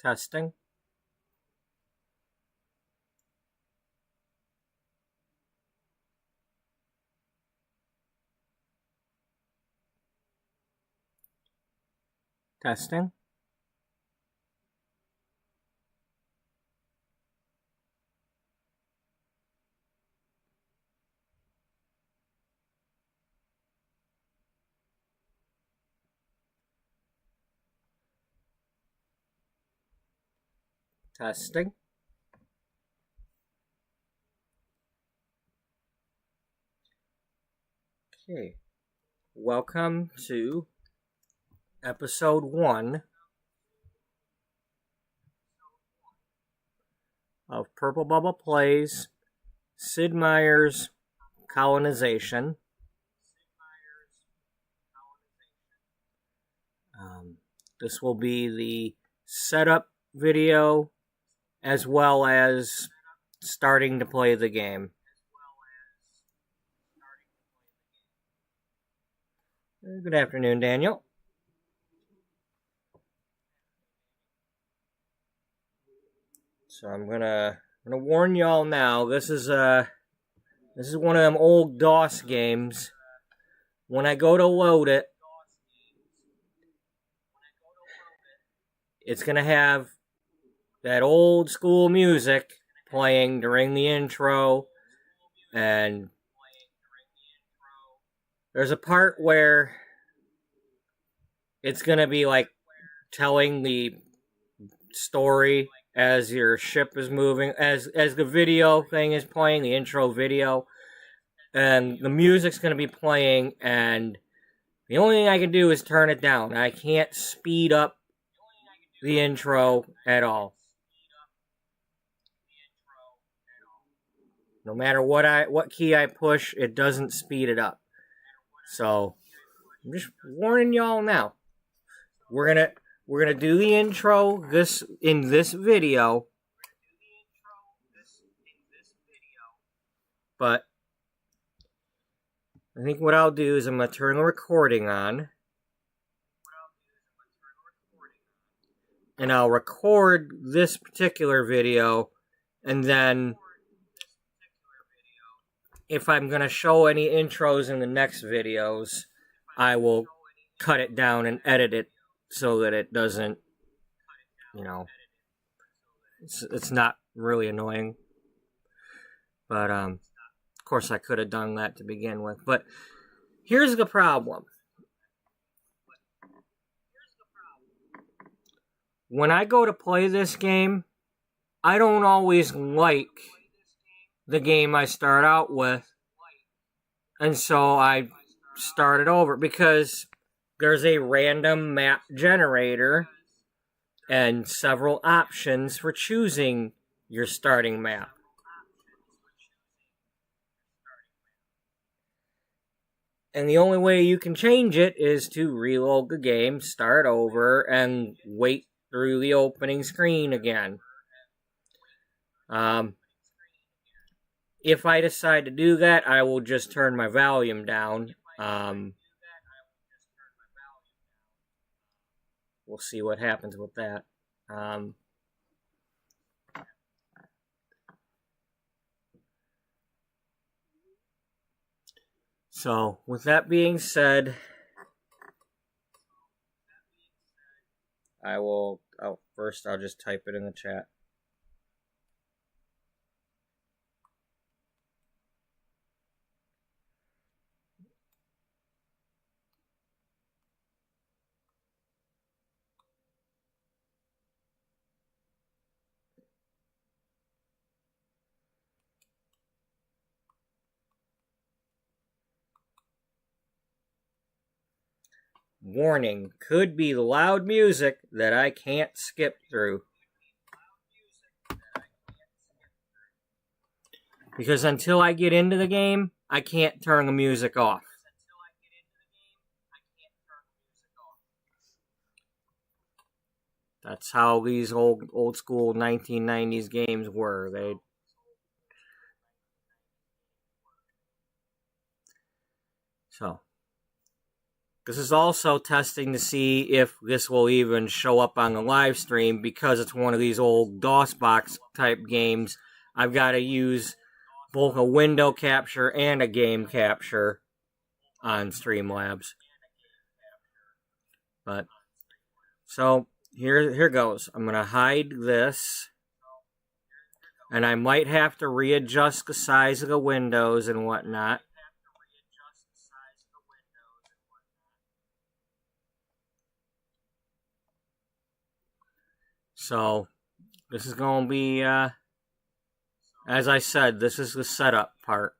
Testing. Testing. Testing. Okay. Welcome to episode 1 of PurpleBubba Plays Sid Meier's Colonization. This will be the setup video as well as starting to play the game. Good afternoon, Daniel. So I'm gonna warn y'all now. This is one of them old DOS games. When I go to load it, it's gonna have that old school music playing during the intro, and there's a part where it's gonna be like telling the story as your ship is moving, as the video thing is playing, the intro video, and the music's gonna be playing, and the only thing I can do is turn it down. I can't speed up the intro at all. No matter what key I push, it doesn't speed it up. So I'm just warning y'all now. We're gonna do the intro in this video. But I think what I'll do is I'm gonna turn the recording on. And I'll record this particular video, and then if I'm going to show any intros in the next videos, I will cut it down and edit it so that it doesn't, it's not really annoying. But, of course, I could have done that to begin with. But here's the problem. When I go to play this game, I don't always like the game I start out with, and so I start it over, because there's a random map generator and several options for choosing your starting map. And the only way you can change it is to reload the game, start over, and wait through the opening screen again. If I decide to do that, I will just turn my volume down. We'll see what happens with that. So, with that being said, first I'll just type it in the chat. Warning, could be loud music that I can't skip through. Because until I get into the game, I can't turn the music off. That's how these old school 1990s games were. So This is also testing to see if this will even show up on the live stream, because it's one of these old DOSBox type games. I've got to use both a window capture and a game capture on Streamlabs. But so here goes. I'm going to hide this. And I might have to readjust the size of the windows and whatnot. So, this is going to be, as I said, this is the setup part.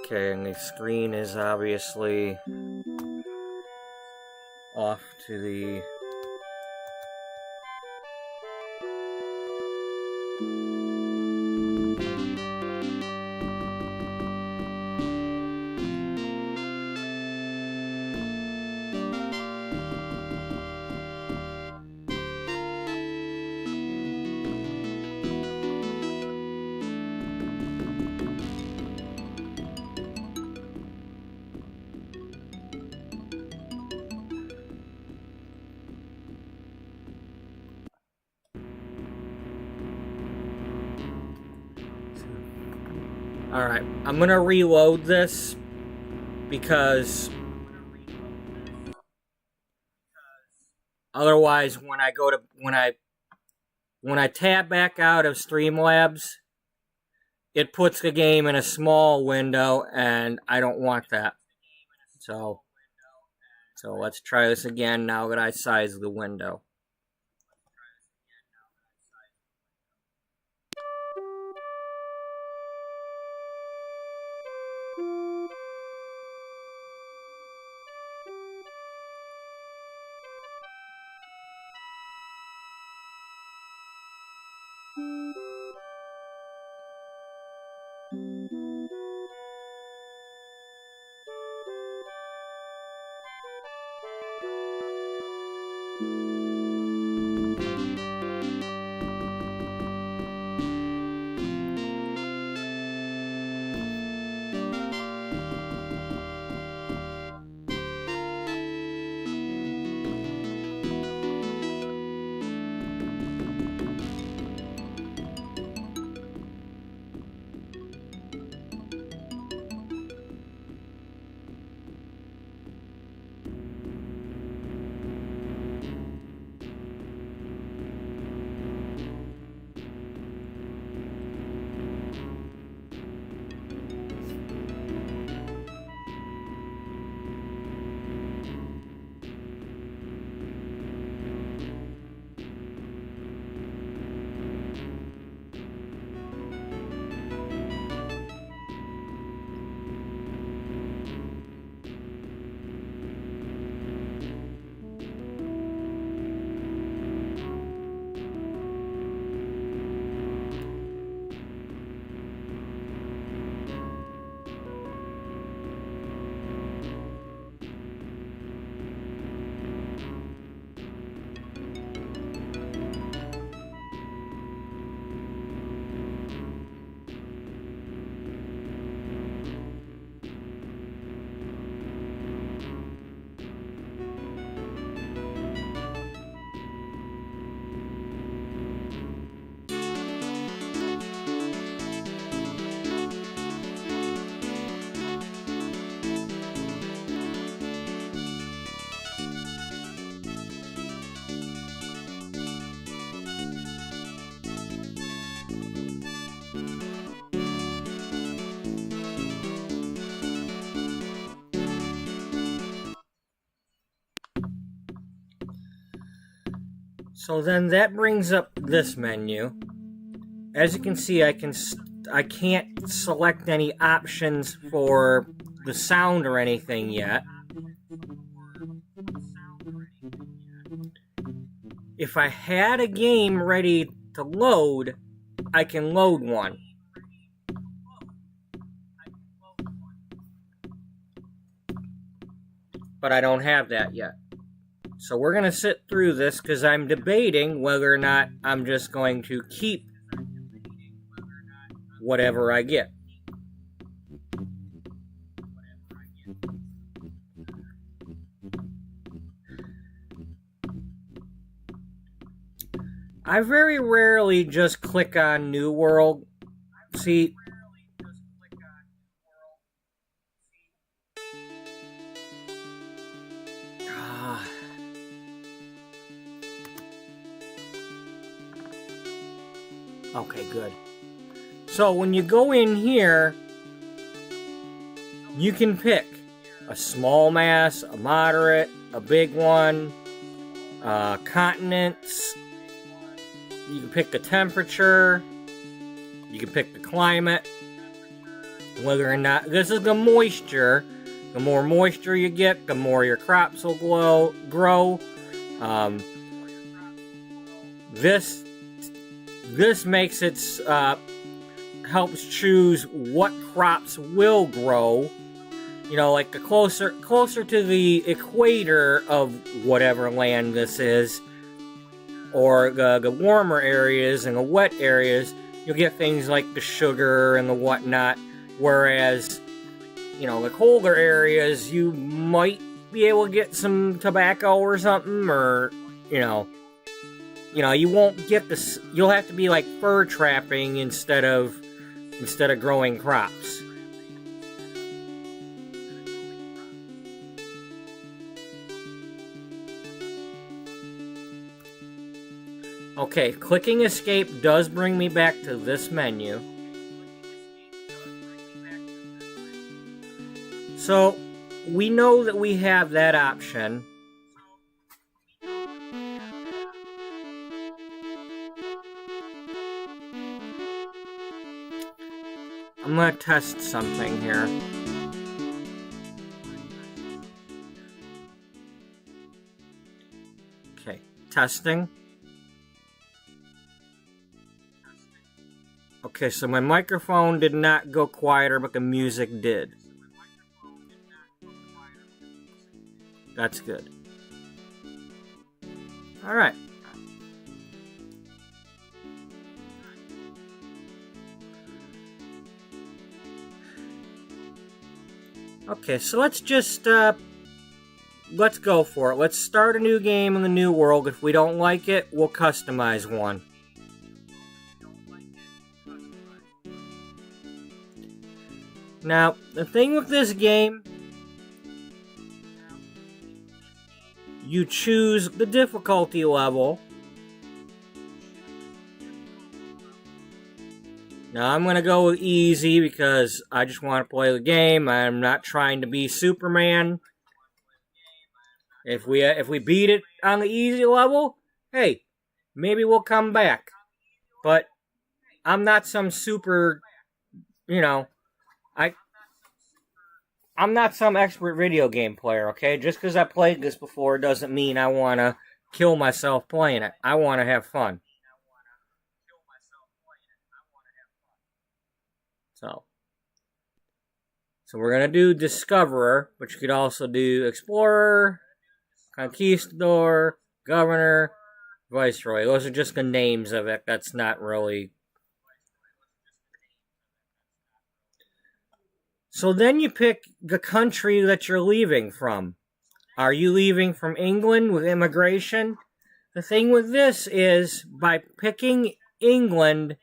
Okay, and the screen is obviously off to the... Alright, I'm gonna reload this because otherwise when I tab back out of Streamlabs, it puts the game in a small window, and I don't want that. So let's try this again now that I sized the window. So then that brings up this menu. As you can see, I can't select any options for the sound or anything yet. If I had a game ready to load, I can load one. But I don't have that yet. So we're going to sit through this because I'm debating whether or not I'm just going to keep whatever I get. I very rarely just click on New World. See, okay, good. So when you go in here, you can pick a small mass, a moderate, a big one, continents. You can pick the temperature. You can pick the climate. Whether or not this is the moisture. The more moisture you get, the more your crops will grow. This makes it helps choose what crops will grow. You know, like the closer to the equator of whatever land this is, or the warmer areas and the wet areas, you'll get things like the sugar and the whatnot. Whereas, you know, the colder areas, you might be able to get some tobacco or something, or you know, you won't get this. You'll have to be like fur trapping instead of growing crops. Okay, clicking escape does bring me back to this menu. So, we know that we have that option. I'm going to test something here. Okay, testing. Okay, so my microphone did not go quieter, but the music did. That's good. Alright. Okay, so let's just, let's go for it. Let's start a new game in the new world. If we don't like it, we'll customize one. Now, the thing with this game, you choose the difficulty level. Now, I'm going to go with easy because I just want to play the game. I'm not trying to be Superman. If we beat it on the easy level, hey, maybe we'll come back. But I'm not some super, you know, I'm not some expert video game player, okay? Just because I played this before doesn't mean I want to kill myself playing it. I want to have fun. So we're going to do Discoverer, but you could also do Explorer, Conquistador, Governor, Viceroy. Those are just the names of it. That's not really... So then you pick the country that you're leaving from. Are you leaving from England with immigration? The thing with this is, by picking England,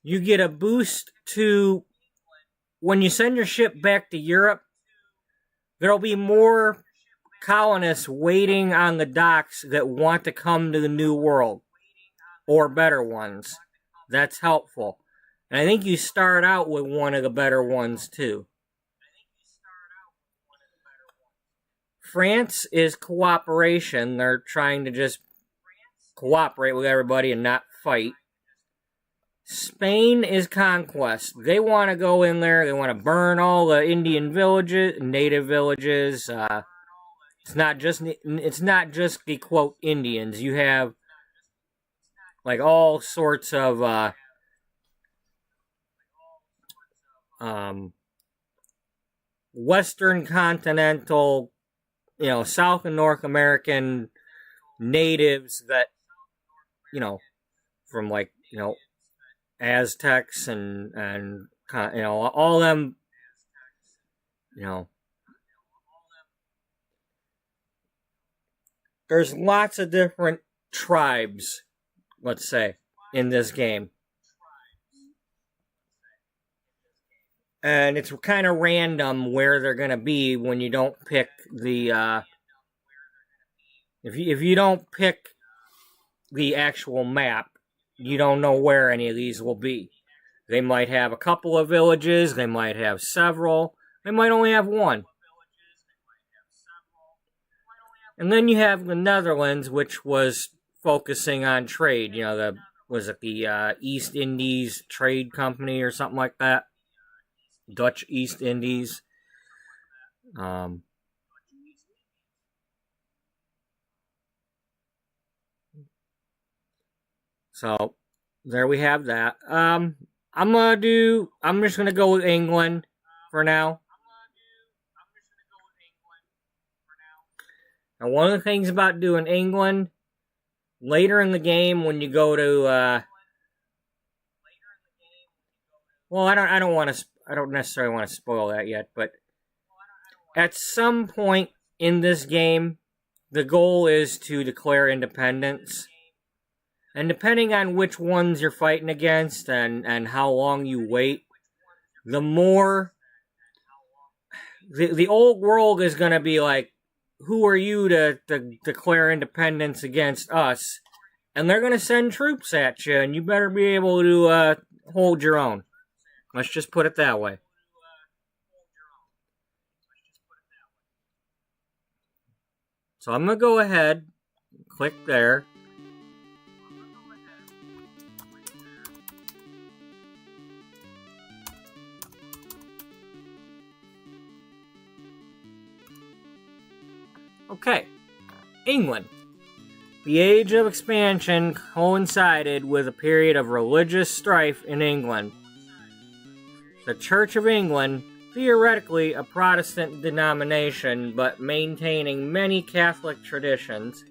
you get a boost to... When you send your ship back to Europe, there'll be more colonists waiting on the docks that want to come to the New World. Or better ones. That's helpful. And I think you start out with one of the better ones, too. France is cooperation. They're trying to just cooperate with everybody and not fight. Spain is conquest. They want to go in there. They want to burn all the Indian villages, native villages. It's not just the quote Indians. You have like all sorts of Western continental, South and North American natives that, from like, Aztecs and all them, there's lots of different tribes, let's say, in this game. And it's kind of random where they're going to be when you don't pick the, if you don't pick the actual map, you don't know where any of these will be. They might have a couple of villages, they might have several, they might only have one. And then you have the Netherlands, which was focusing on trade. Was it the East Indies Trade Company or something like that? Dutch East Indies. So there we have that. I'm just gonna go with England for now. Now, one of the things about doing England, later in the game when you go to, well, I don't necessarily want to spoil that yet, but at some point in this game, the goal is to declare independence. And depending on which ones you're fighting against and how long you wait, the more the old world is going to be like, who are you to declare independence against us? And they're going to send troops at you, and you better be able to hold your own. Let's just put it that way. So I'm going to go ahead, click there. Okay, England. The age of expansion coincided with a period of religious strife in England. The Church of England, theoretically a Protestant denomination but maintaining many Catholic traditions,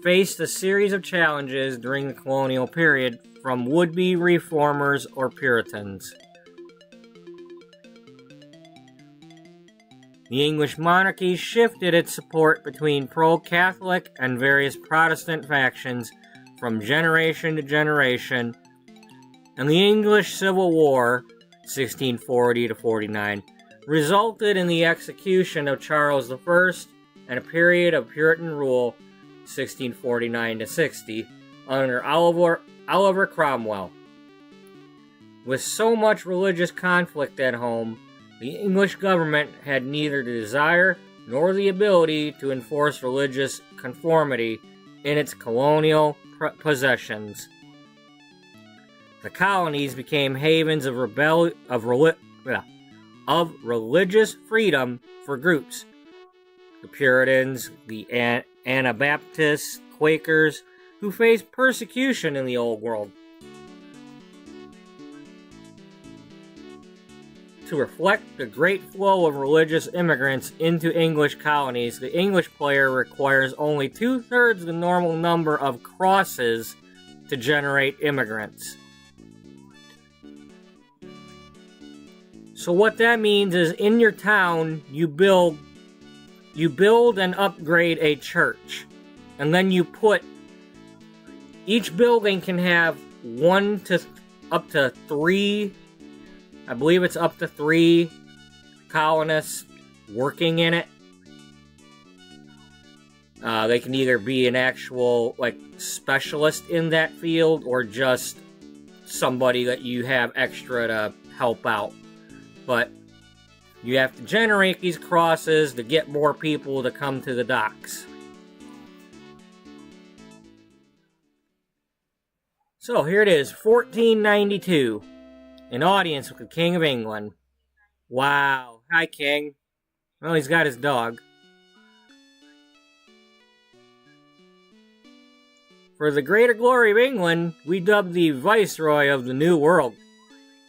faced a series of challenges during the colonial period from would-be reformers or Puritans. The English monarchy shifted its support between pro-Catholic and various Protestant factions from generation to generation, and the English Civil War, 1640-49, resulted in the execution of Charles I and a period of Puritan rule, 1649-60, under Oliver Cromwell. With so much religious conflict at home, the English government had neither the desire nor the ability to enforce religious conformity in its colonial possessions. The colonies became havens of religious freedom for groups. The Puritans, the Anabaptists, Quakers, who faced persecution in the Old World. To reflect the great flow of religious immigrants into English colonies, the English player requires only 2/3 the normal number of crosses to generate immigrants. So what that means is in your town, you build and upgrade a church. And then you put, each building can have up to 3, I believe it's up to 3 colonists working in it. They can either be an actual, specialist in that field or just somebody that you have extra to help out. But you have to generate these crosses to get more people to come to the docks. So here it is, 1492. An audience with the King of England. Wow. Hi, King. Well, he's got his dog. For the greater glory of England, we dub thee Viceroy of the New World.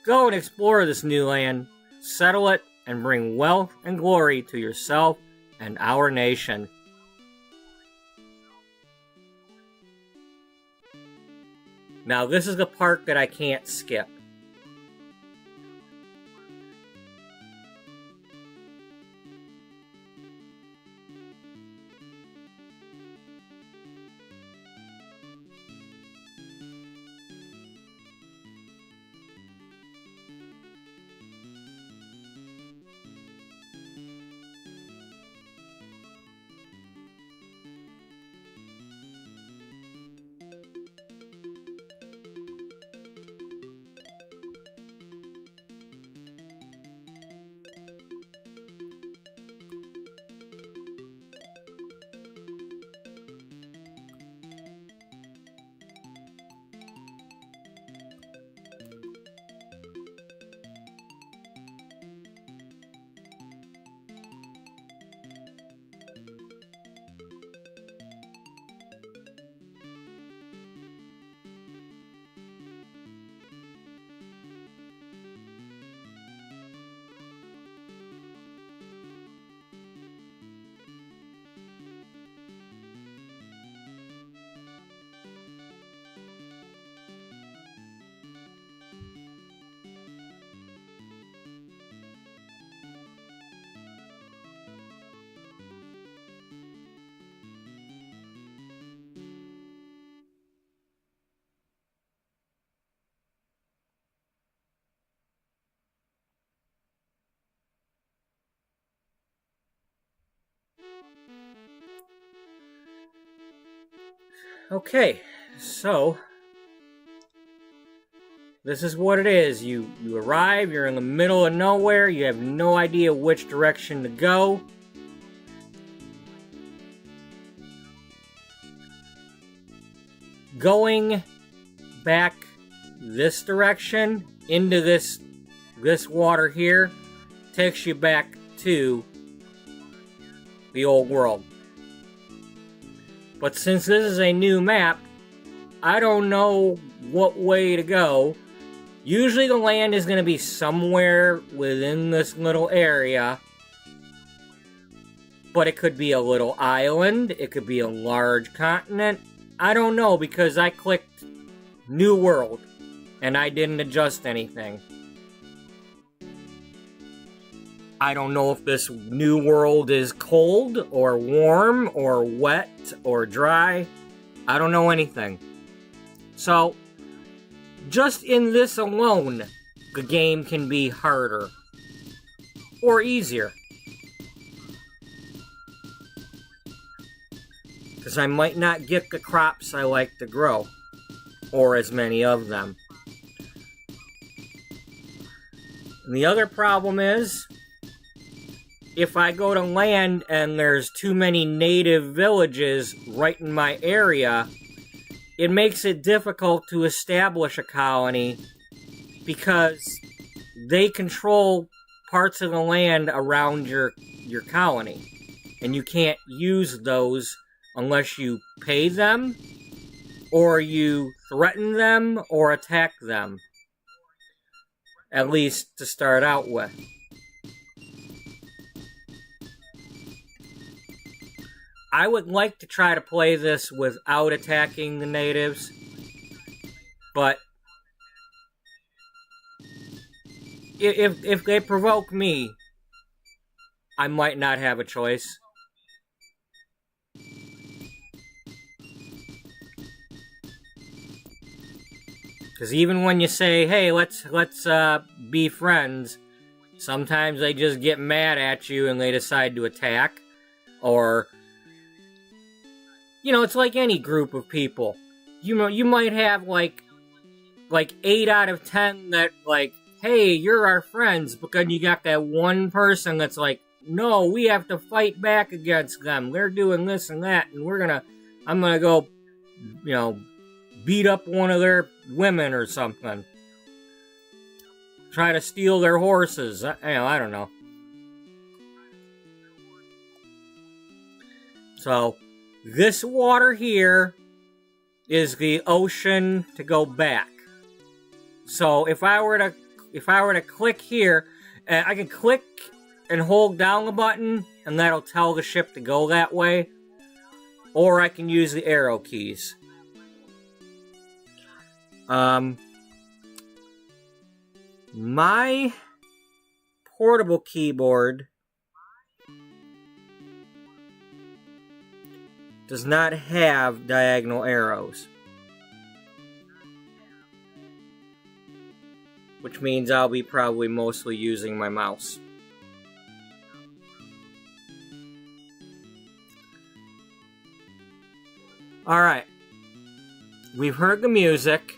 Go and explore this new land, settle it, and bring wealth and glory to yourself and our nation. Now, this is the part that I can't skip. Okay, so this is what it is. You arrive, you're in the middle of nowhere, you have no idea which direction to go. Going back this direction into this water here takes you back to the old world. But since this is a new map, I don't know what way to go. Usually the land is going to be somewhere within this little area. But it could be a little island. It could be a large continent. I don't know, because I clicked New World and I didn't adjust anything. I don't know if this new world is cold or warm or wet or dry. I don't know anything. So, just in this alone, the game can be harder or easier. Because I might not get the crops I like to grow, or as many of them. And the other problem is, if I go to land and there's too many native villages right in my area, it makes it difficult to establish a colony because they control parts of the land around your colony. And you can't use those unless you pay them, or you threaten them, or attack them. At least to start out with. I would like to try to play this without attacking the natives, but if they provoke me, I might not have a choice. Because even when you say, hey, let's be friends, sometimes they just get mad at you and they decide to attack, or... You know, it's like any group of people. You might have like 8 out of 10 that like, hey, you're our friends, but then you got that one person that's like, no, we have to fight back against them. They're doing this and that, and I'm gonna go, you know, beat up one of their women or something. Try to steal their horses. I don't know. So, this water here is the ocean to go back. So if I were to click here, I can click and hold down the button, and that'll tell the ship to go that way. Or I can use the arrow keys. My portable keyboard does not have diagonal arrows, which means I'll be probably mostly using my mouse. Alright, we've heard the music.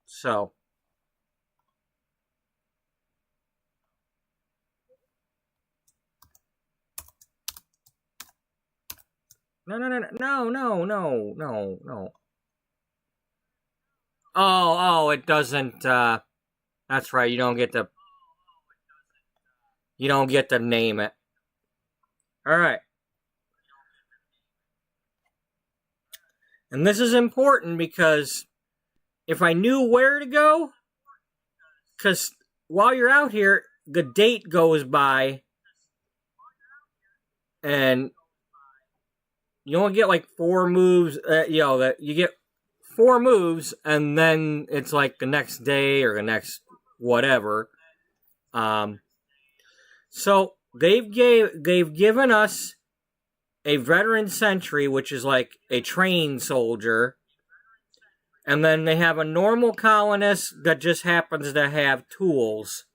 So, no. Oh, it doesn't, that's right, you don't get to name it. Alright. And this is important because if I knew where to go, because while you're out here, the date goes by, and you only get like 4 moves, you get 4 moves, and then it's like the next day or the next whatever. So they've given us a veteran sentry, which is like a trained soldier, and then they have a normal colonist that just happens to have tools.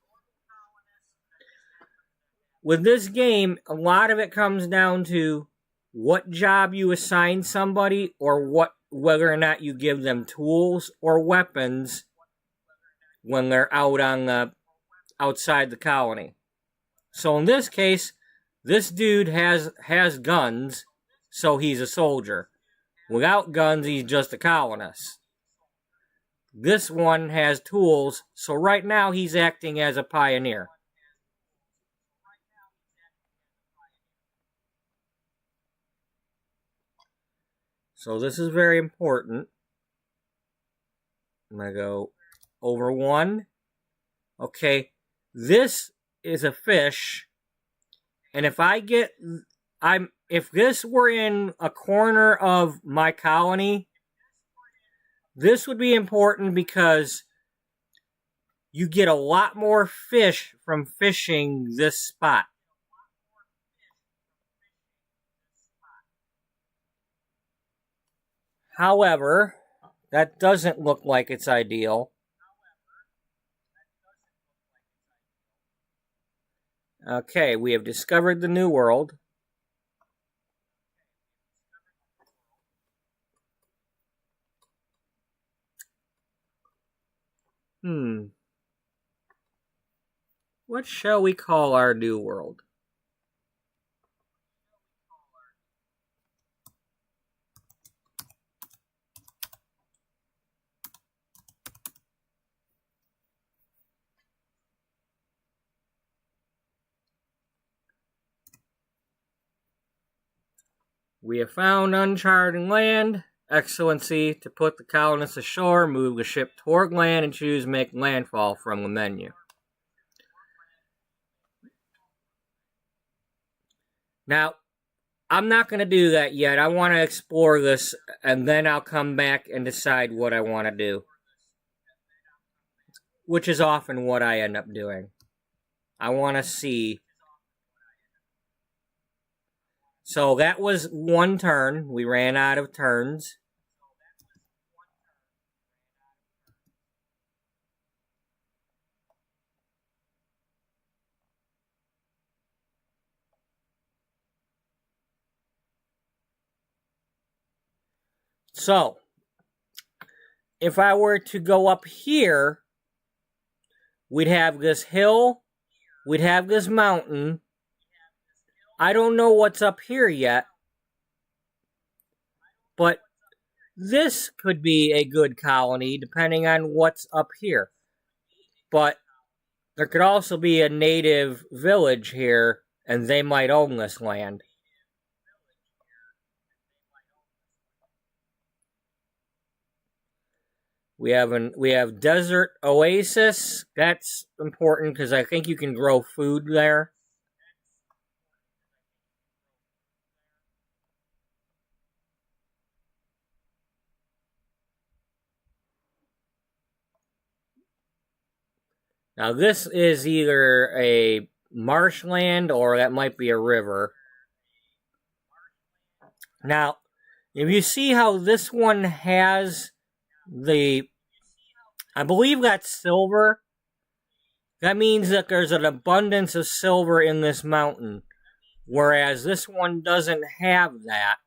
With this game, a lot of it comes down to what job you assign somebody, or whether or not you give them tools or weapons when they're out on outside the colony. So in this case, this dude has guns, so he's a soldier. Without guns, he's just a colonist. This one has tools, so right now he's acting as a pioneer. So this is very important. I'm going to go over 1. Okay, this is a fish. And if if this were in a corner of my colony, this would be important because you get a lot more fish from fishing this spot. However, that doesn't look like it's ideal. Okay, we have discovered the New World. What shall we call our New World? We have found uncharted land. Excellency, to put the colonists ashore, move the ship toward land and choose make landfall from the menu. Now, I'm not going to do that yet. I want to explore this, and then I'll come back and decide what I want to do. Which is often what I end up doing. I want to see. So that was 1 turn. We ran out of turns. So, if I were to go up here, we'd have this hill, we'd have this mountain. I don't know what's up here yet, but this could be a good colony depending on what's up here. But there could also be a native village here, and they might own this land. We have desert oasis. That's important because I think you can grow food there. Now this is either a marshland or that might be a river. Now, if you see how this one has I believe that's silver. That means that there's an abundance of silver in this mountain, whereas this one doesn't have that.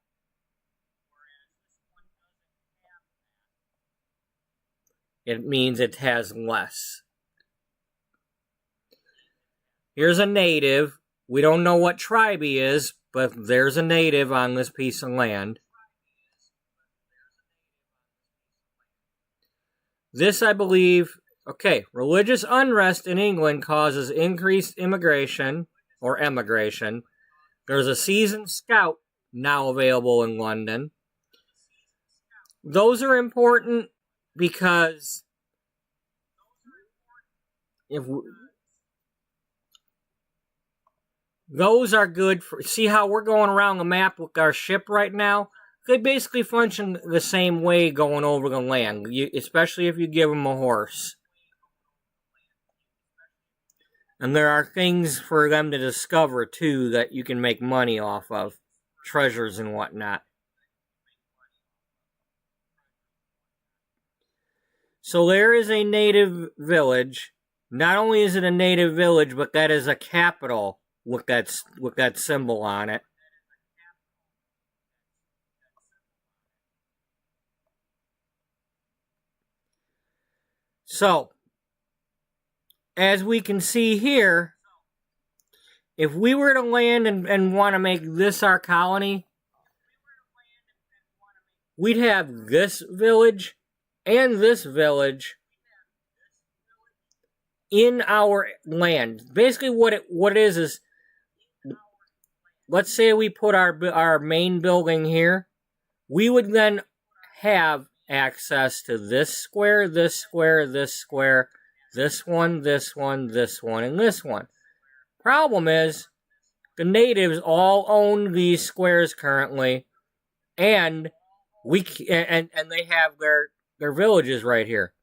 It means it has less. Here's a native. We don't know what tribe he is, but there's a native on this piece of land. This, I believe, okay, religious unrest in England causes increased immigration, or emigration. There's a seasoned scout now available in London. Those are important because those are good for, see how we're going around the map with our ship right now? They basically function the same way going over the land, especially if you give them a horse. And there are things for them to discover, too, that you can make money off of. Treasures and whatnot. So there is a native village. Not only is it a native village, but that is a capital with that symbol on it. So, as we can see here, if we were to land and want to make this our colony, we'd have this village and this village in our land. Basically, what it is let's say we put our main building here. We would then have access to this square, this square, this square, this one, this one, this one, and this one. Problem is, the natives all own these squares currently, and they have their villages right here.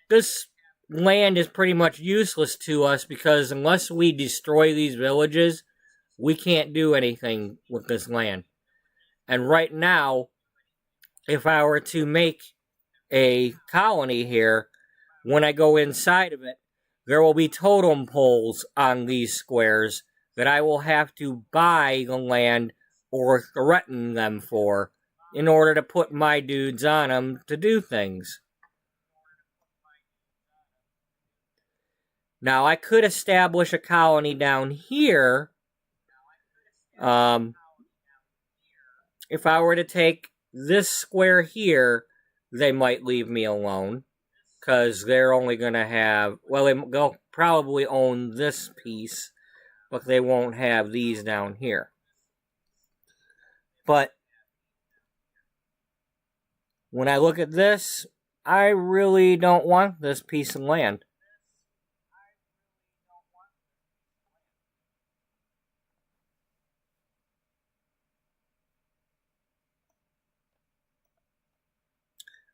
This land is pretty much useless to us because unless we destroy these villages, we can't do anything with this land. And right now, if I were to make a colony here, when I go inside of it, there will be totem poles on these squares that I will have to buy the land or threaten them for in order to put my dudes on them to do things. Now, I could establish a colony down here. If I were to take this square here, they might leave me alone. Because they're only going to have, well, they'll probably own this piece, but they won't have these down here. But when I look at this, I really don't want this piece of land.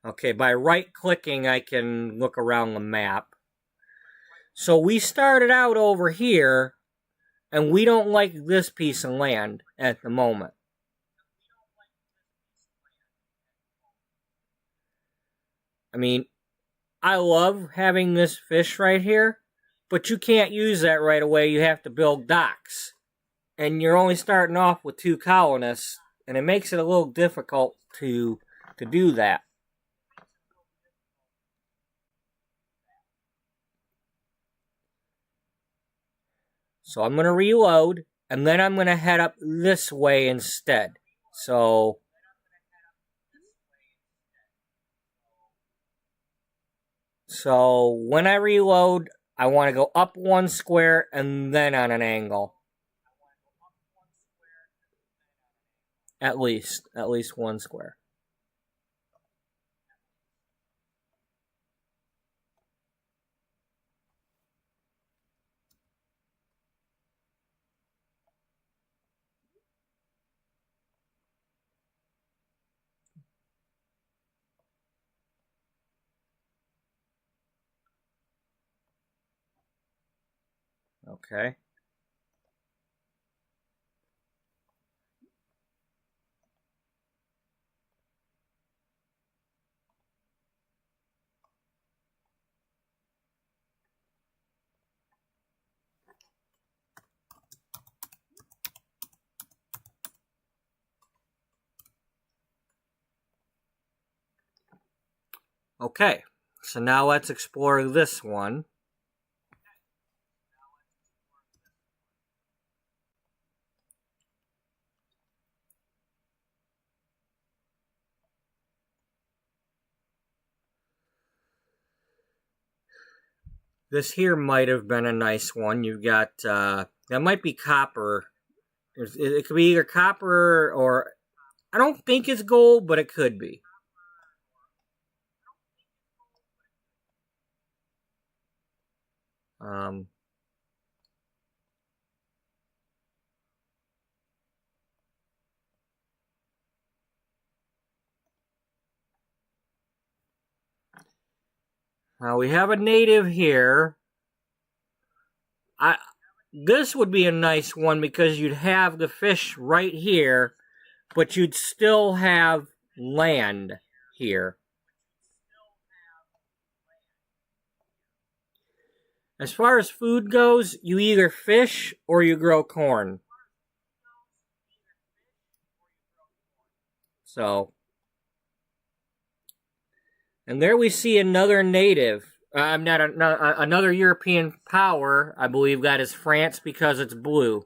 Okay, by right-clicking, I can look around the map. So we started out over here, and we don't like this piece of land at the moment. I mean, I love having this fish right here, but you can't use that right away. You have to build docks. And you're only starting off with 2 colonists, and it makes it a little difficult to do that. So I'm going to reload, and then I'm going to head up this way instead. So So when I reload, I want to go up 1 square and then on an angle. At least 1 square. Okay. Okay, so now let's explore this one. This here might have been a nice one. You've got, that might be copper. It could be either copper or, I don't think it's gold, but it could be. Now we have a native here. This would be a nice one because you'd have the fish right here, but you'd still have land here. As far as food goes, you either fish or you grow corn. So, and there we see another native. Another European power. I believe that is France because it's blue.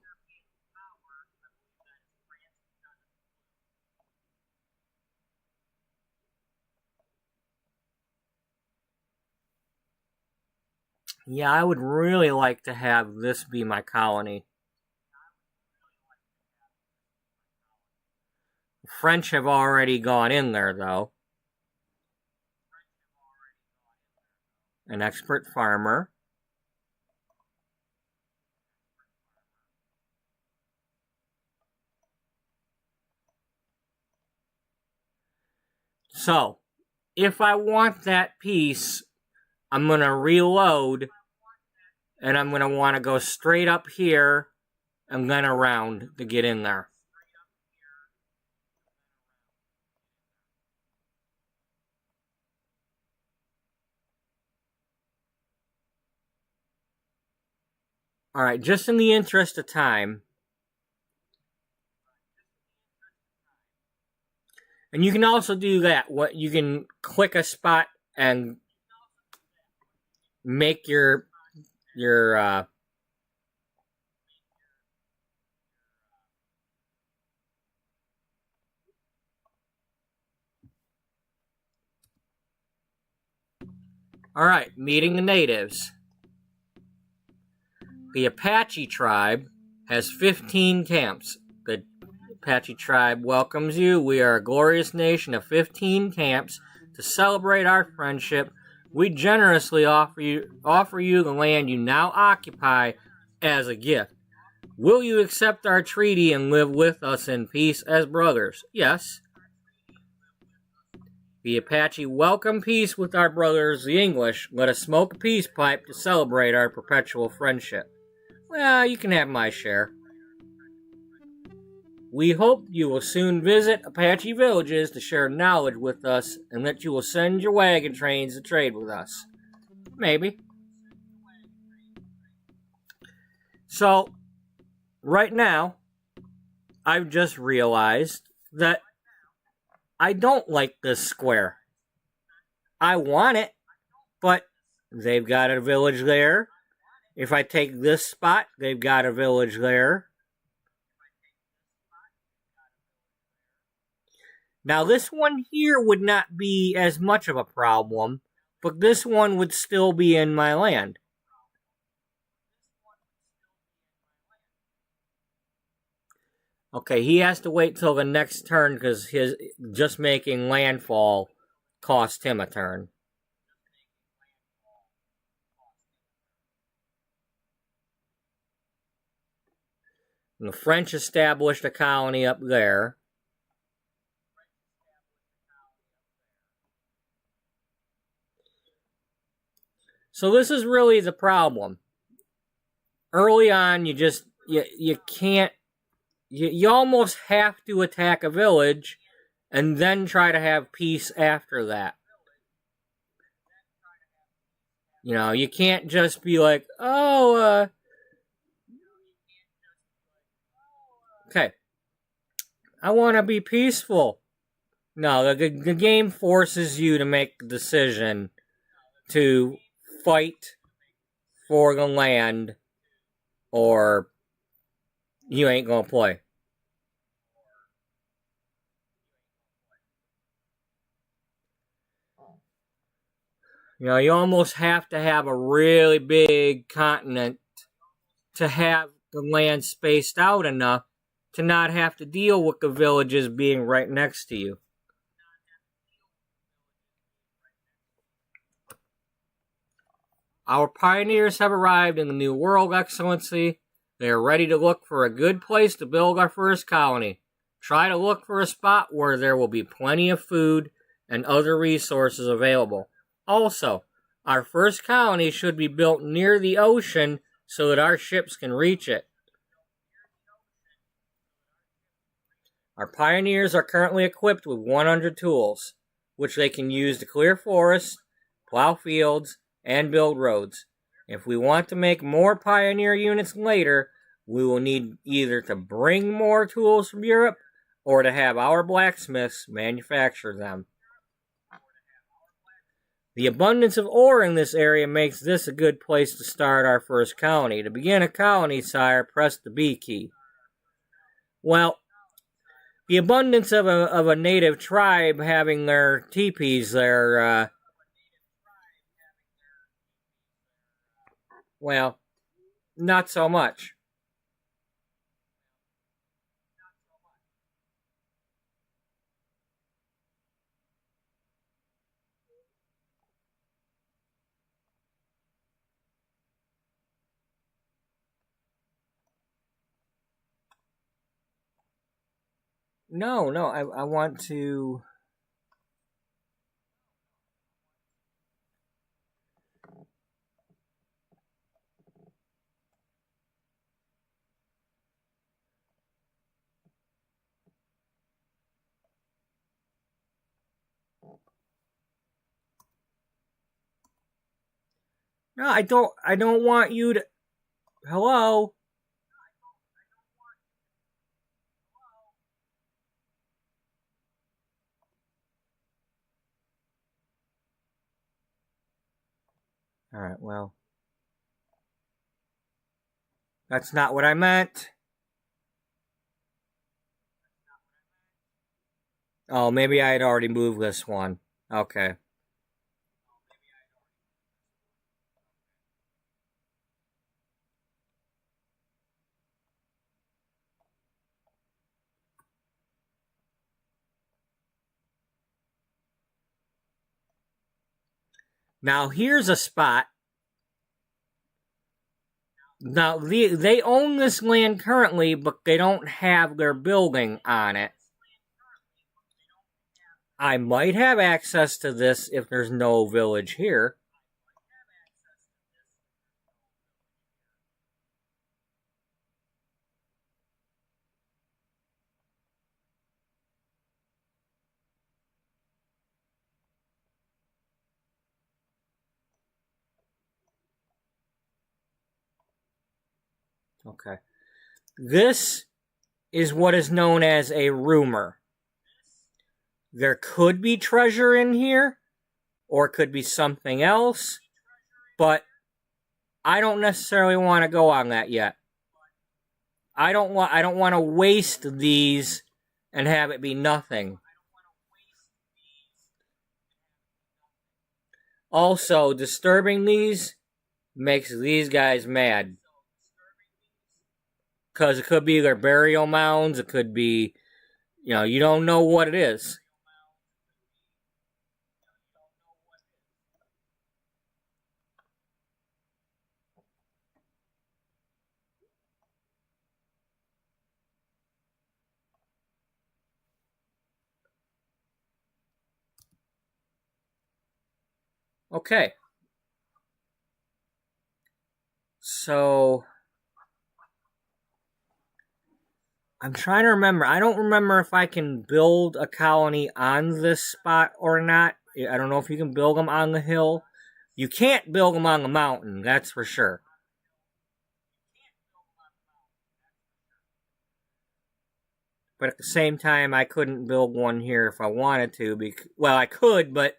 Yeah, I would really like to have this be my colony. The French have already gone in there, though. An expert farmer. So, if I want that piece, I'm going to reload, and I'm going to want to go straight up here and then around to get in there. Alright, just in the interest of time, and you can also do that. You can click a spot and make your Alright, meeting the natives. The Apache tribe has 15 camps. The Apache tribe welcomes you. We are a glorious nation of 15 camps. To celebrate our friendship, we generously offer you the land you now occupy as a gift. Will you accept our treaty and live with us in peace as brothers? Yes. The Apache welcome peace with our brothers, the English. Let us smoke a peace pipe to celebrate our perpetual friendship. Well, you can have my share. We hope you will soon visit Apache villages to share knowledge with us, and that you will send your wagon trains to trade with us. Maybe. So, right now, I've just realized that I don't like this square. I want it, but they've got a village there. If I take this spot, they've got a village there. Now, this one here would not be as much of a problem. But this one would still be in my land. Okay, he has to wait till the next turn because his just making landfall cost him a turn. And the French established a colony up there. So this is really the problem. Early on, you can't. You almost have to attack a village and then try to have peace after that. You know, you can't just be like, oh, okay, I want to be peaceful. No, the game forces you to make the decision to fight for the land or you ain't gonna play. You know, you almost have to have a really big continent to have the land spaced out enough to not have to deal with the villages being right next to you. Our pioneers have arrived in the New World, Excellency. They are ready to look for a good place to build our first colony. Try to look for a spot where there will be plenty of food and other resources available. Also, our first colony should be built near the ocean so that our ships can reach it. Our pioneers are currently equipped with 100 tools, which they can use to clear forests, plow fields, and build roads. If we want to make more pioneer units later, we will need either to bring more tools from Europe or to have our blacksmiths manufacture them. The abundance of ore in this area makes this a good place to start our first colony. To begin a colony, sire, press the B key. Well, the abundance of a native tribe having their teepees there, well, not so much. No, I want to... No, I don't want you to... Hello? Alright, well... That's not what I meant. Oh, maybe I had already moved this one. Okay. Now, here's a spot. Now, they own this land currently, but they don't have their building on it. I might have access to this if there's no village here. Okay. This is what is known as a rumor. There could be treasure in here, or it could be something else, but I don't necessarily want to go on that yet. I don't want to waste these and have it be nothing. Also, disturbing these makes these guys mad. Because it could be their burial mounds, it could be, you don't know what it is. Okay. So, I'm trying to remember. I don't remember if I can build a colony on this spot or not. I don't know if you can build them on the hill. You can't build them on the mountain, that's for sure. But at the same time, I couldn't build one here if I wanted to. Well, I could, but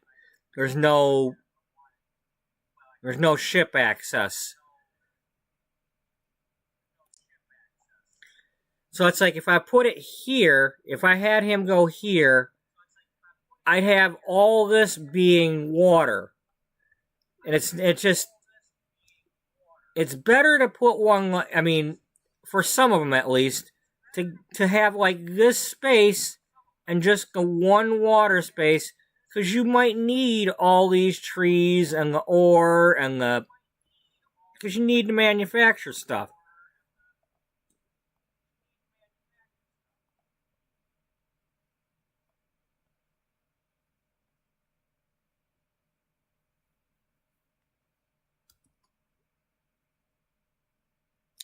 there's no ship access. So it's like if I put it here, if I had him go here, I'd have all this being water. And it's better to put one, I mean, for some of them at least, to have like this space and just the one water space, because you might need all these trees and the ore and because you need to manufacture stuff.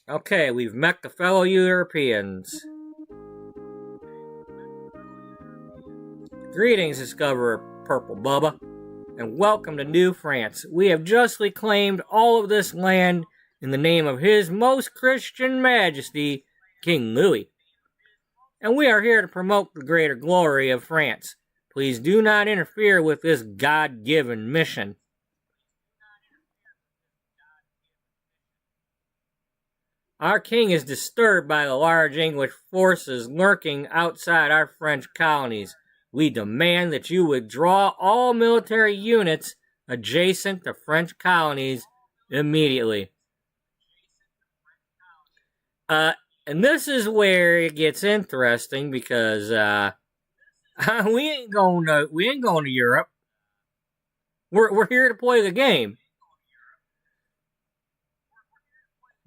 Okay, we've met the fellow Europeans. Greetings, discoverer PurpleBubba, and welcome to New France. We have justly claimed all of this land in the name of His Most Christian Majesty, King Louis. And we are here to promote the greater glory of France. Please do not interfere with this God-given mission. Our king is disturbed by the large English forces lurking outside our French colonies. We demand that you withdraw all military units adjacent to French colonies immediately. And this is where it gets interesting because we ain't going to Europe. We're here to play the game.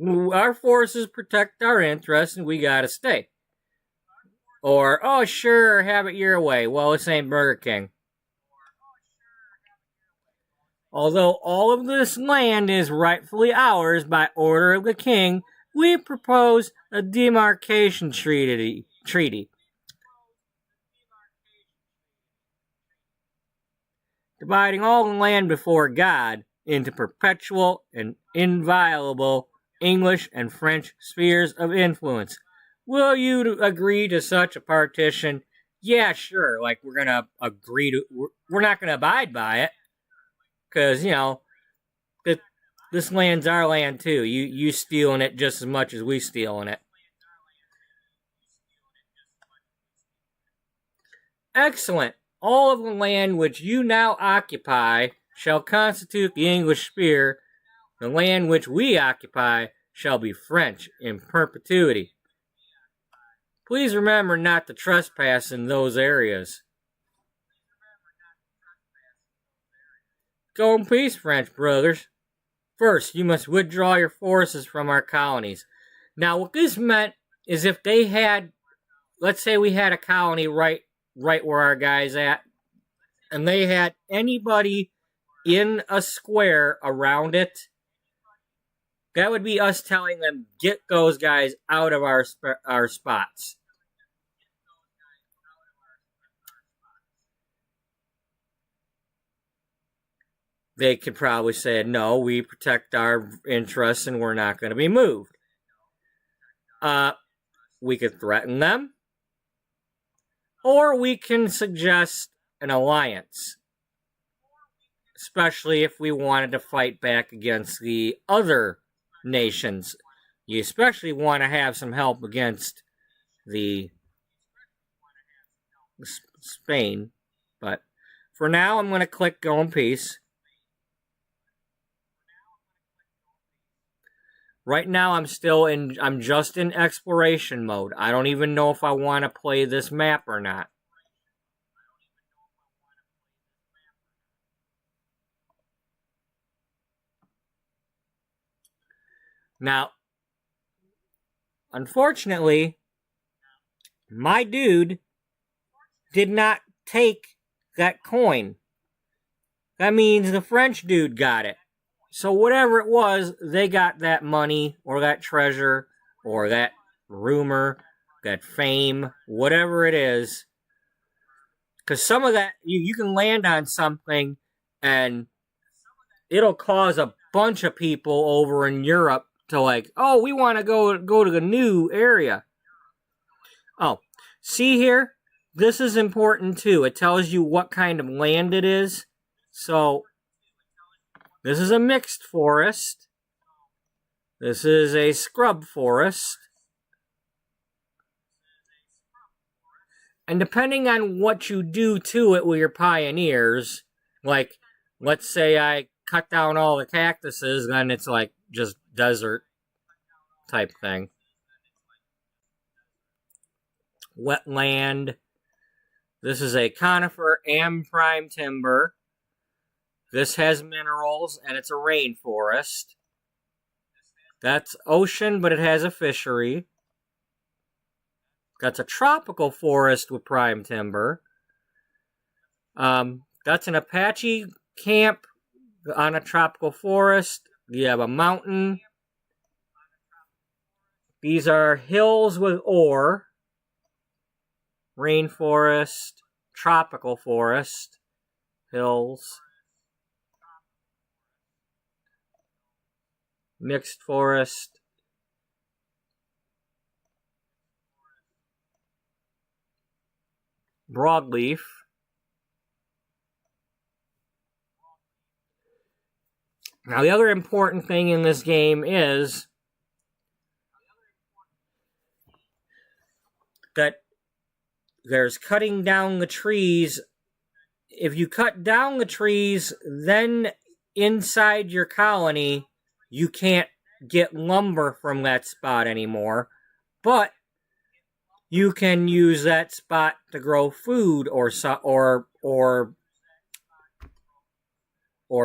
Our forces protect our interests, and we gotta stay. Or, oh, sure, have it your way. Well, this ain't Burger King. Although all of this land is rightfully ours by order of the king, we propose a demarcation treaty. Dividing all the land before God into perpetual and inviolable English and French spheres of influence. Will you agree to such a partition? Yeah, sure. Like, we're going to agree to... We're not going to abide by it. Because, this land's our land, too. You stealing it just as much as we stealing it. Excellent. All of the land which you now occupy shall constitute the English sphere. The land which we occupy shall be French in perpetuity. Please remember not to trespass in those areas. Go in peace, French brothers. First, you must withdraw your forces from our colonies. Now, what this meant is if they had, let's say we had a colony right where our guy's at, and they had anybody in a square around it, that would be us telling them, get those guys out of our spots. They could probably say, no, we protect our interests and we're not going to be moved. We could threaten them. Or we can suggest an alliance. Especially if we wanted to fight back against the other nations. You especially want to have some help against the Spain. But for now, I'm going to click Go in Peace. Right now I'm just in exploration mode. I don't even know if I want to play this map or not. Now, unfortunately, my dude did not take that coin. That means the French dude got it. So whatever it was, they got that money or that treasure or that rumor, that fame, whatever it is. Because some of that, you can land on something and it'll cause a bunch of people over in Europe to like, oh, we want to go to the new area. Oh, see here? This is important too. It tells you what kind of land it is. So, this is a mixed forest. This is a scrub forest. And depending on what you do to it with your pioneers, like, let's say I cut down all the cactuses, then it's like just desert type thing. Wetland. This is a conifer and prime timber. This has minerals, and it's a rainforest. That's ocean, but it has a fishery. That's a tropical forest with prime timber. That's an Apache camp on a tropical forest. You have a mountain. These are hills with ore. Rainforest, tropical forest, hills, mixed forest, broadleaf. Now, the other important thing in this game is that there's cutting down the trees. If you cut down the trees, then inside your colony, you can't get lumber from that spot anymore. But you can use that spot to grow food or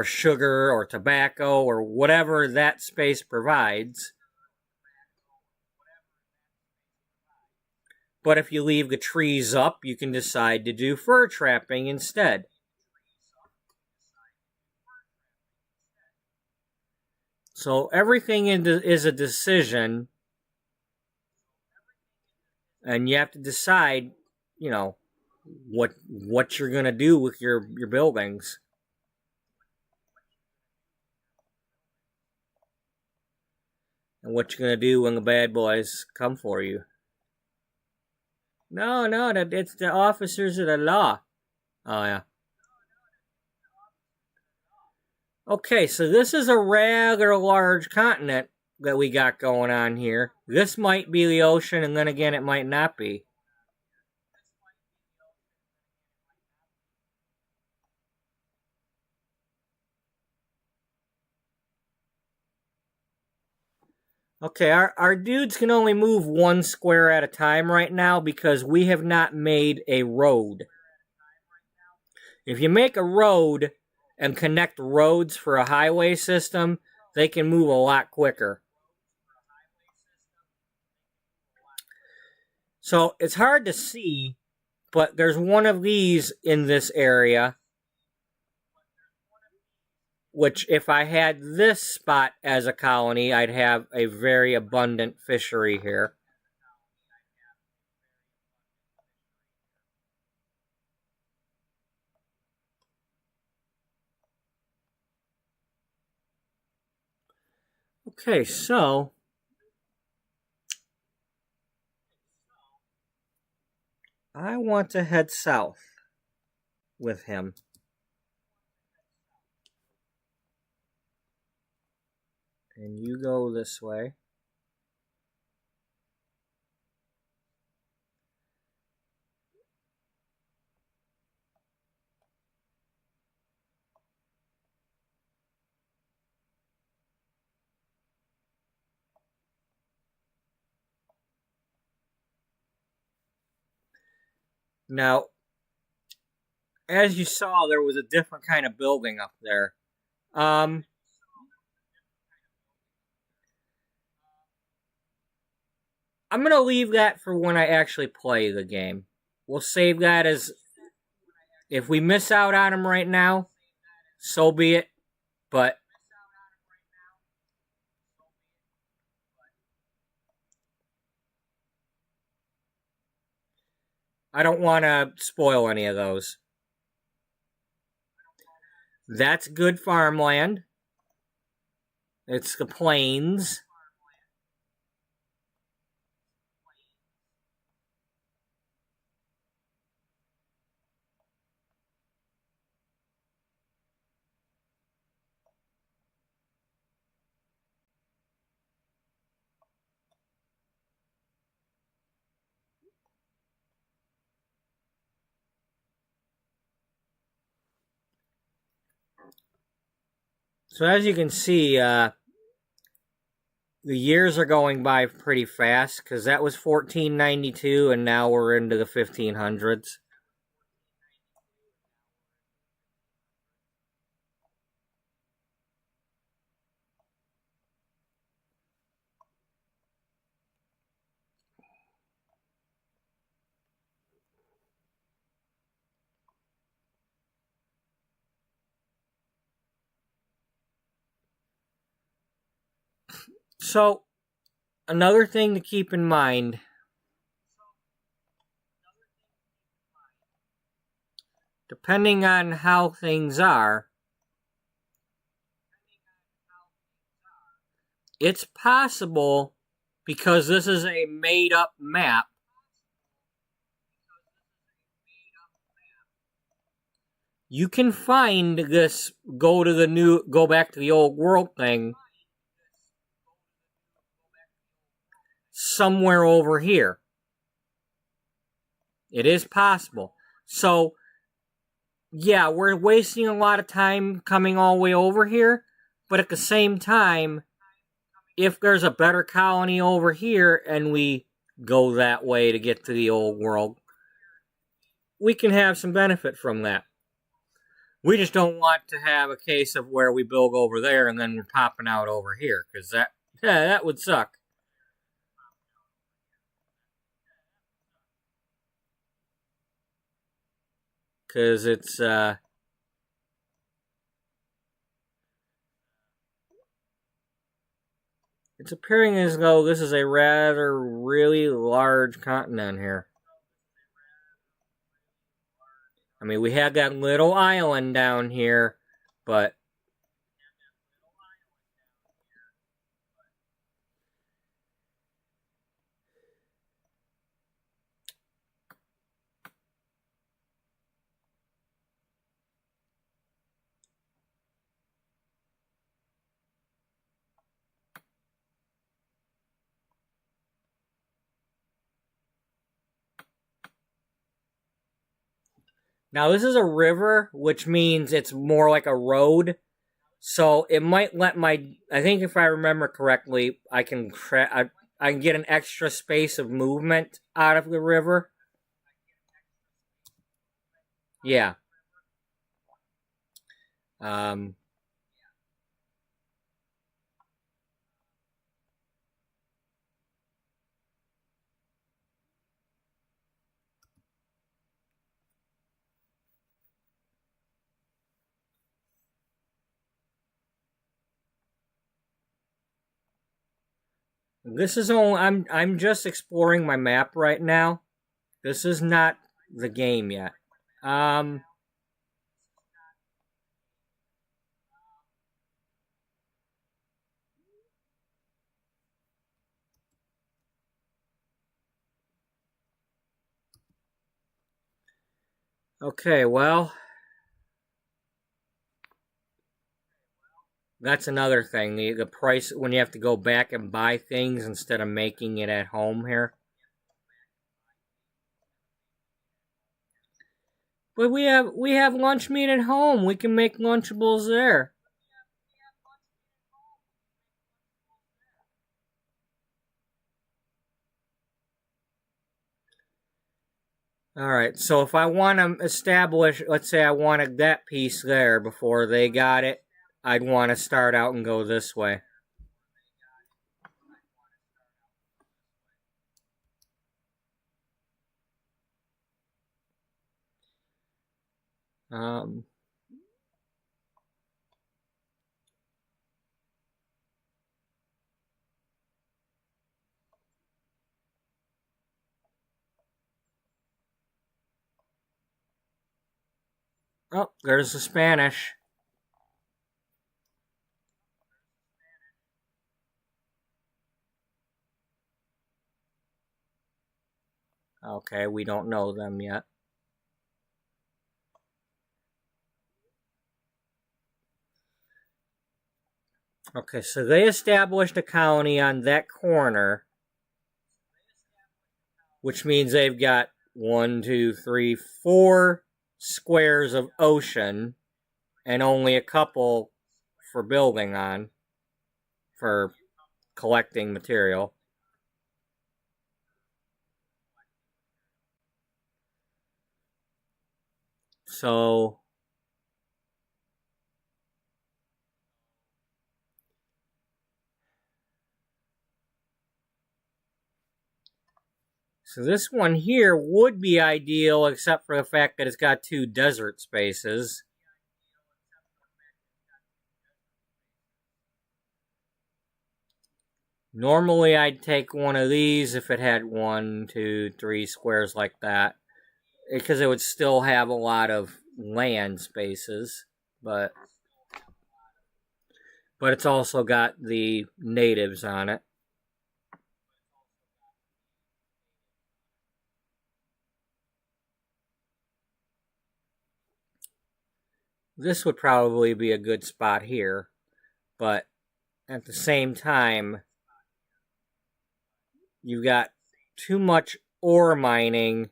sugar or tobacco or whatever that space provides. But if you leave the trees up, you can decide to do fur trapping instead. So everything is a decision, and you have to decide, what you're going to do with your buildings. And what you're going to do when the bad boys come for you. No, it's the officers of the law. Oh, yeah. Okay, so this is a rather large continent that we got going on here. This might be the ocean, and then again, it might not be. Okay, our dudes can only move one square at a time right now because we have not made a road. If you make a road and connect roads for a highway system, they can move a lot quicker. So it's hard to see, but there's one of these in this area, which if I had this spot as a colony, I'd have a very abundant fishery here. Okay, so I want to head south with him. And you go this way. Now, as you saw, there was a different kind of building up there. I'm going to leave that for when I actually play the game. We'll save that as if we miss out on them right now, so be it. But I don't want to spoil any of those. That's good farmland. It's the plains. So as you can see, the years are going by pretty fast because that was 1492 and now we're into the 1500s. So another thing to keep in mind, depending on how things are, it's possible, because this is a made up map, you can find this go back to the old world thing somewhere over here. It is possible. So, yeah, we're wasting a lot of time coming all the way over here, but at the same time, if there's a better colony over here and we go that way to get to the old world, we can have some benefit from that. We just don't want to have a case of where we build over there and then we're popping out over here, because that would suck. Because it's appearing as though this is a rather really large continent here. I mean, we had that little island down here, but now this is a river, which means it's more like a road. So it might let I think if I remember correctly, I can get an extra space of movement out of the river. Yeah. Um, this is only I'm just exploring my map right now. This is not the game yet. Um, okay, well, that's another thing. The price when you have to go back and buy things instead of making it at home here. But we have lunch meat at home. We can make Lunchables there. Alright, so if I want to establish, let's say I wanted that piece there before they got it, I'd want to start out and go this way. Oh, there's the Spanish. Okay, we don't know them yet. Okay, so they established a colony on that corner, which means they've got 1, 2, 3, 4 squares of ocean and only a couple for building on, for collecting material. So this one here would be ideal, except for the fact that it's got 2 desert spaces. Normally I'd take one of these if it had 1, 2, 3 squares like that, because it would still have a lot of land spaces, but it's also got the natives on it. This would probably be a good spot here, but at the same time, you've got too much ore mining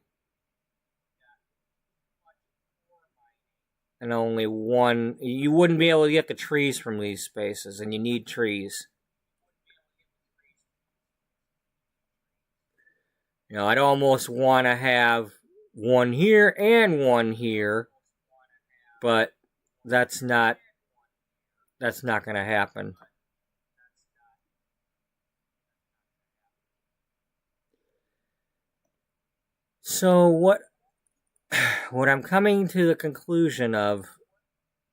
and only one. You wouldn't be able to get the trees from these spaces, and you need trees. You know, I'd almost want to have one here and one here, but that's not going to happen. So what I'm coming to the conclusion of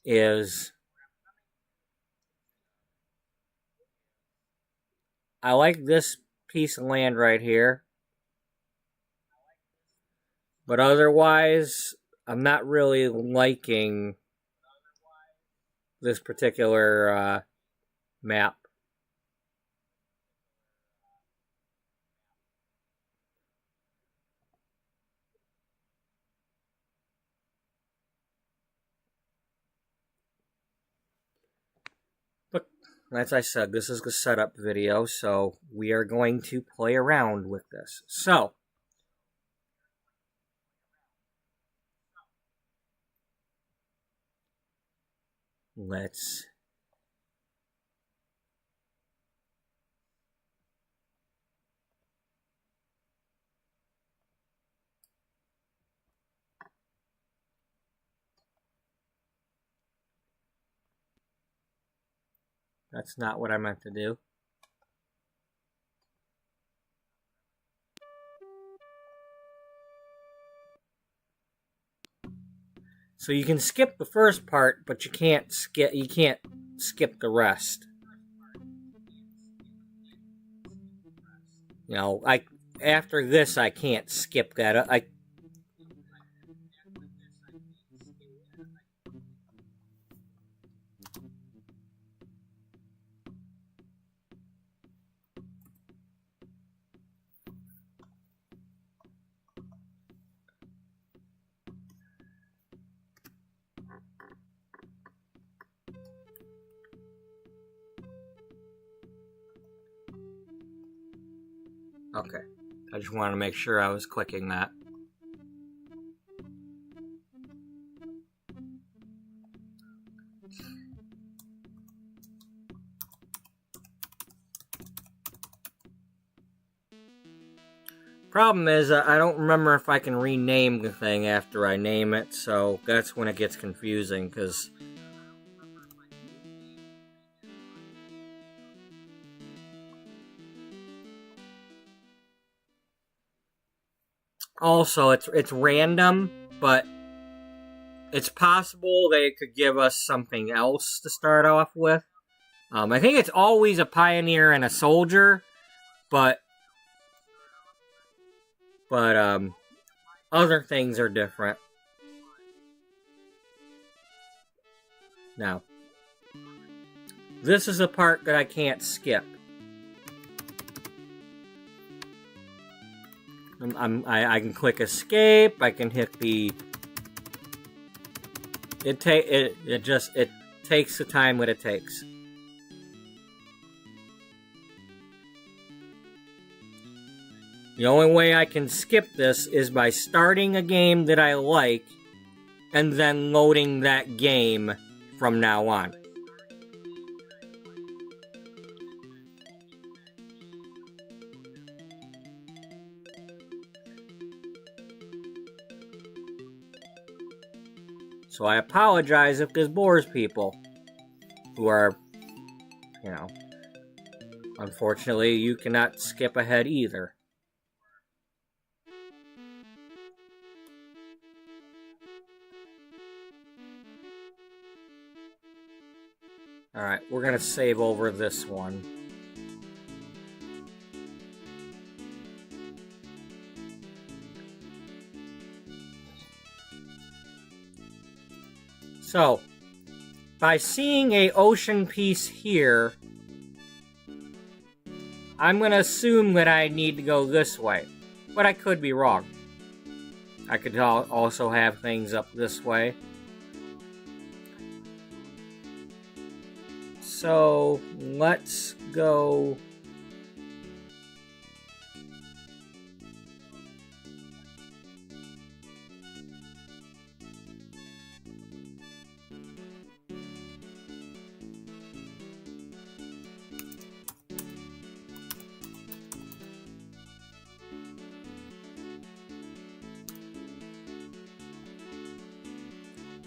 is I like this piece of land right here, but otherwise I'm not really liking this particular map. But as I said, this is the setup video, so we are going to play around with this. So let's That's not what I meant to do. So you can skip the first part, but you can't skip the rest. You know, after this I can't skip that. Okay. I just wanted to make sure I was clicking that. Problem is, I don't remember if I can rename the thing after I name it, so that's when it gets confusing, because... Also, it's random, but it's possible they could give us something else to start off with. I think it's always a pioneer and a soldier, but other things are different. Now, this is a part that I can't skip. I can click escape. I can hit the. It takes the time that it takes. The only way I can skip this is by starting a game that I like and then loading that game from now on. So I apologize if this bores people who are, unfortunately you cannot skip ahead either. Alright, we're gonna save over this one. So, by seeing a ocean piece here, I'm gonna assume that I need to go this way. But I could be wrong. I could also have things up this way. So, let's go...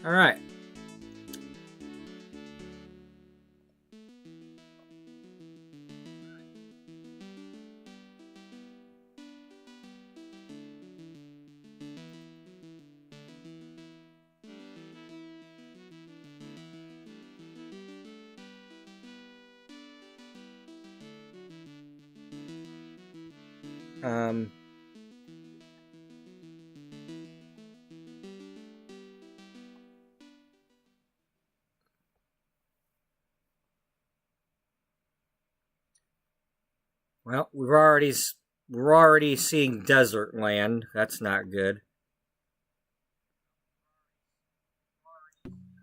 Alright. Well, we're already seeing desert land. That's not good.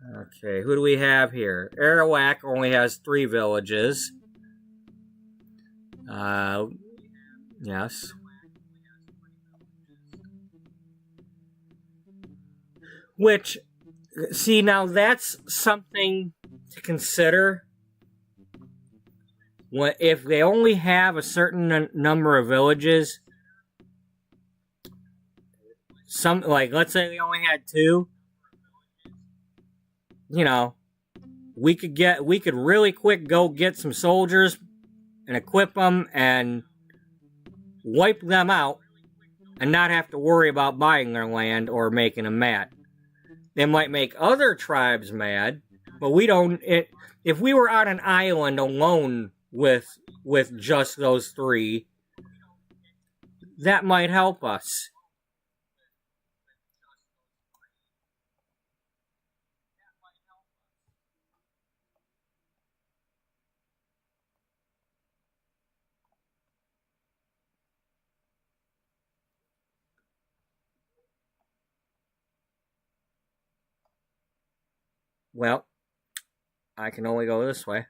Okay, who do we have here? Arawak only has 3 villages. Yes. Which, see, now that's something to consider. If they only have a certain number of villages, let's say they only had 2, we could really quick go get some soldiers and equip them and wipe them out and not have to worry about buying their land or making them mad. They might make other tribes mad, but we don't. If we were on an island alone with just those 3, that might help us. Well, I can only go this way.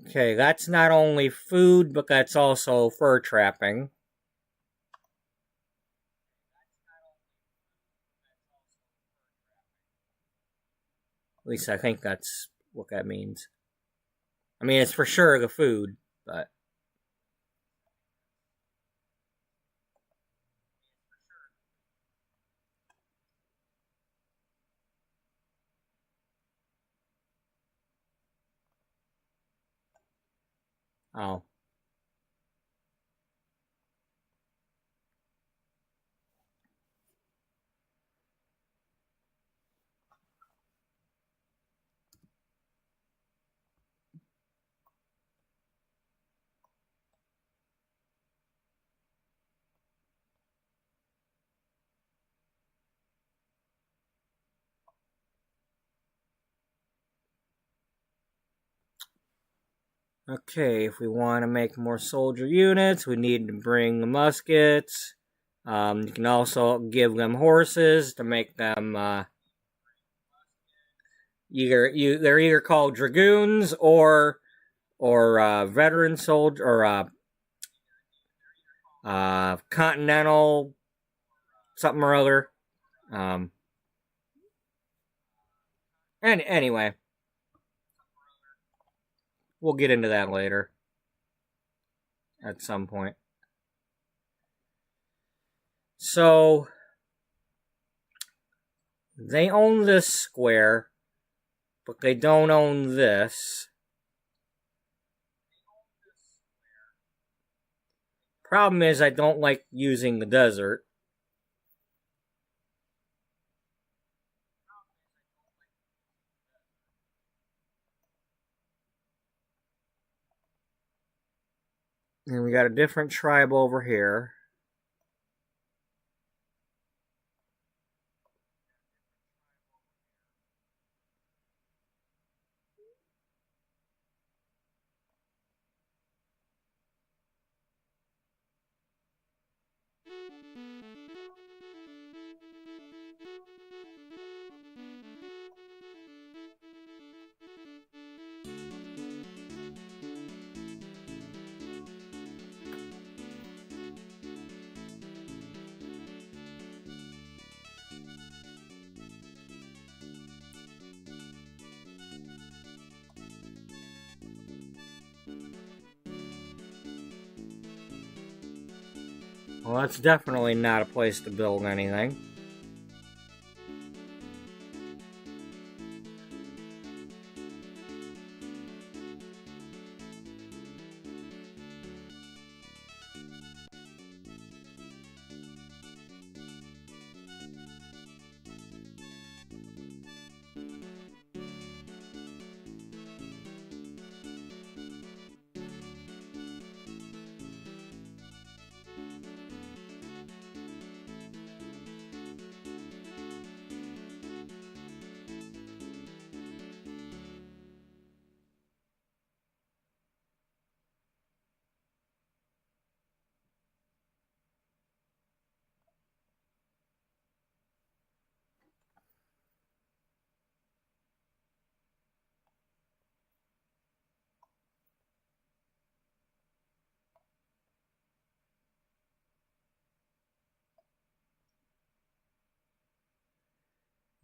Okay, that's not only food, but that's also fur trapping. At least I think that's what that means. I mean, it's for sure the food, but oh. Okay, if we want to make more soldier units, we need to bring the muskets. You can also give them horses to make them they're either called dragoons or veteran soldier or continental something or other. Um, and anyway, we'll get into that later at some point. So they own this square, but they don't own this. Problem is, I don't like using the desert. And we got a different tribe over here. Well, that's definitely not a place to build anything.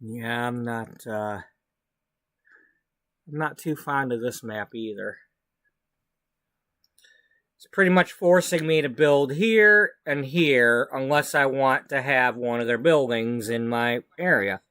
Yeah, I'm not too fond of this map either. It's pretty much forcing me to build here and here unless I want to have one of their buildings in my area.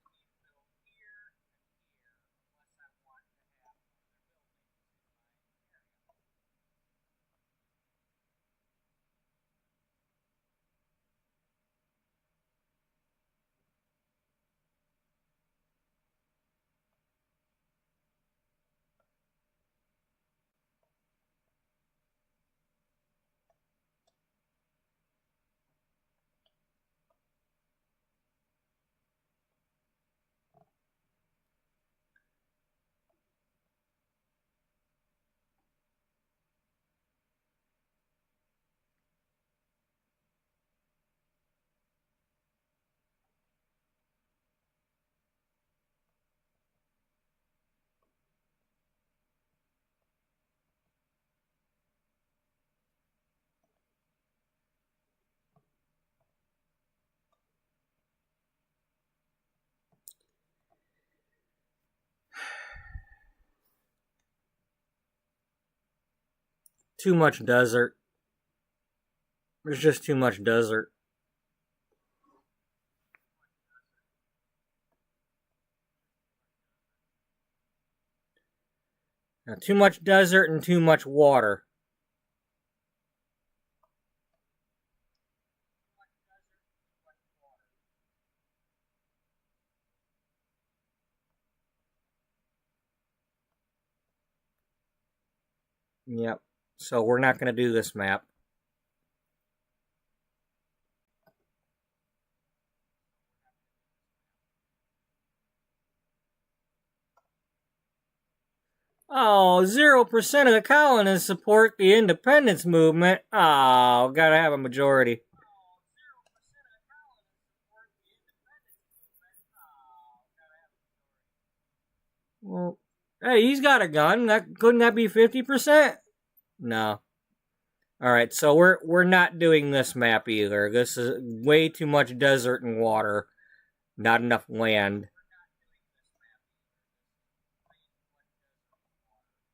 too much desert. There's just too much desert. Now, too much desert and too much water. Yep. So we're not going to do this map. Oh, 0% of the colonists support the independence movement. Oh, gotta have a majority. Well, hey, he's got a gun. Couldn't that be 50%? No. All right, so we're not doing this map either. This is way too much desert and water. Not enough land.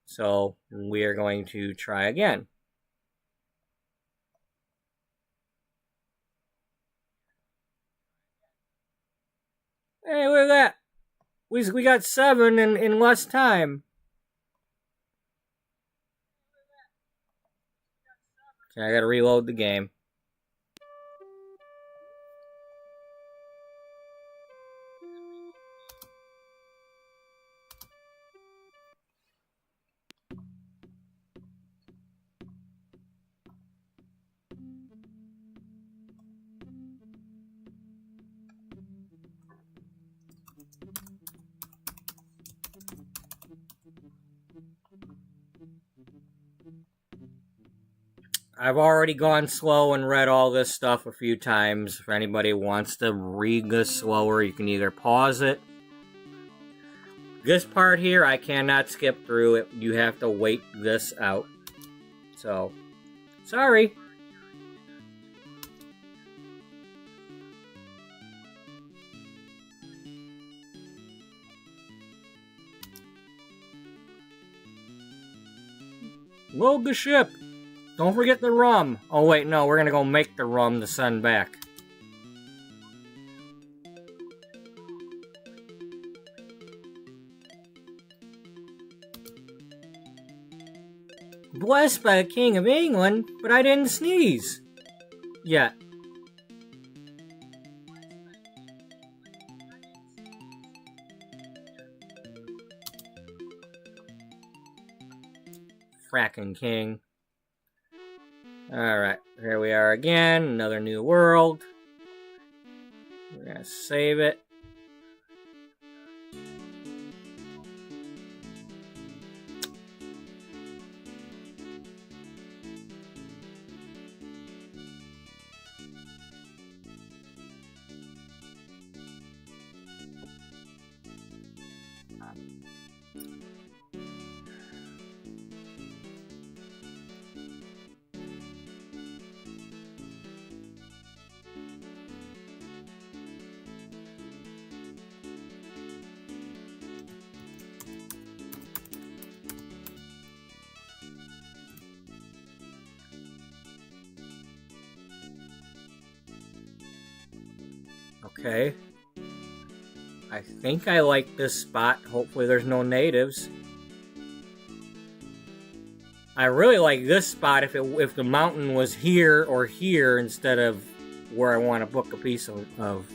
So we are going to try again. Hey, look at that. We got 7 in less time. Okay, I gotta reload the game. I've already gone slow and read all this stuff a few times. If anybody wants to read this slower, you can either pause it. This part here, I cannot skip through it. You have to wait this out. So, sorry. Load the ship. Don't forget the rum. Oh, wait, no, we're gonna go make the rum to send back. Blessed by the King of England, but I didn't sneeze. Yet. Fracking king. Alright, here we are again. Another new world. We're gonna save it. Okay. I think I like this spot. Hopefully there's no natives. I really like this spot if the mountain was here or here instead of where I want to book a piece of.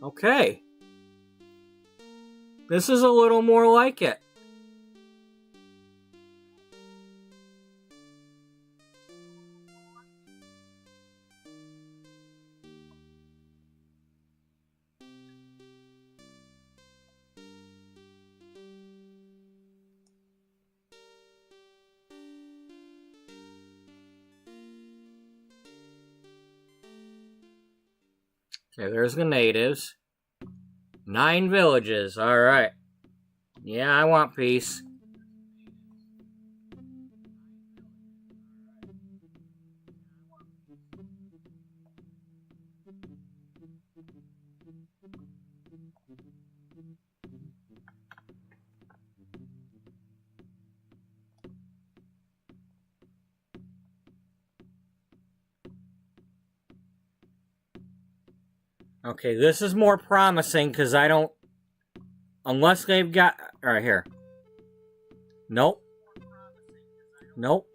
Okay. This is a little more like it. Okay, there's the natives. 9 villages. Alright. Yeah, I want peace. Okay, this is more promising because I don't... Unless they've got... Alright, here. Nope. Nope.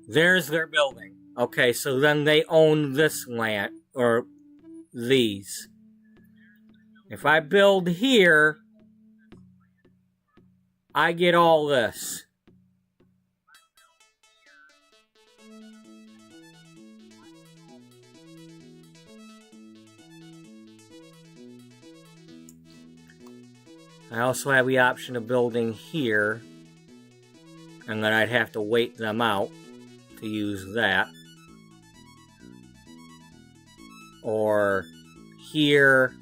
There's their building. Okay, so then they own this land, or these. If I build here, I get all this. I also have the option of building here, and then I'd have to wait them out to use that. Or here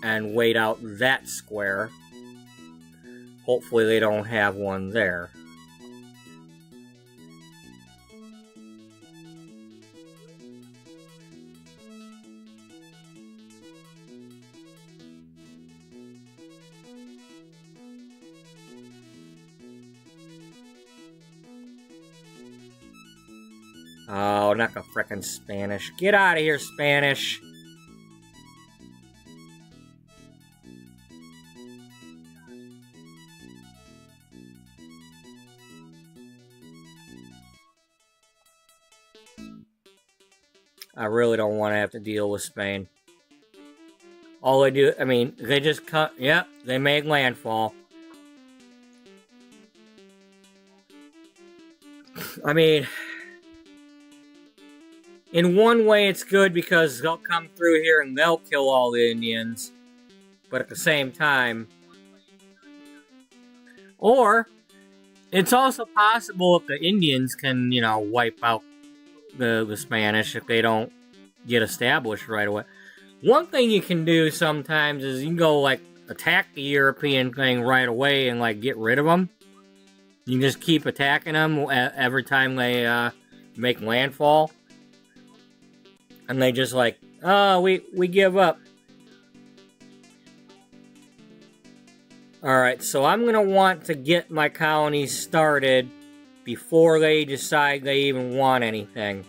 and wait out that square. Hopefully they don't have one there. Oh, not the frickin' Spanish. Get out of here, Spanish! I really don't want to have to deal with Spain. All they do, I mean, they just cut, yep, they made landfall. I mean, in one way it's good because they'll come through here and they'll kill all the Indians. But at the same time... Or, it's also possible if the Indians can, you know, wipe out the Spanish if they don't get established right away. One thing you can do sometimes is you can go, like, attack the European thing right away and, like, get rid of them. You can just keep attacking them every time they make landfall. And they just like, oh, we give up. Alright, so I'm going to want to get my colonies started before they decide they even want anything.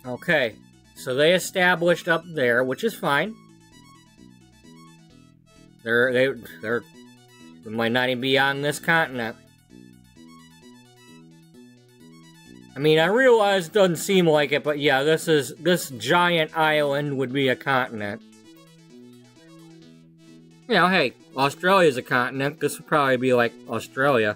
Okay, so they established up there, which is fine. They might not even be on this continent. I mean, I realize it doesn't seem like it, but yeah, this giant island would be a continent. You know, hey, Australia's a continent. This would probably be like Australia.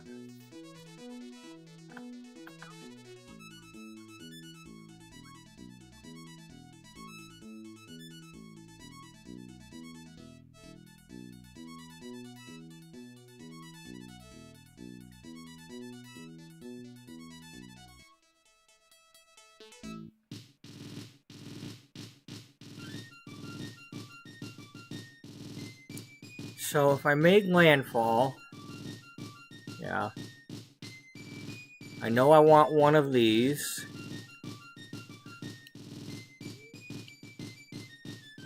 So if I make landfall, yeah, I know I want one of these.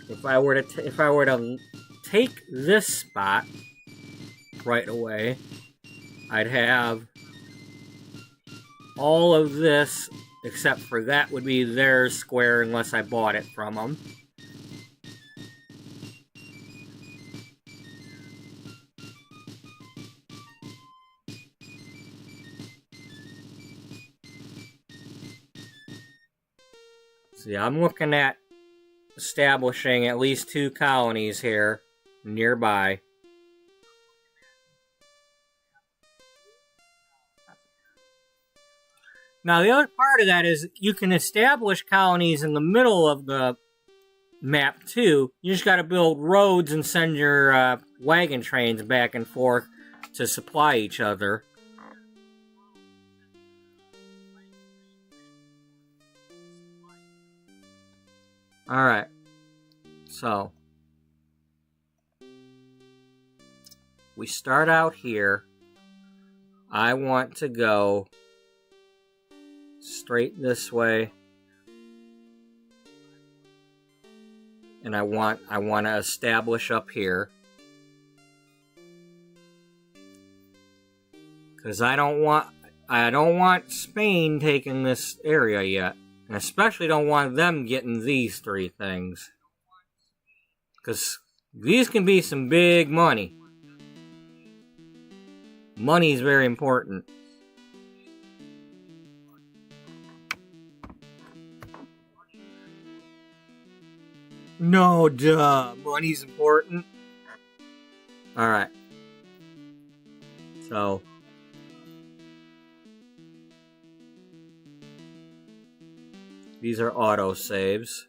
If I were to take this spot right away, I'd have all of this except for that would be their square unless I bought it from them. So yeah, I'm looking at establishing at least 2 colonies here nearby. Now, the other part of that is you can establish colonies in the middle of the map, too. You just got to build roads and send your wagon trains back and forth to supply each other. Alright. So, we start out here. I want to go straight this way, and I want to establish up here, because I don't want Spain taking this area yet, and especially don't want them getting these 3 things, because these can be some big money. Money is very important. No, duh. Money's important. Alright. So. These are auto saves.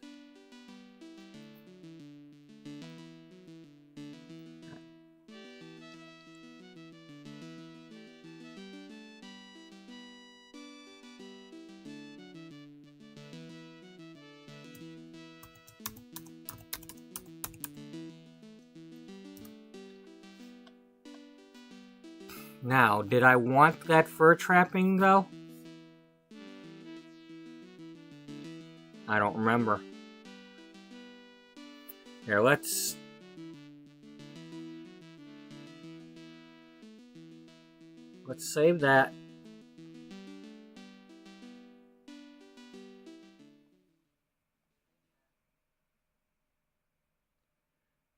Now, did I want that fur trapping, though? I don't remember. Here, let's save that.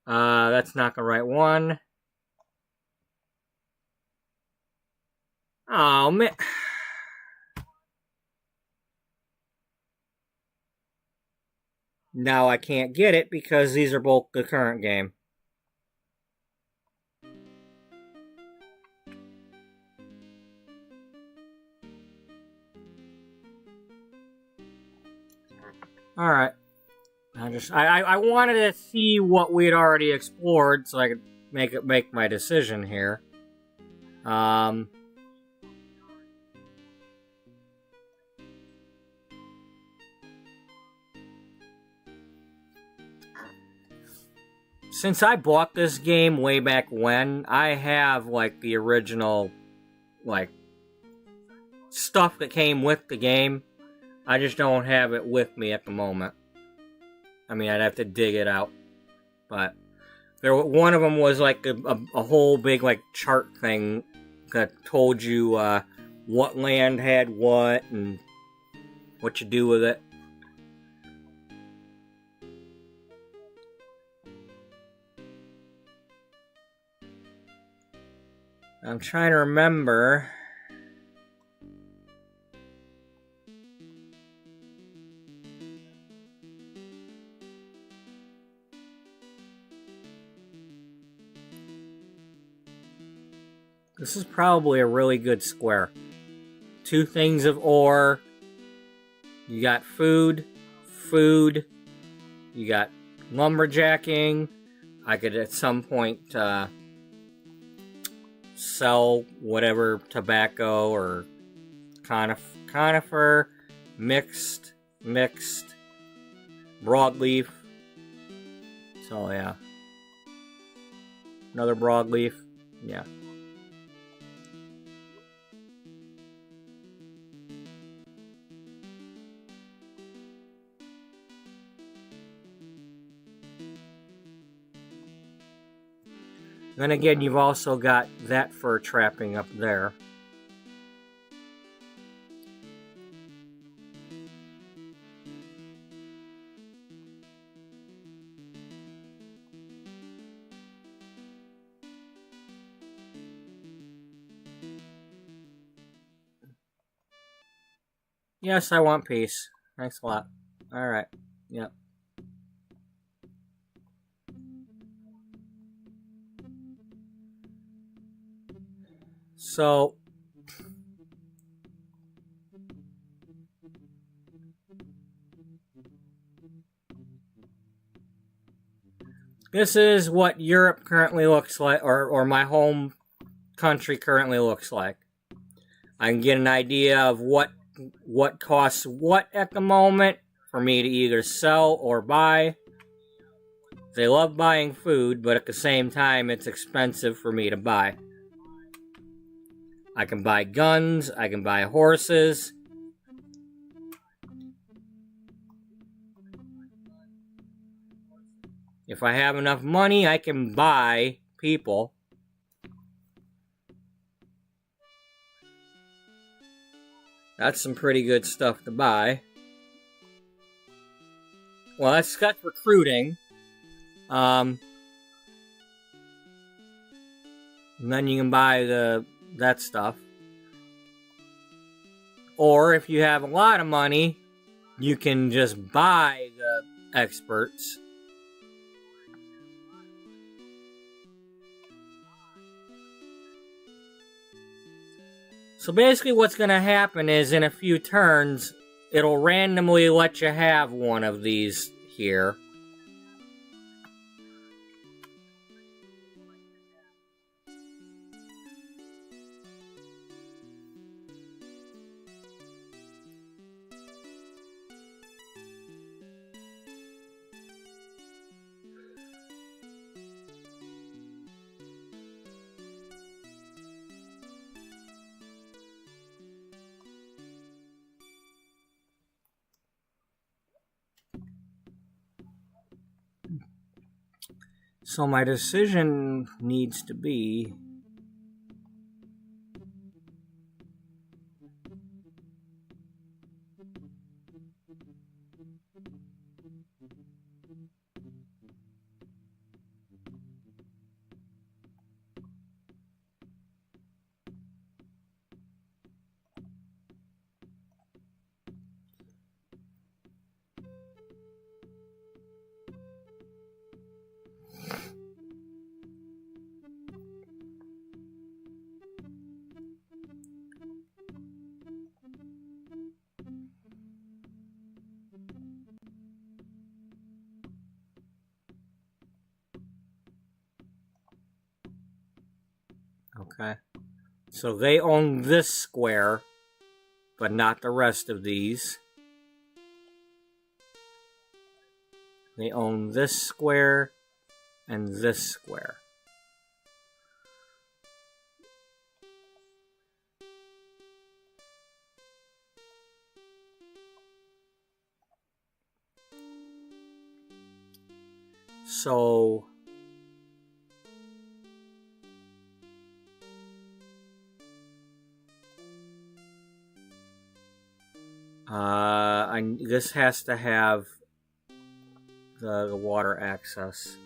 That's not the right one. Oh, man. Now I can't get it because these are both the current game. Alright. I wanted to see what we had already explored so I could make my decision here. Since I bought this game way back when, I have, like, the original, like, stuff that came with the game. I just don't have it with me at the moment. I mean, I'd have to dig it out. But one of them was, like, a whole big, like, chart thing that told you what land had what and what you do with it. I'm trying to remember. This is probably a really good square. 2 things of ore. You got food. You got lumberjacking. I could at some point sell whatever tobacco or conifer, mixed, broadleaf. So yeah. Another broadleaf. Yeah. Then again, you've also got that fur trapping up there. Yes, I want peace. Thanks a lot. Alright. Yep. So this is what Europe currently looks like, or my home country currently looks like. I can get an idea of what costs what at the moment for me to either sell or buy. They love buying food, but at the same time, it's expensive for me to buy. I can buy guns, I can buy horses. If I have enough money, I can buy people. That's some pretty good stuff to buy. Well, that's recruiting. And then you can buy that stuff. Or if you have a lot of money, you can just buy the experts. So basically what's going to happen is in a few turns, it'll randomly let you have one of these here. So my decision needs to be okay. So they own this square, but not the rest of these. They own this square and this square. So this has to have the water access.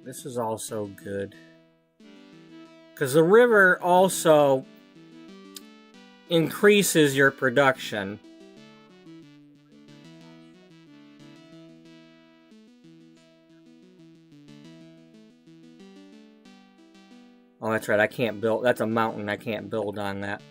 This is also good. Because the river also increases your production. Oh, that's right, I can't build. That's a mountain, I can't build on that.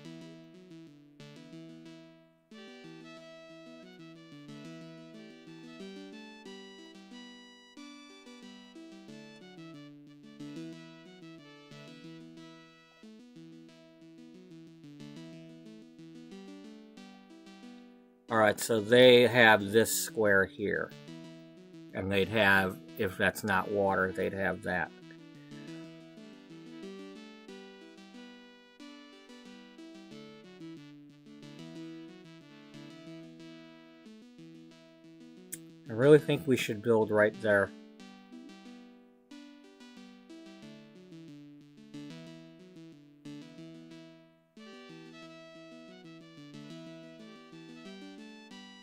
Alright, so they have this square here. And they'd have, if that's not water, they'd have that. I really think we should build right there.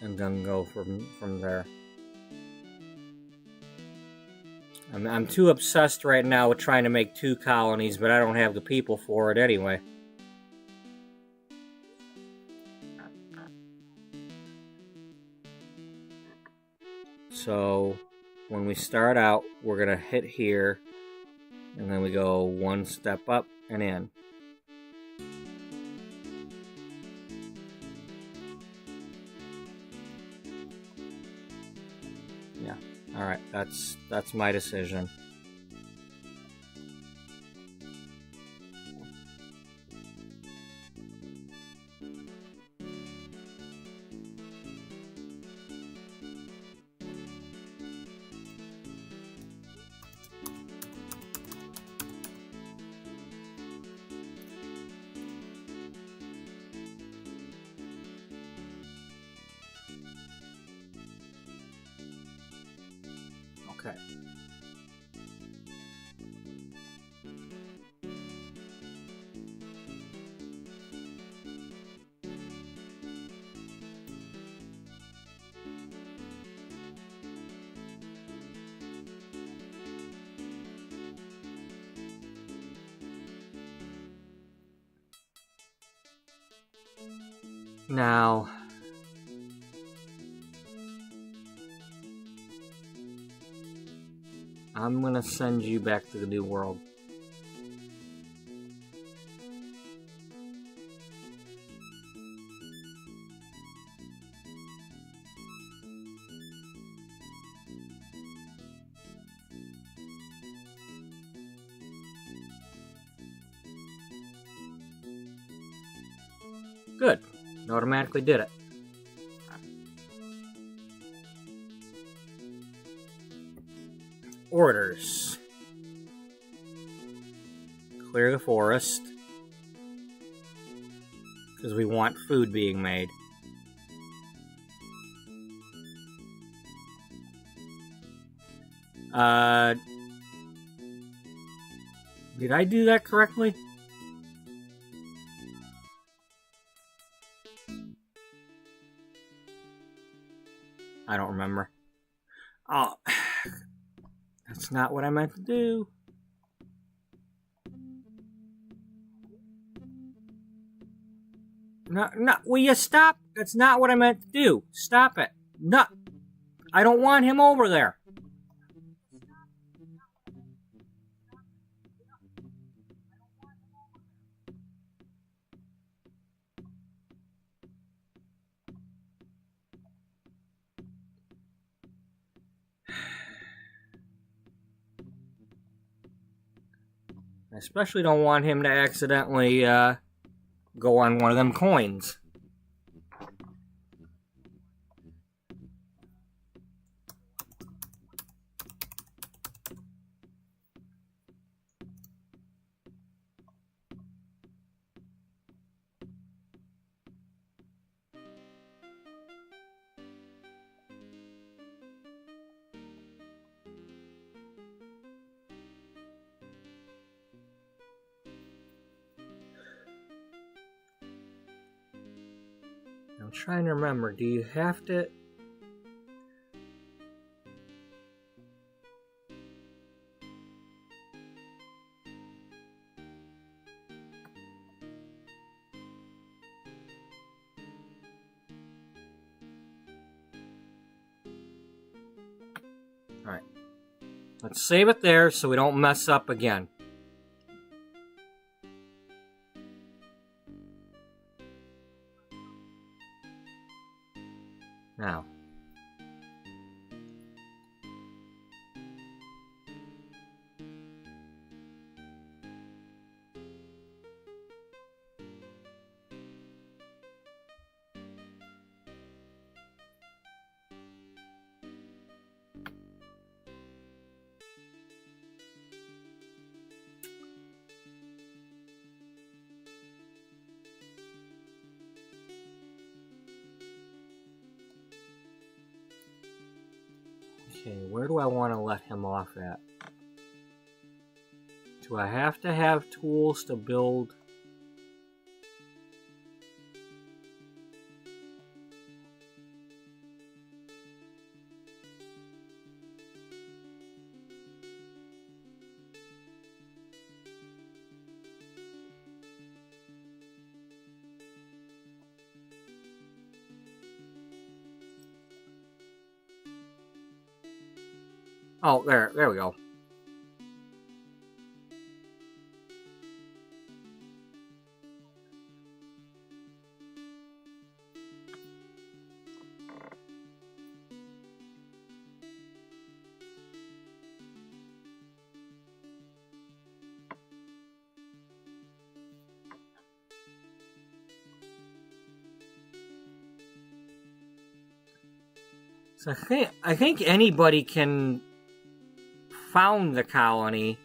and then go from there. I'm too obsessed right now with trying to make 2 colonies, but I don't have the people for it anyway. So when we start out, we're gonna hit here, and then we go 1 step up and in. Yeah, all right, that's my decision. Okay. Now, I'm gonna send you back to the New World. Good. It automatically did it. Orders. Clear the forest. Because we want food being made. Did I do that correctly? I don't remember. Oh, that's not what I meant to do. No, will you stop? That's not what I meant to do. Stop it. No, I don't want him over there. I especially don't want him to accidentally go on one of them coins. I'm trying to remember, do you have to... Alright. Let's save it there so we don't mess up again. Now. Okay, where do I want to let him off at? Do I have to have tools to build? Oh, there we go. So I think anybody can found the colony.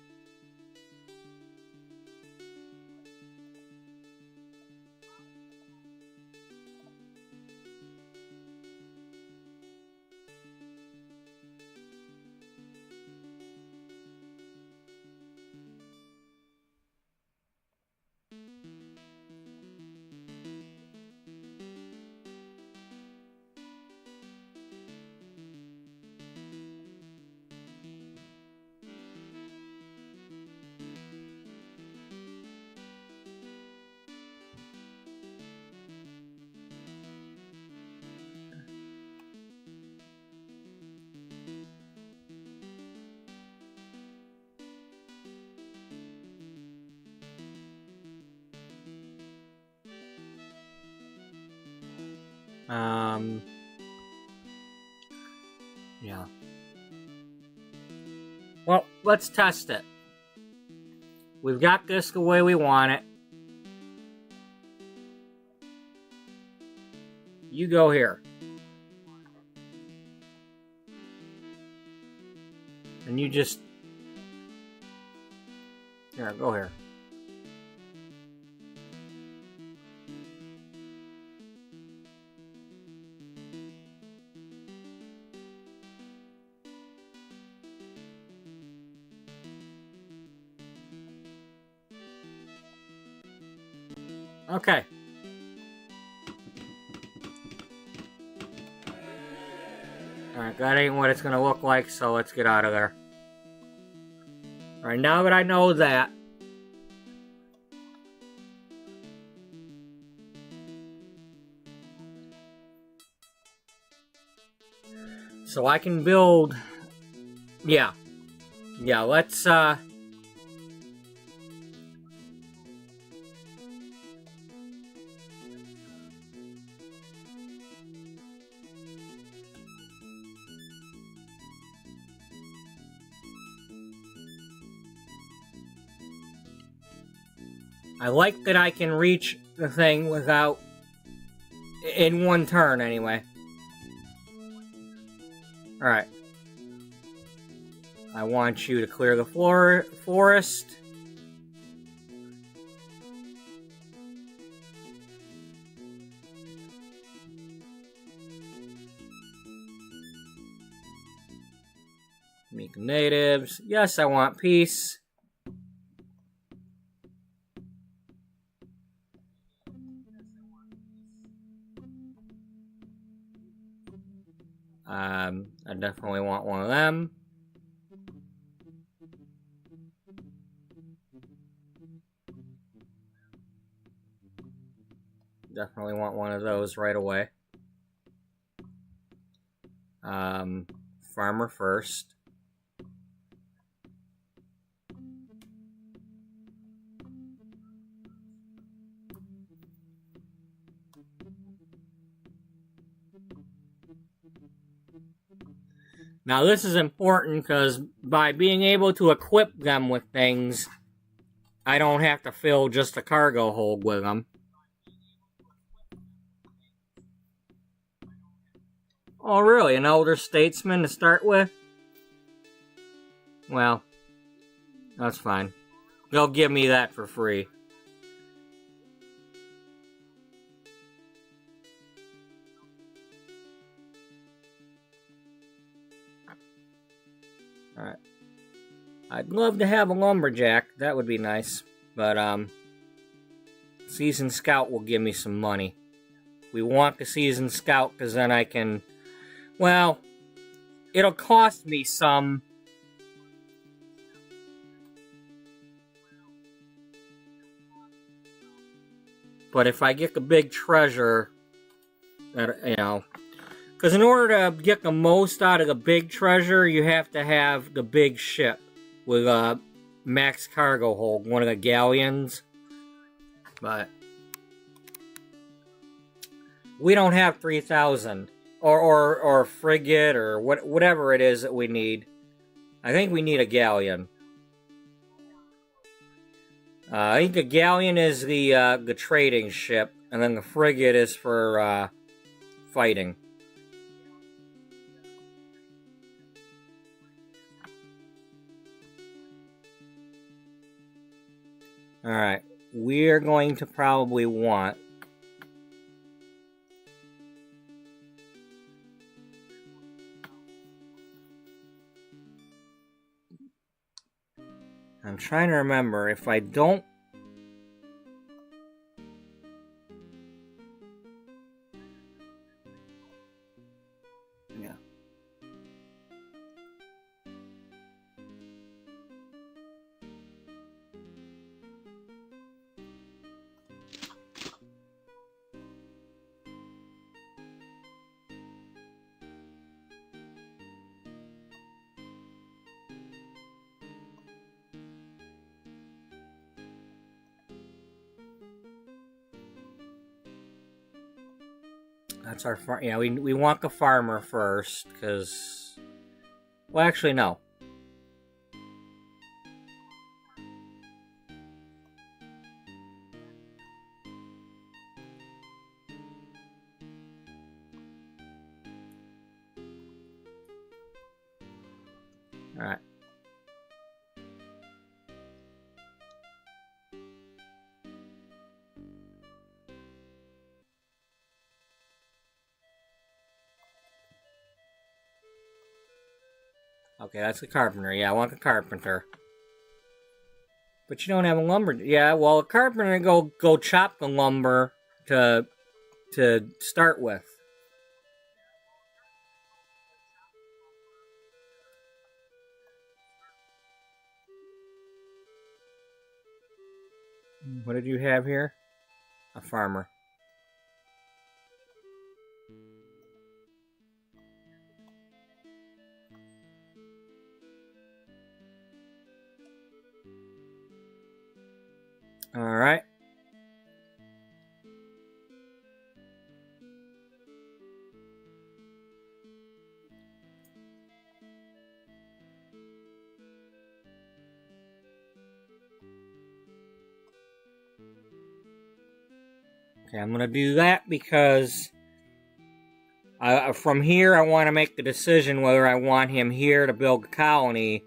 Yeah. Well, let's test it. We've got this the way we want it. You go here. And you just... Here, go here. Okay. Alright, that ain't what it's gonna look like, so let's get out of there. Alright, now that I know that, so I can build... Yeah, let's, I like that I can reach the thing without... in one turn, anyway. Alright. I want you to clear the forest. Make natives. Yes, I want peace. I definitely want one of them. Definitely want one of those right away. Farmer first. Now this is important because by being able to equip them with things, I don't have to fill just a cargo hold with them. Oh really, an elder statesman to start with? Well, that's fine. They'll give me that for free. Alright. I'd love to have a lumberjack. That would be nice. But, seasoned scout will give me some money. We want the seasoned scout because then I can... Well, it'll cost me some... But if I get the big treasure, that, you know... Because in order to get the most out of the big treasure, you have to have the big ship with a max cargo hold, one of the galleons. But we don't have 3,000 or frigate or whatever it is that we need. I think we need a galleon. I think the galleon is the trading ship, and then the frigate is for fighting. Alright, we're going to probably want... I'm trying to remember if I don't... Yeah. That's our farm. Yeah, we want the farmer first, because... Well, actually, no. Alright. Okay, that's the carpenter. Yeah, I want the carpenter. But you don't have a lumber... Yeah, well, a carpenter go chop the lumber to start with. What did you have here? A farmer. Alright. Okay, I'm gonna do that because from here I want to make the decision whether I want him here to build a colony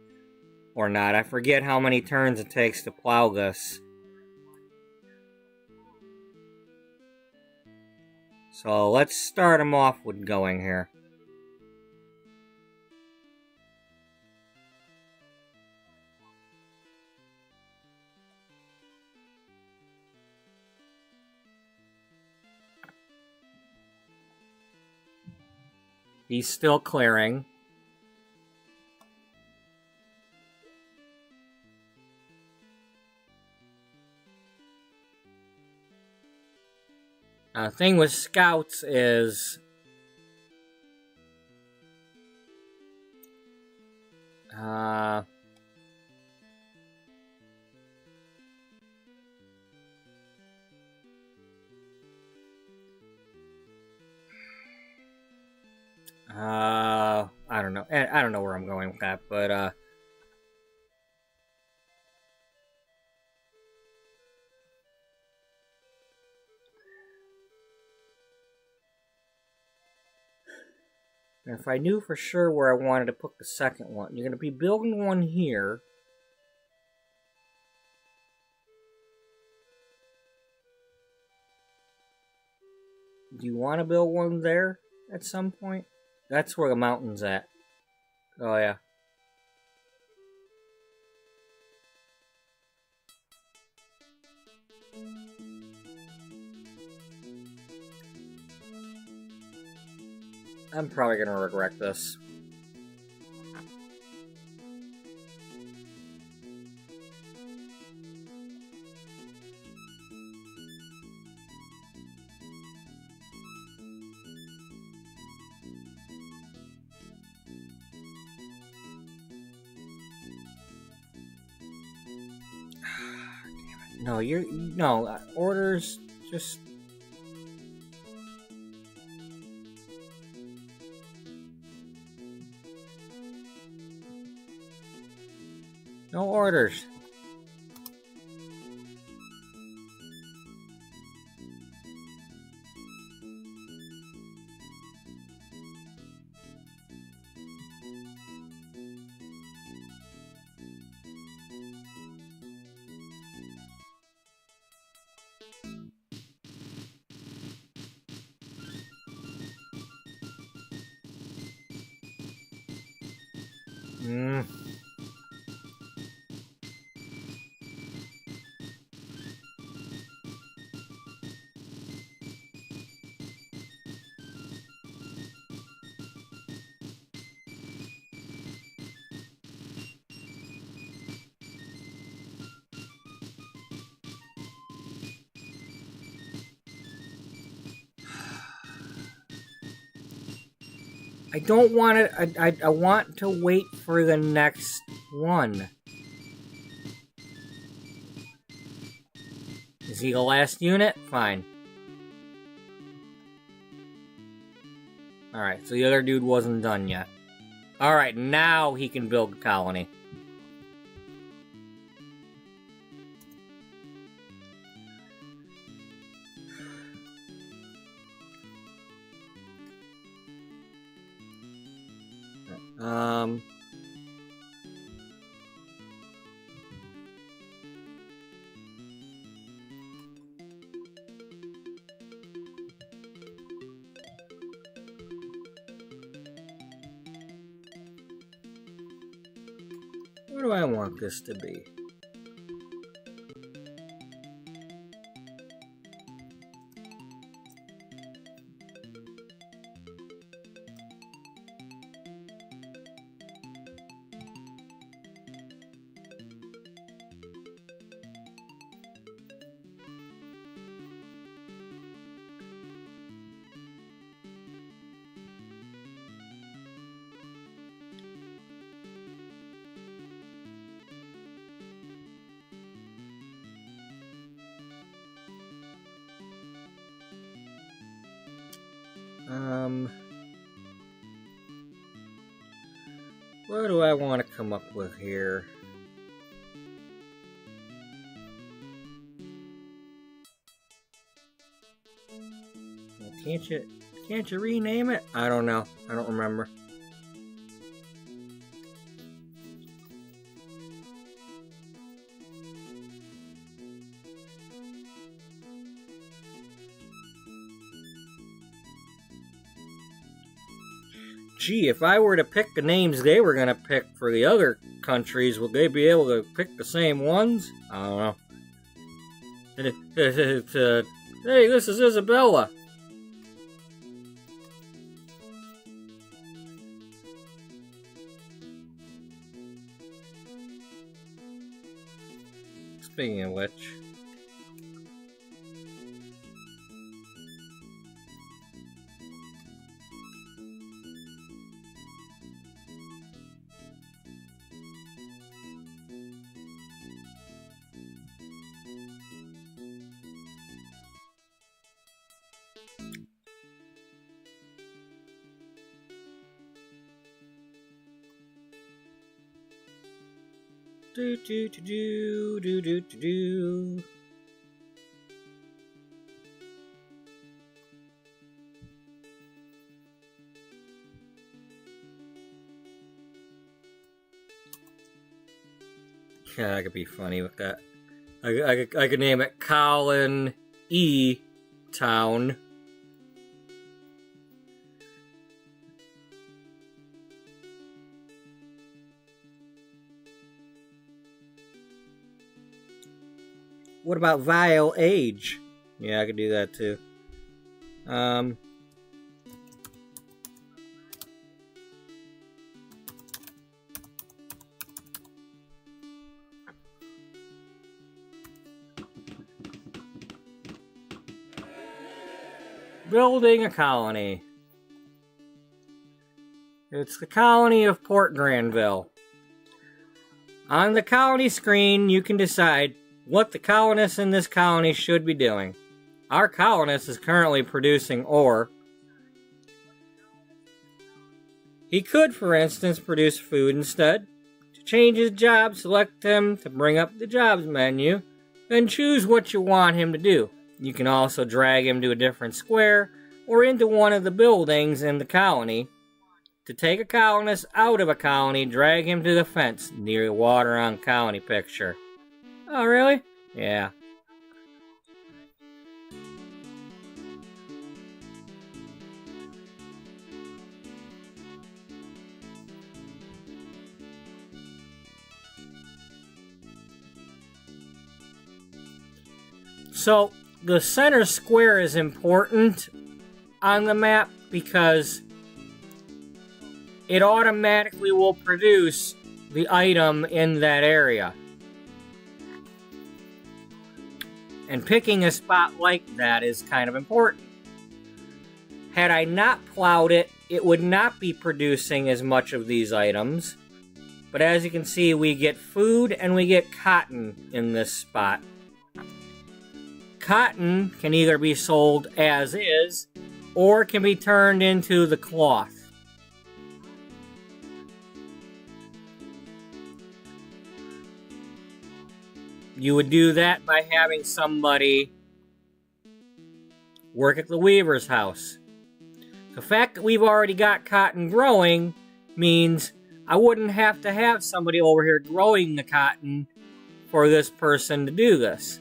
or not. I forget how many turns it takes to plow this. So let's start him off with going here. He's still clearing. Thing with scouts is... I don't know. I don't know where I'm going with that, but if I knew for sure where I wanted to put the second one, you're going to be building one here. Do you want to build one there at some point? That's where the mountain's at. Oh, yeah. I'm probably going to regret this. No, no, orders, just... No orders. I don't want it. I want to wait for the next one. Is he the last unit? Fine. Alright, so the other dude wasn't done yet. Alright, now he can build a colony. What do I want this to be? What do I want to come up with here? Well, can't you rename it? I don't know. I don't remember. Gee, if I were to pick the names they were going to pick for the other countries, would they be able to pick the same ones? I don't know. Hey, this is Isabella. Speaking of which... Do. Yeah, I could be funny with that. I could name it Colin E. Town. What about Vile Age? Yeah, I could do that too. Building a colony. It's the colony of Port Granville. On the colony screen, you can decide what the colonists in this colony should be doing. Our colonist is currently producing ore. He could, for instance, produce food instead. To change his job, select him to bring up the jobs menu, then choose what you want him to do. You can also drag him to a different square or into one of the buildings in the colony. To take a colonist out of a colony, drag him to the fence near the water on colony picture. Oh, really? Yeah. So, the center square is important on the map because it automatically will produce the item in that area. And picking a spot like that is kind of important. Had I not plowed it, it would not be producing as much of these items. But as you can see, we get food and we get cotton in this spot. Cotton can either be sold as is, or can be turned into the cloth. You would do that by having somebody work at the weaver's house. The fact that we've already got cotton growing means I wouldn't have to have somebody over here growing the cotton for this person to do this.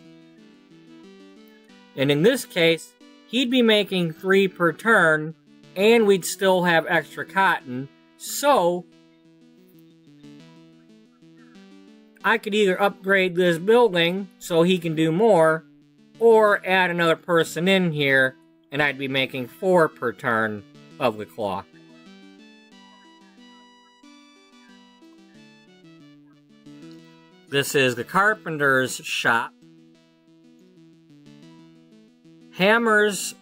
And in this case, he'd be making 3 per turn, and we'd still have extra cotton, so I could either upgrade this building so he can do more, or add another person in here, and I'd be making 4 per turn of the cloth. This is the carpenter's shop. Hammers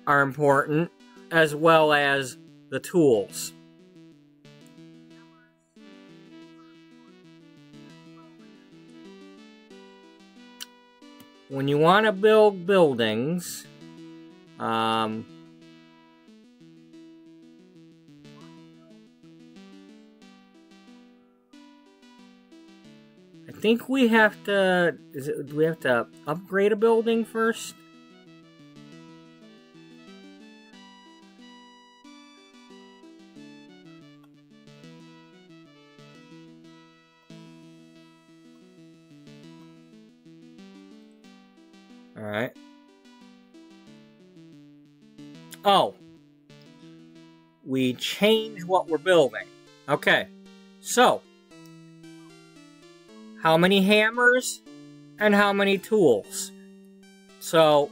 are important, as well as the tools. When you want to build buildings, I think we have to. Do we have to upgrade a building first? Alright. Oh. We change what we're building. Okay. So. How many hammers and how many tools? So.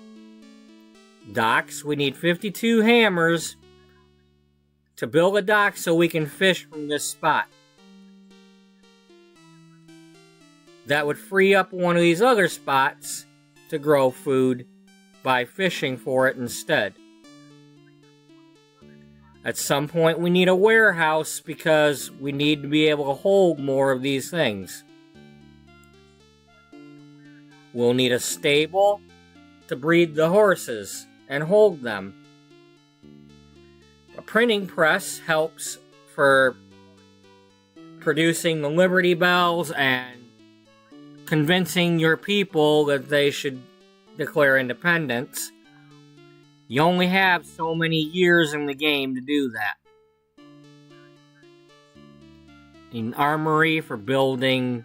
Docks. We need 52 hammers to build a dock so we can fish from this spot. That would free up one of these other spots to grow food by fishing for it instead. At some point we need a warehouse because we need to be able to hold more of these things. We'll need a stable to breed the horses and hold them. A printing press helps for producing the Liberty Bells and convincing your people that they should declare independence. You only have so many years in the game to do that. An armory for building,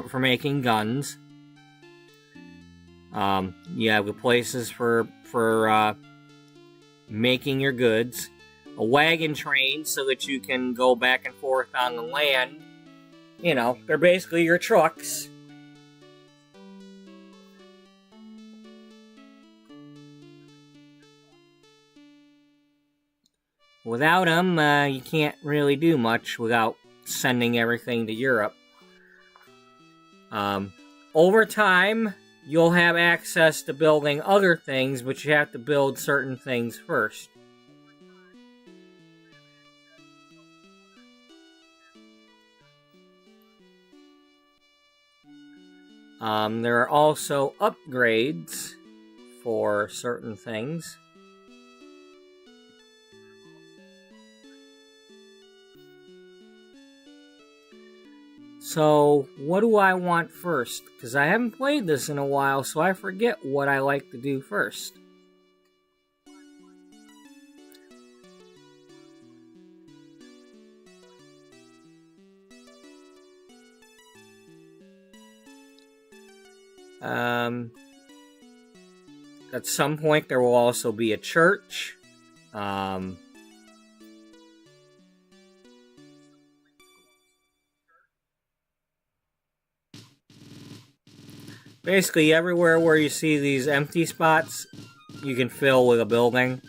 for making guns. You have the places for making your goods. A wagon train so that you can go back and forth on the land. You know, they're basically your trucks. Without them, you can't really do much without sending everything to Europe. Over time, you'll have access to building other things, but you have to build certain things first. There are also upgrades for certain things. So, what do I want first? Because I haven't played this in a while, so I forget what I like to do first. At some point, there will also be a church. Basically, everywhere where you see these empty spots, you can fill with a building.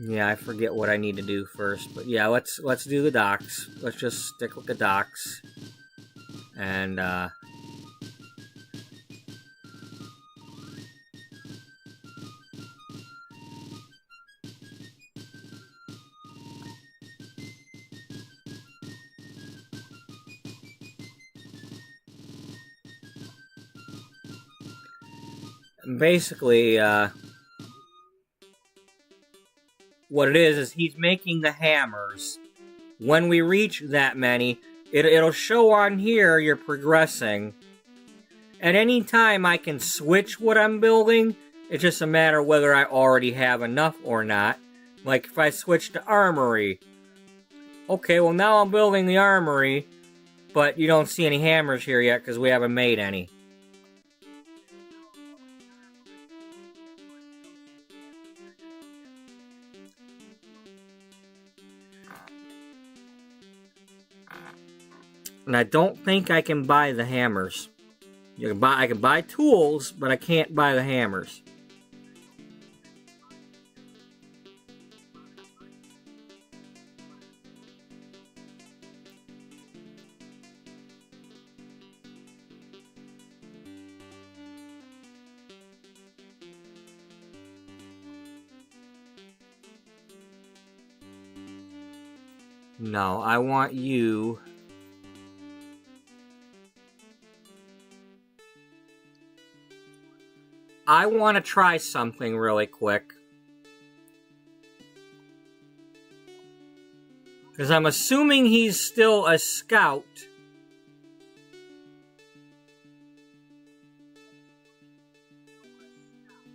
Yeah, I forget what I need to do first, but yeah, let's do the docks. Let's just stick with the docks, and basically, what it is he's making the hammers. When we reach that many, it'll show on here you're progressing. At any time, I can switch what I'm building. It's just a matter of whether I already have enough or not. Like if I switch to armory. Okay, well now I'm building the armory, but you don't see any hammers here yet because we haven't made any. And I don't think I can buy the hammers. I can buy tools, but I can't buy the hammers. No, I want you. I want to try something really quick. Because I'm assuming he's still a scout.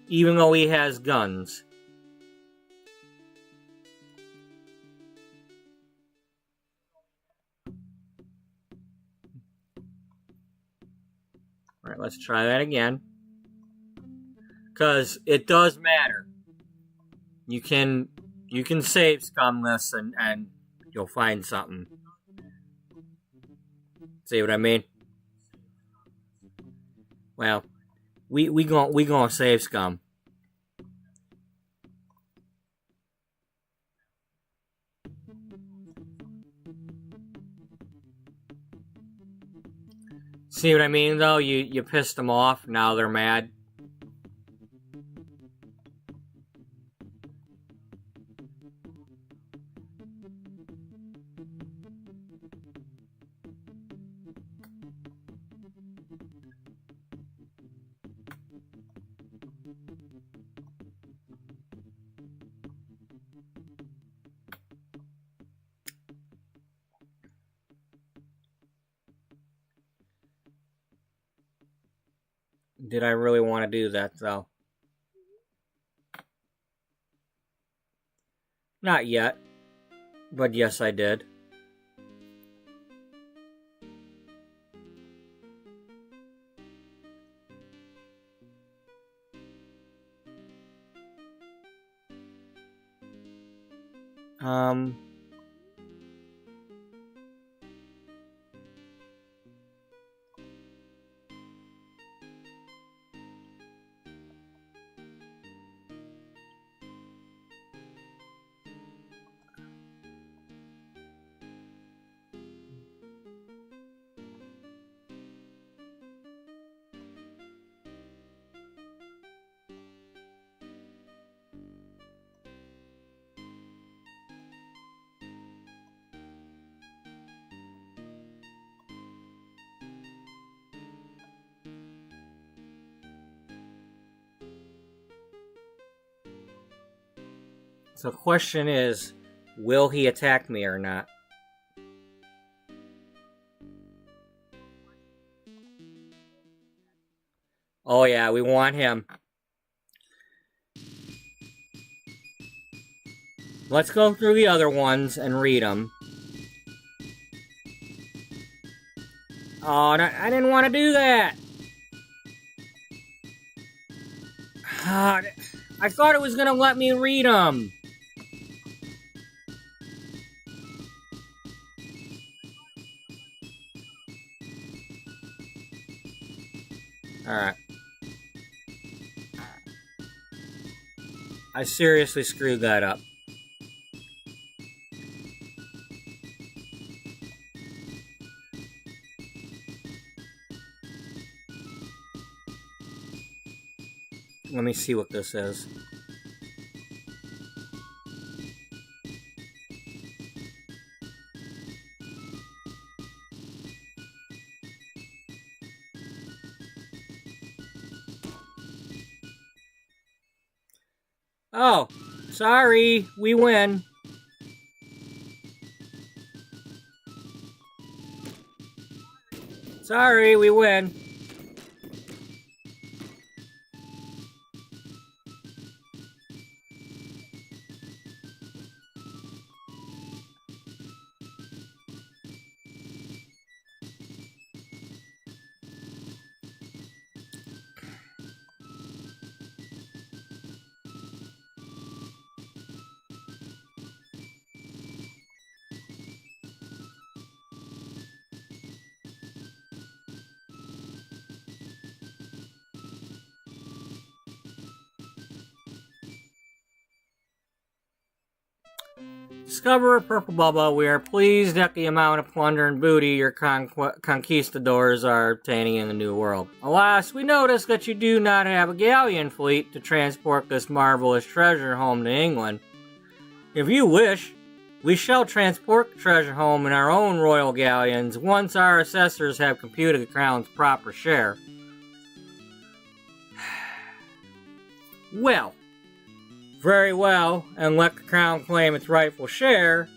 Even though he has guns. Alright, let's try that again. Because it does matter. You can save scum this and you'll find something. See what I mean? Well, we gonna save scum. See what I mean though? You pissed them off, now they're mad. Did I really want to do that, though? Not yet. But yes, I did. So the question is, will he attack me or not? Oh yeah, we want him. Let's go through the other ones and read them. Oh, I didn't want to do that. I thought it was going to let me read them. Alright. I seriously screwed that up. Let me see what this is. Oh, sorry, we win. Sorry, we win. Discover PurpleBubba. We are pleased at the amount of plunder and booty your conquistadors are obtaining in the New World. Alas, we notice that you do not have a galleon fleet to transport this marvelous treasure home to England. If you wish, we shall transport the treasure home in our own royal galleons once our assessors have computed the crown's proper share. Well, very well, and let the crown claim its rightful share,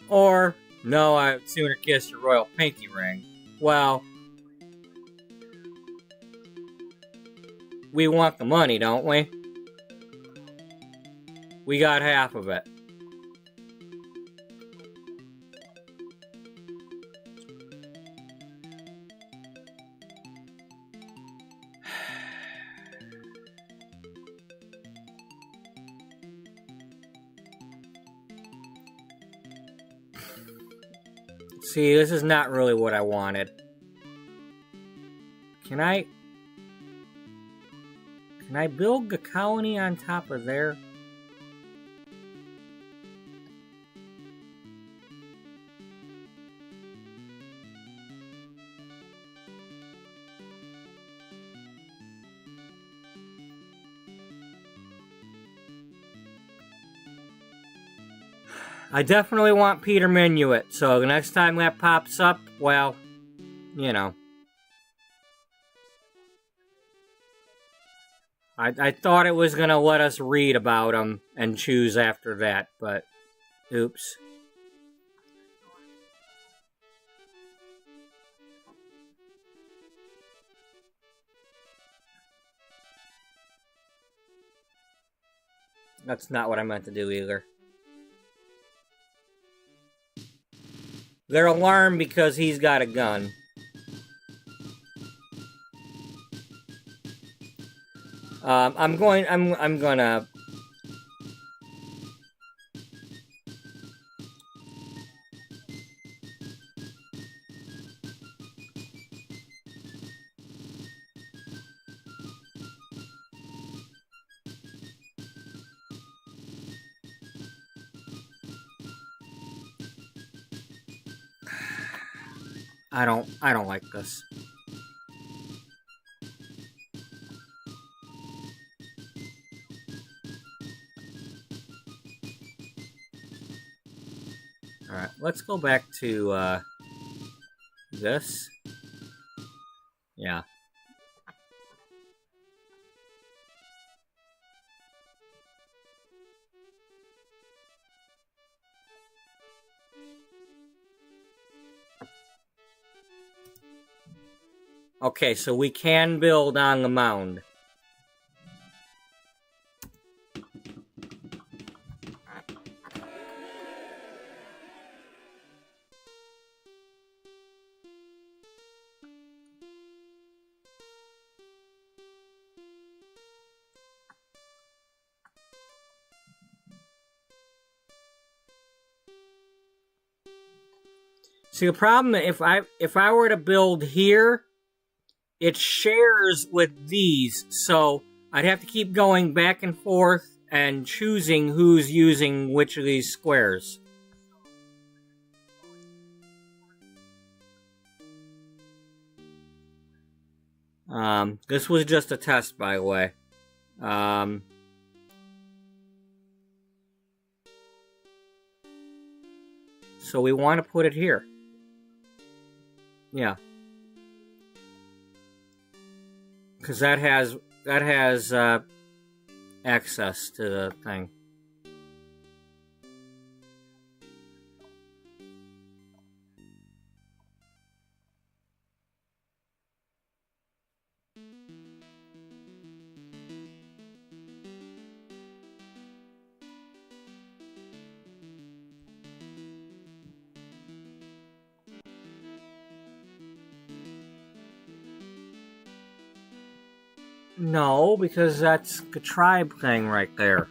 or, no, I'd sooner kiss your royal pinky ring. Well, we want the money, don't we? We got half of it. See, this is not really what I wanted. Can I build the colony on top of there? I definitely want Peter Minuit, so the next time that pops up, well, you know. I thought it was going to let us read about him and choose after that, but oops. That's not what I meant to do either. They're alarmed because he's got a gun. I'm gonna... I don't like this. Alright, let's go back to, this. Yeah. Okay, so we can build on the mound. See, the problem, if I were to build here, it shares with these, so I'd have to keep going back and forth and choosing who's using which of these squares. This was just a test, by the way. So we want to put it here. Yeah. Because that has access to the thing. No, because that's the tribe thing right there.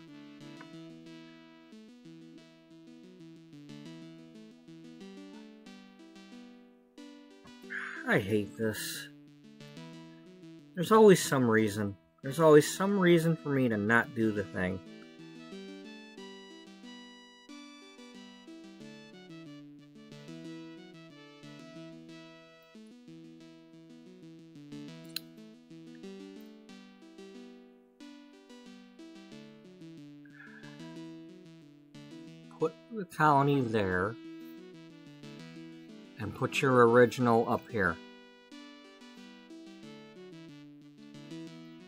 I hate this. There's always some reason. There's always some reason for me to not do the thing. Put the colony there. And put your original up here.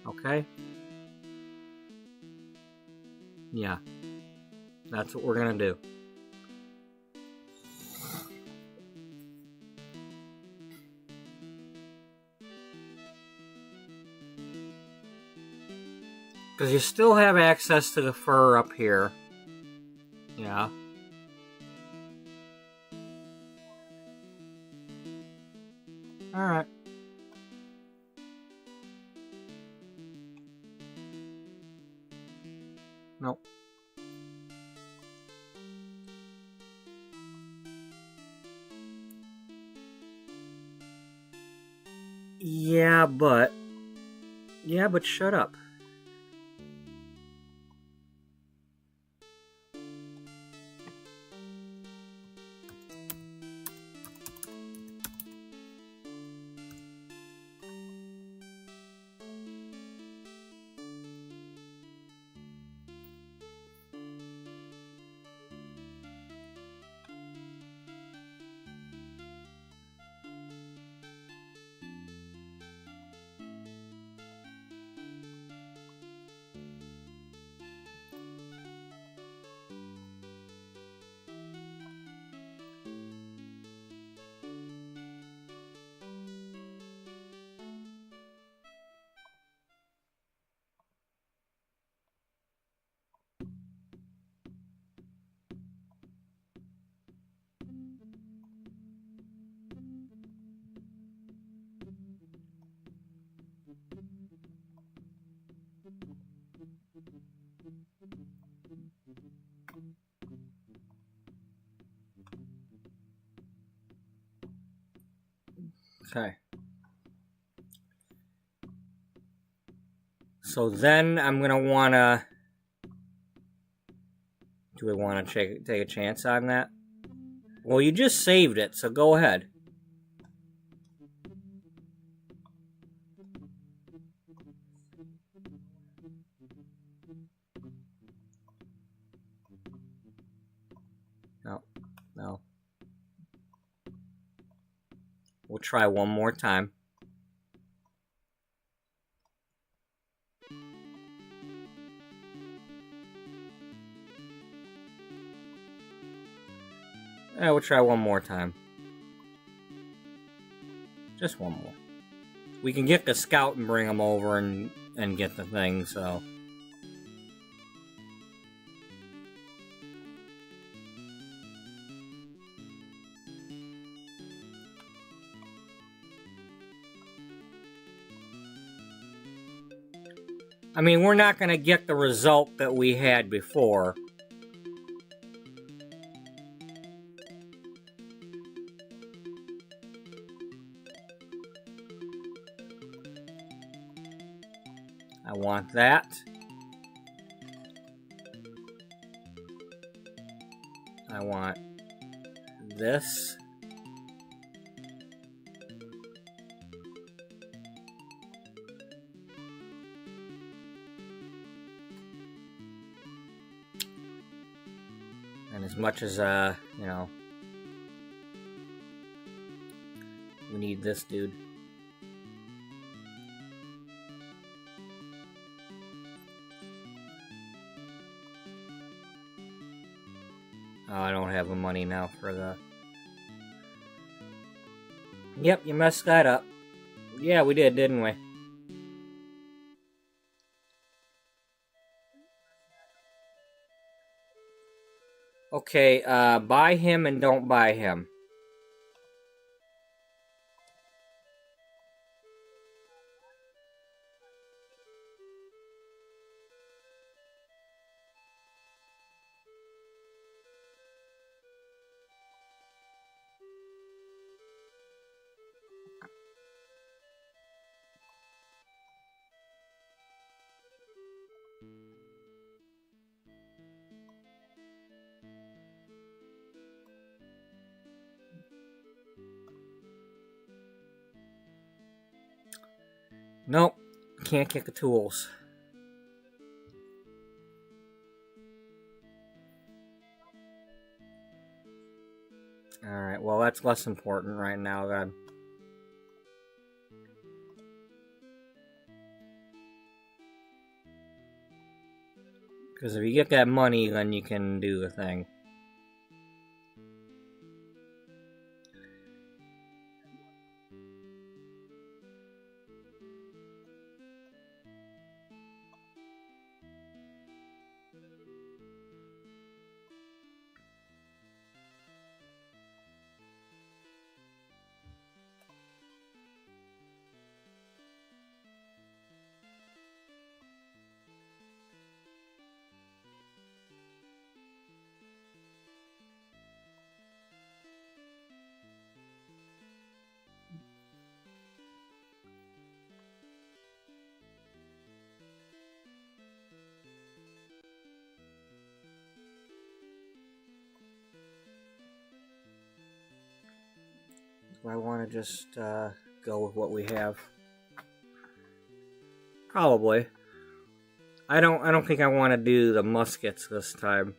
Okay? Yeah. That's what we're gonna do. Because you still have access to the fur up here. Yeah. Alright. Nope. Yeah, but shut up. Okay. So then I'm gonna wanna... Do we want to take a chance on that? Well, you just saved it, so go ahead. No. We'll try one more time. We'll try one more time. Just one more. we can get the scout and bring him over and get the thing, so. I mean, we're not going to get the result that we had before. I want that. I want this. And as much as, you know, we need this dude. Oh, I don't have the money now for the... Yep, you messed that up. Yeah, we did, didn't we? Okay, buy him and don't buy him. Nope, can't get the tools. Alright, well that's less important right now then. Because if you get that money, then you can do the thing. Do I want to just go with what we have? Probably. I don't think I want to do the muskets this time.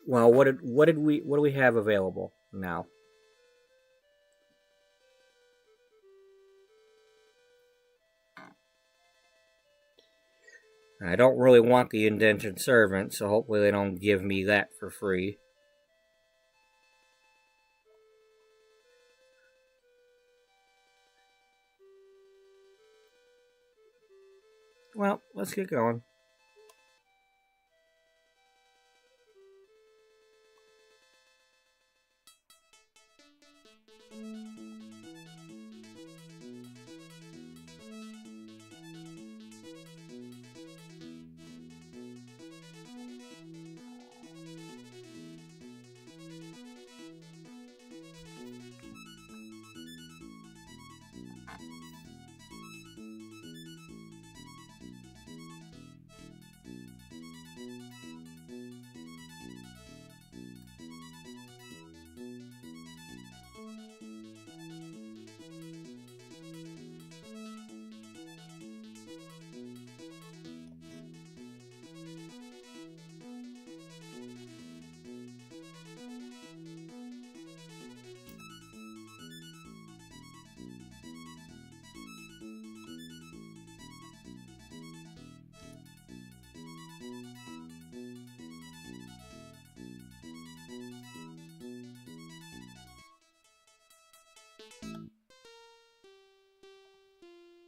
Well, what do we have available now? I don't really want the indentured servant, so hopefully they don't give me that for free. Well, let's get going.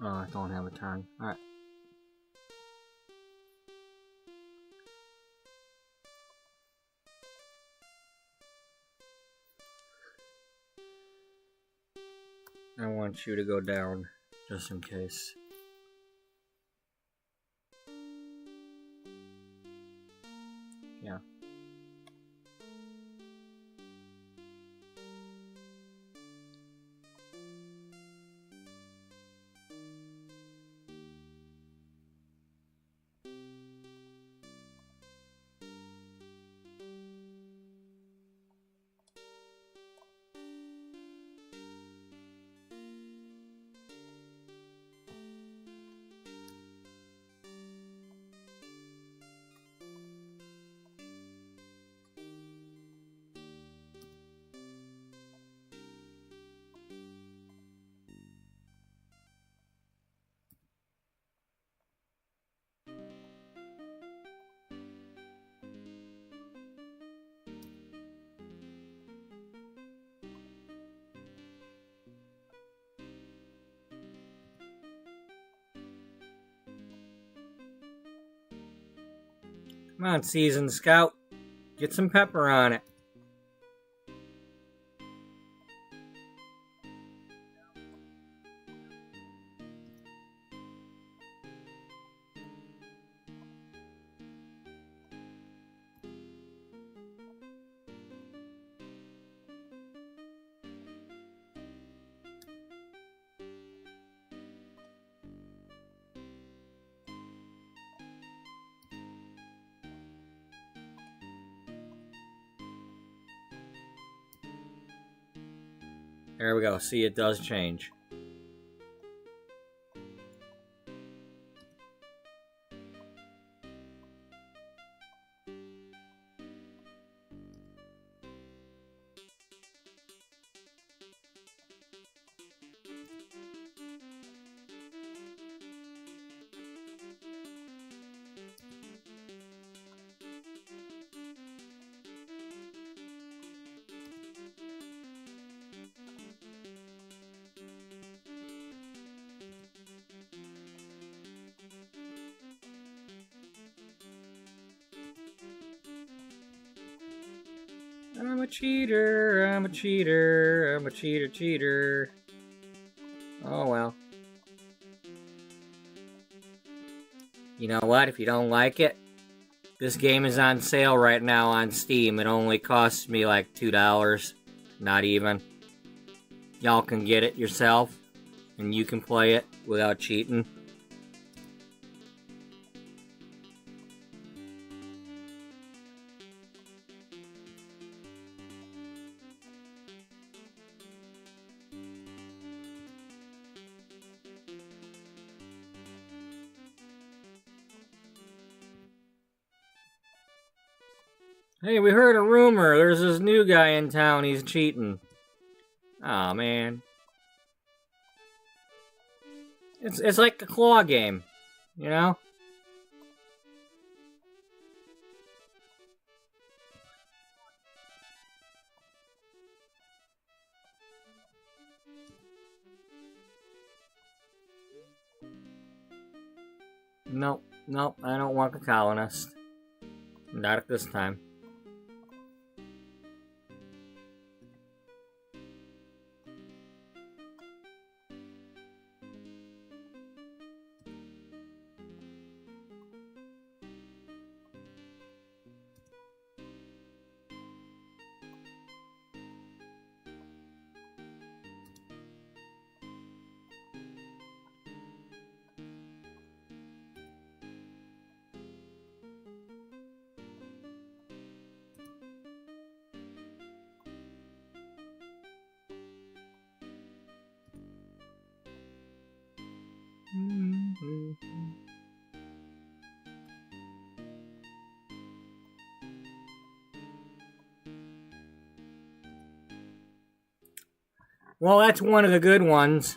Oh, I don't have a turn. Alright. I want you to go down, just in case. Yeah. Come on, Seasoned Scout. Get some pepper on it. There we go. See, it does change. I'm a cheater, I'm a cheater, I'm a cheater. Oh well. You know what? If you don't like it, this game is on sale right now on Steam. It only costs me like $2. Not even. Y'all can get it yourself, and you can play it without cheating. Hey, we heard a rumor. There's this new guy in town. He's cheating. Aw, man. It's like a claw game, you know? Nope, nope, I don't want a colonist. Not at this time. Well, that's one of the good ones.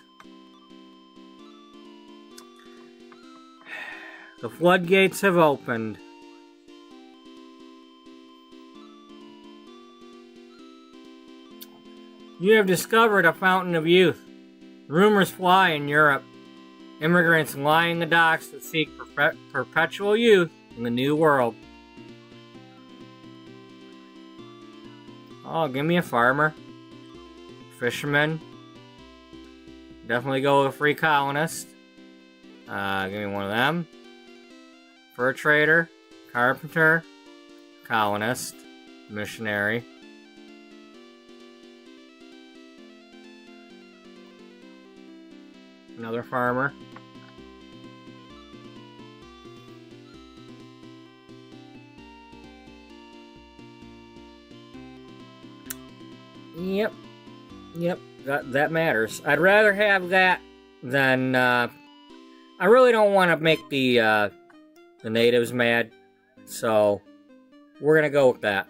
The floodgates have opened. You have discovered a fountain of youth. Rumors fly in Europe. Immigrants line the docks to seek perpetual youth in the new world. Oh, give me a farmer. Fisherman. Definitely go with a free colonist. Give me one of them. Fur trader. Carpenter. Colonist. Missionary. Another farmer. Yep, that matters. I'd rather have that than, I really don't want to make the natives mad, so we're gonna go with that.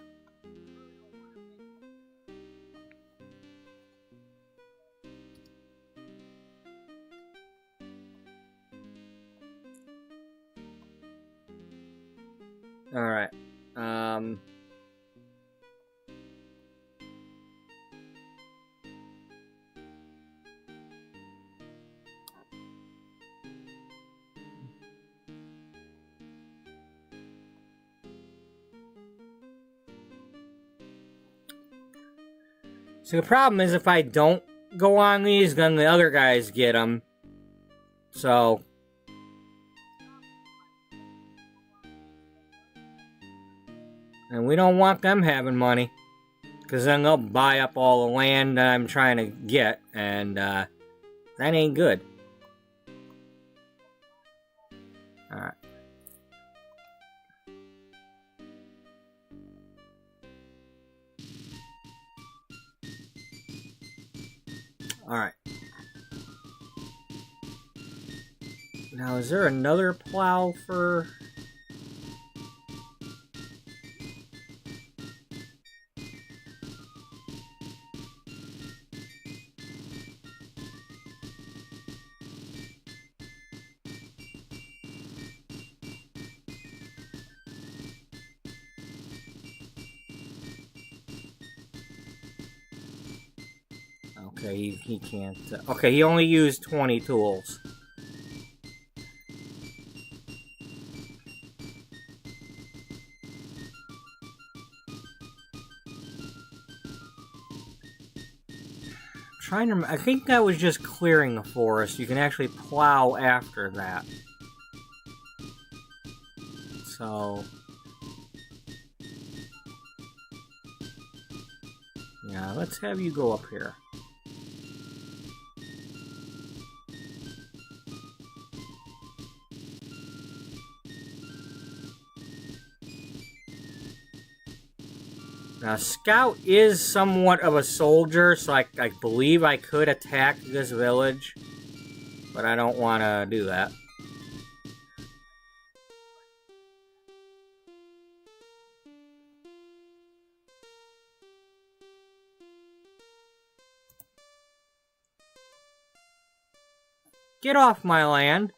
Alright, so the problem is if I don't go on these, then the other guys get them. So, and we don't want them having money, because then they'll buy up all the land that I'm trying to get, and that ain't good. Alright. Alright. Now, is there another plow for... Okay, he can't... okay, he only used 20 tools. Trying to... I think that was just clearing the forest. You can actually plow after that. So... yeah, let's have you go up here. Now, Scout is somewhat of a soldier, so I believe I could attack this village, but I don't want to do that. Get off my land.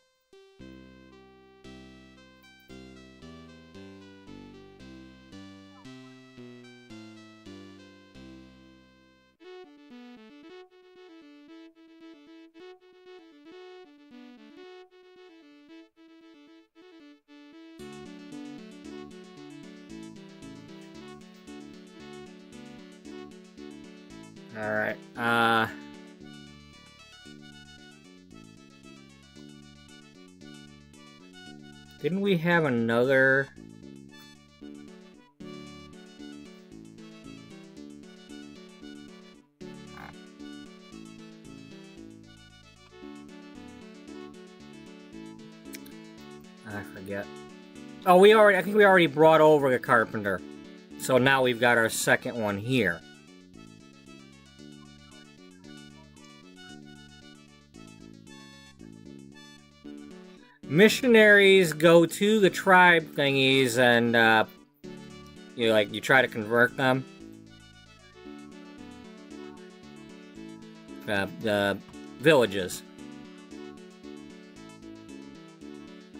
Alright, didn't we have another... I forget. Oh, I think we already brought over the carpenter. So now we've got our second one here. Missionaries go to the tribe thingies and, you try to convert them. The villages.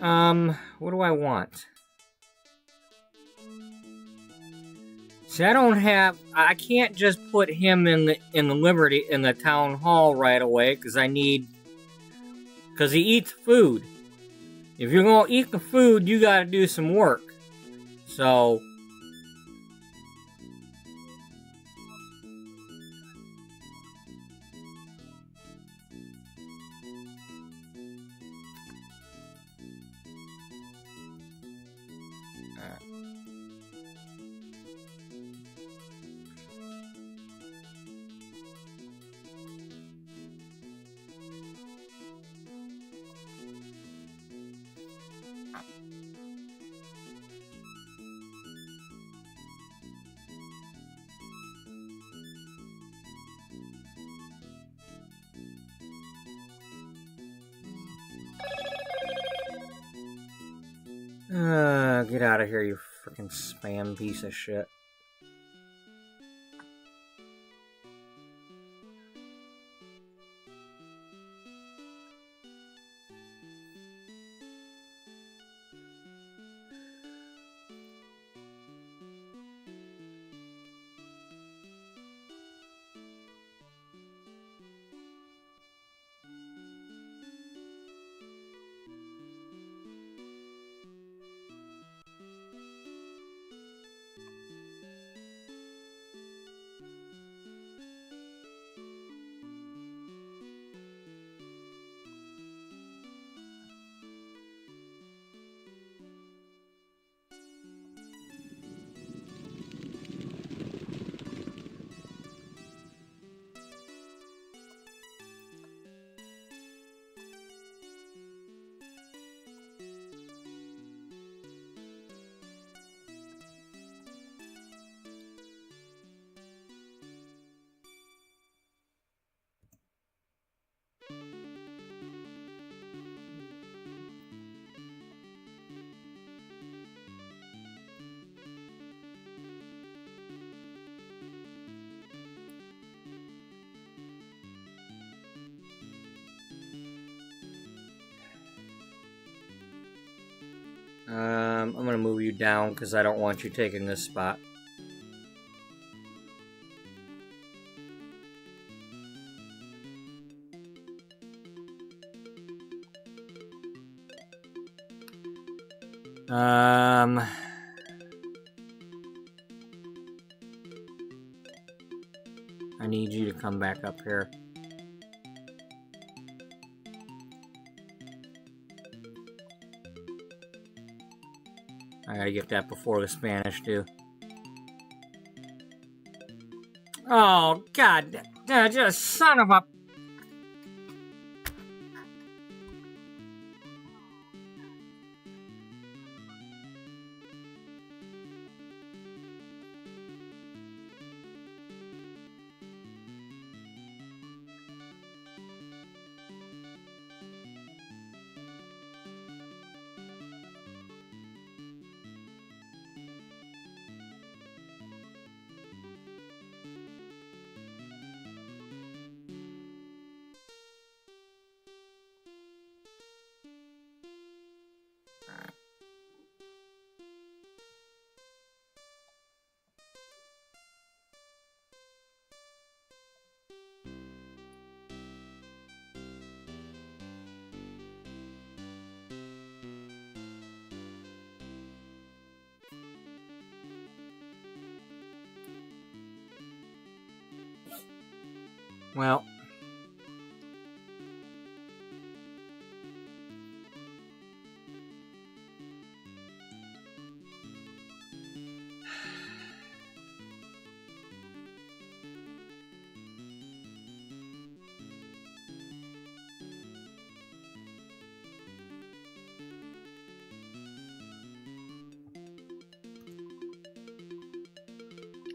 What do I want? See, I can't just put him in the town hall right away, because because he eats food. If you're gonna eat the food, you gotta do some work. So, get out of here, you freaking spam piece of shit. I'm gonna move you down because I don't want you taking this spot. I need you to come back up here. I gotta get that before the Spanish do. Oh, God. Just son of a... Well...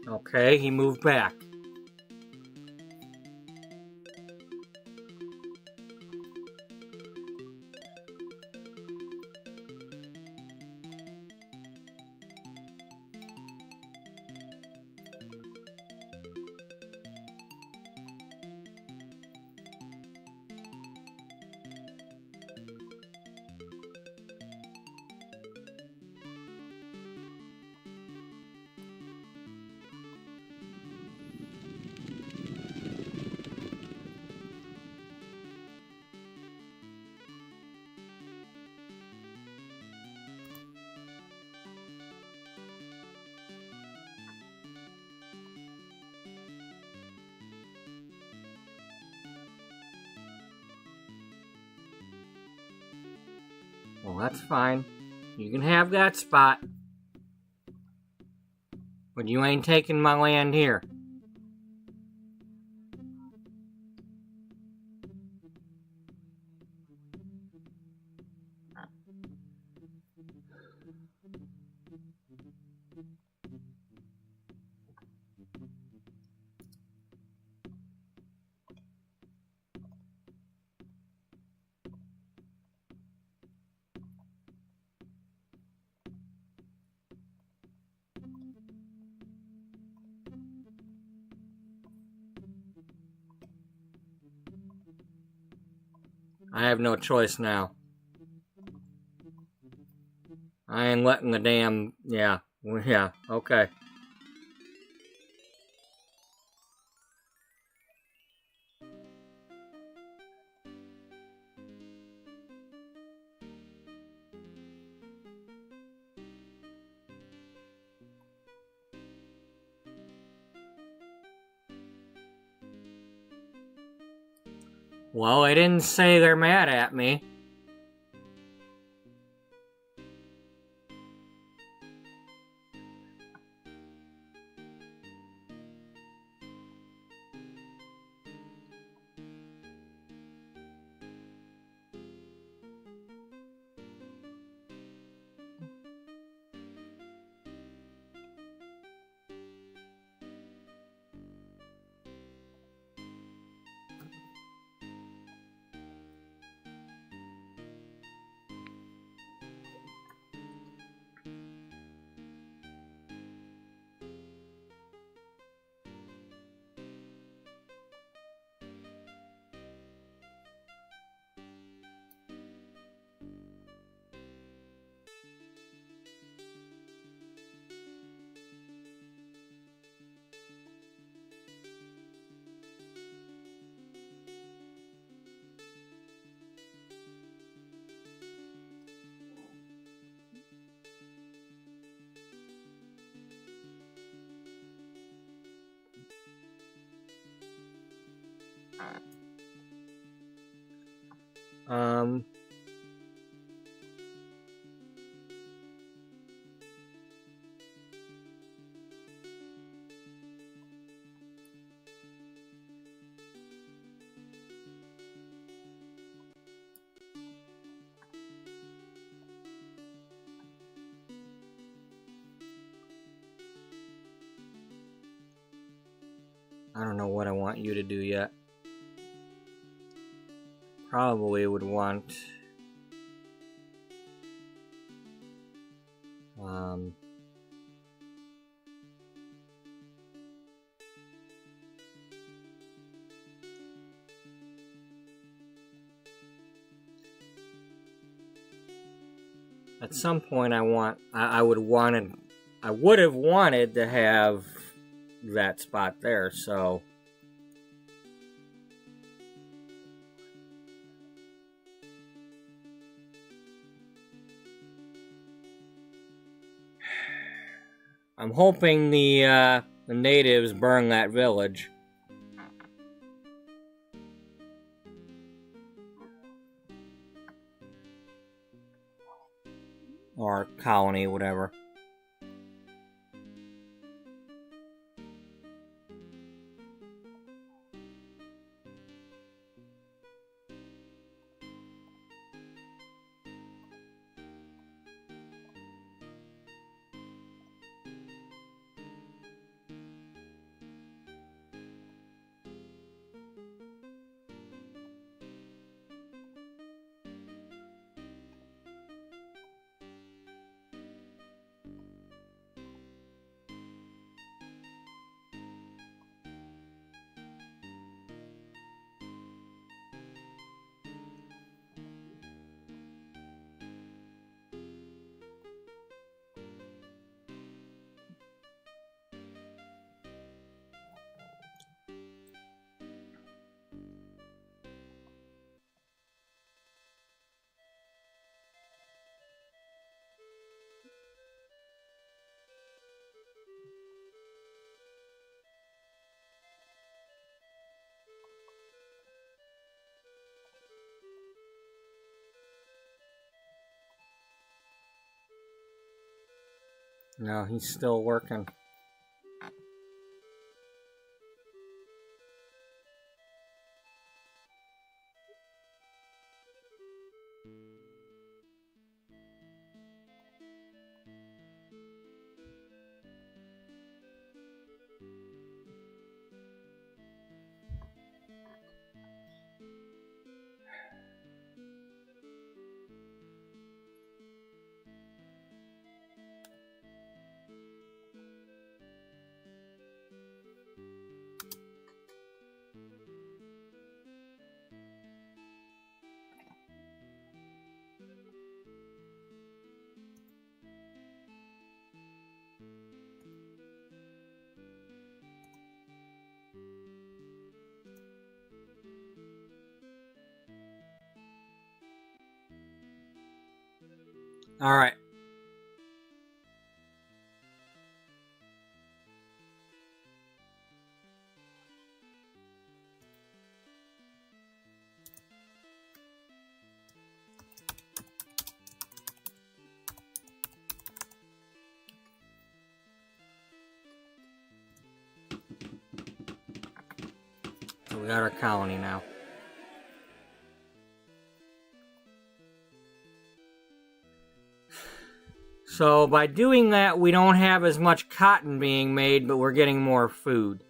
Okay, he moved back. Well, that's fine. You can have that spot. But you ain't taking my land here. I have no choice now. I ain't letting the damn... Yeah, okay. Well, they didn't say they're mad at me. I don't know what I want you to do yet. Probably would want... At some point I would have wanted to have that spot there, so... I'm hoping the natives burn that village. Or colony, whatever. No, he's still working. All right. So we got our colony now. So by doing that, we don't have as much cotton being made, but we're getting more food.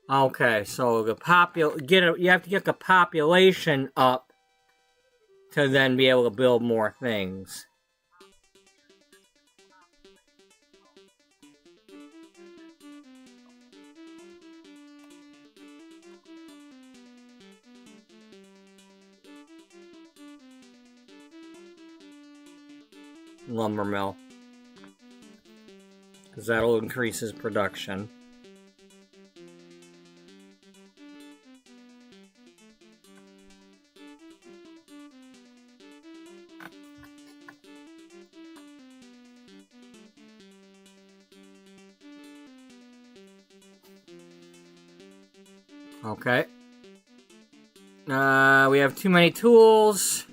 Okay, so the you have to get the population up to then be able to build more things. Lumber mill, because that'll increase his production. Okay. We have too many tools.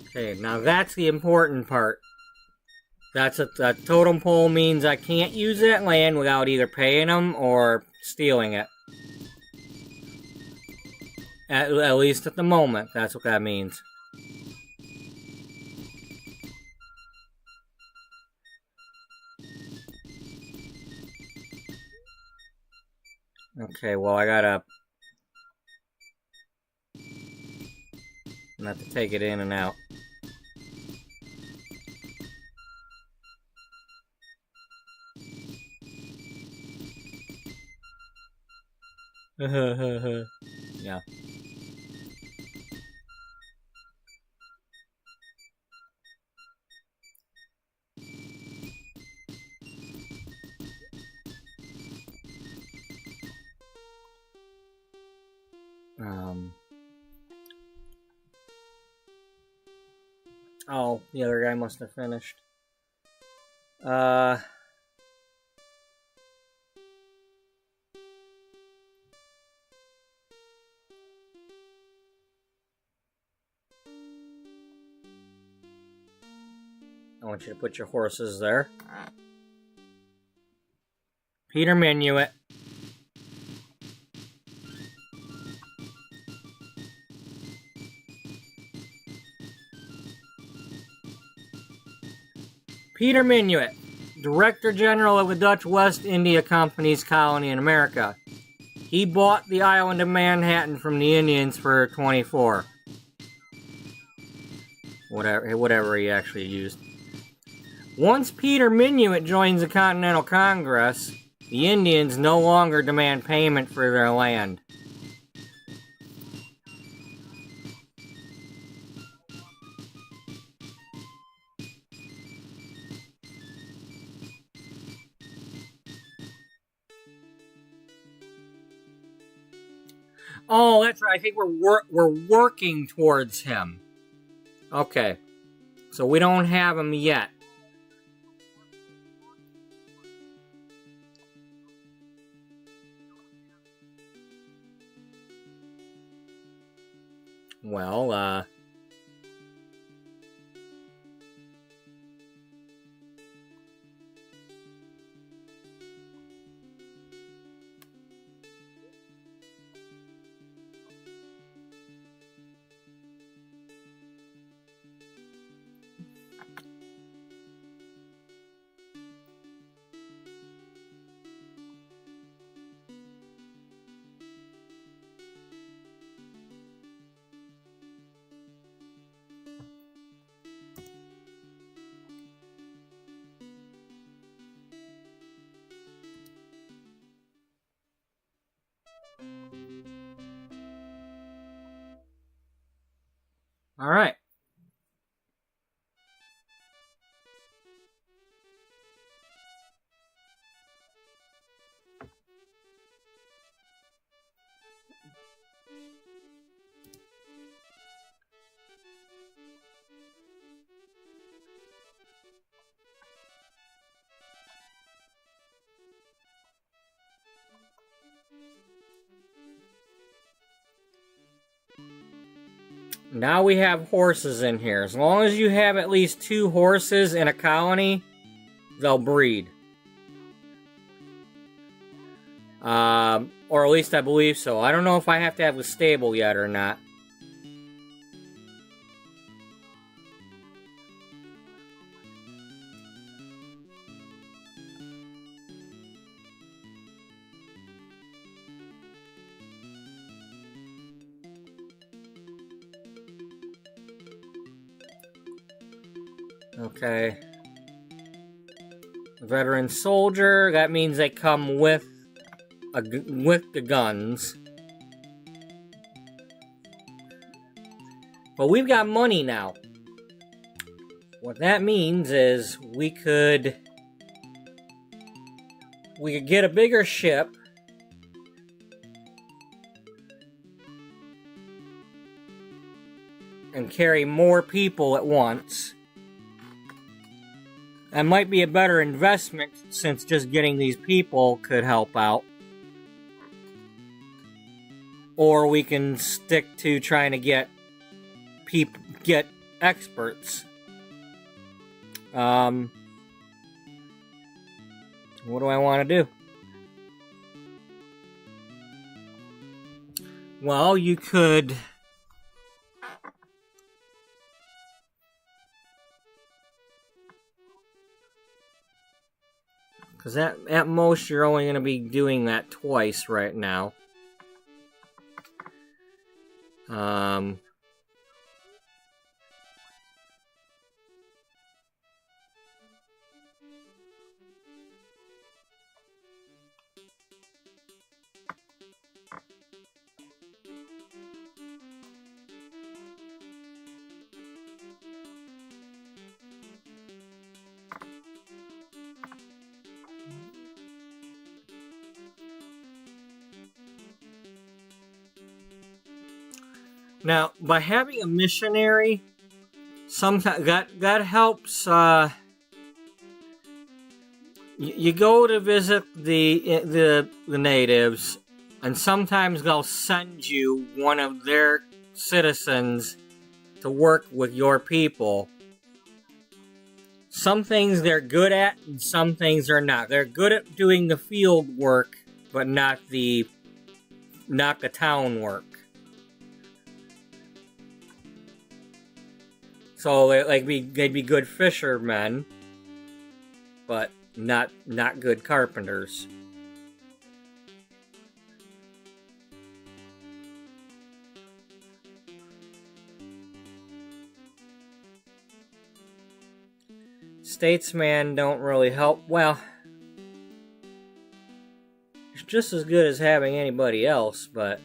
Okay, now that's the important part. That's a totem pole means I can't use that land without either paying them or stealing it. At least at the moment, that's what that means. Okay, well I gotta... I'm gonna have to take it in and out. Yeah. Oh, the other guy must have finished. want you to put your horses there. Peter Minuit. Peter Minuit, Director General of the Dutch West India Company's colony in America. He bought the island of Manhattan from the Indians for 24. Whatever he actually used. Once Peter Minuit joins the Continental Congress, the Indians no longer demand payment for their land. Oh, that's right. I think we're working towards him. Okay. So we don't have him yet. Well, all right. Now we have horses in here. As long as you have at least 2 horses in a colony, they'll breed. Or at least I believe so. I don't know if I have to have a stable yet or not. Okay. Veteran soldier, that means they come with the guns. But we've got money now. What that means is we could get a bigger ship. And carry more people at once. That might be a better investment since just getting these people could help out. Or we can stick to trying to get experts. What do I want to do? Well, you could... Because at most, you're only going to be doing that twice right now. Now, by having a missionary, sometimes that helps. You go to visit the natives, and sometimes they'll send you one of their citizens to work with your people. some things they're good at, and some things they're not. They're good at doing the field work, but not the town work. So they'd be good fishermen, but not good carpenters. Statesmen don't really help. Well, it's just as good as having anybody else, but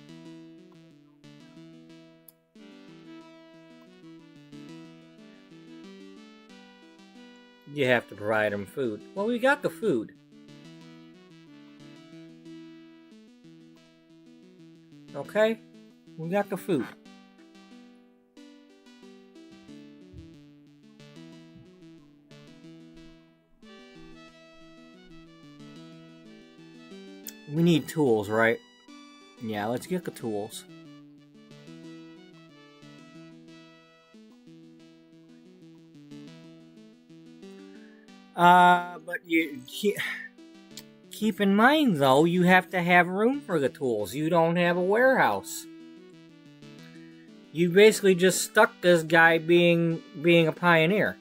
you have to provide them food. Well, we got the food. Okay? We got the food. We need tools, right? Yeah, let's get the tools. But you keep in mind, though, you have to have room for the tools. You don't have a warehouse. You basically just stuck this guy being a pioneer.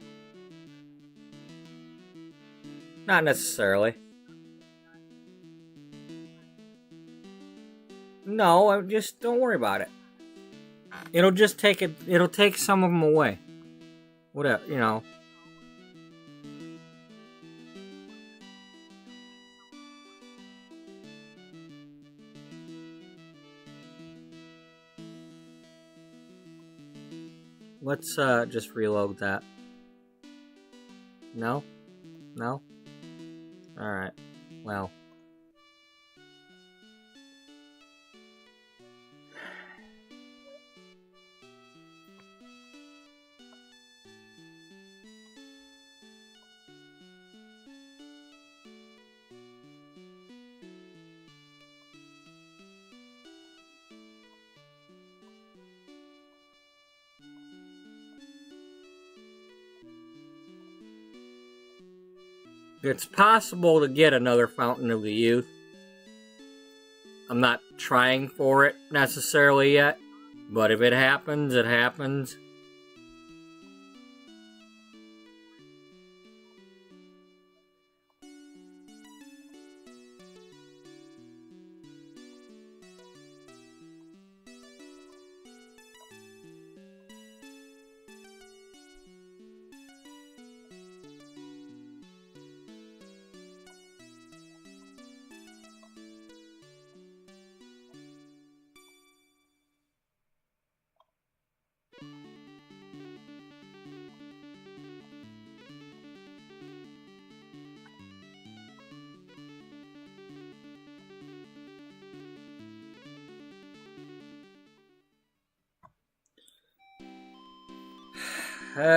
Not necessarily. No, just don't worry about it. It'll just take it. It'll take some of them away. Whatever, you know. Let's just reload that. No? No? Alright. Well. It's possible to get another Fountain of the Youth. I'm not trying for it necessarily yet, but if it happens, it happens.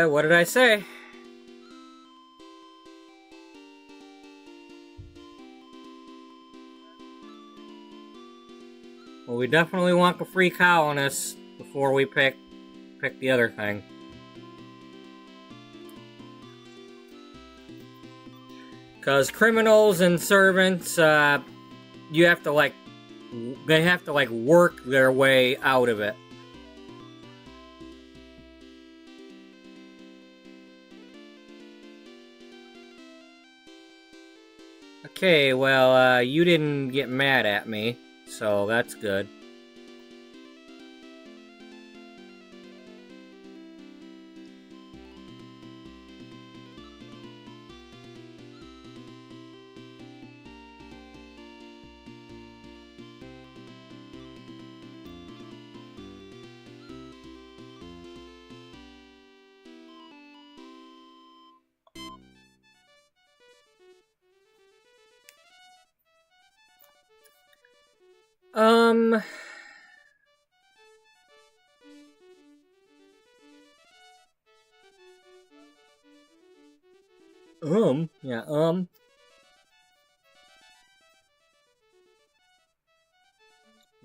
What did I say? Well, we definitely want the free colonists before we pick the other thing. Because criminals and servants, you have to they have to work their way out of it. Okay, well, you didn't get mad at me, so that's good. Yeah,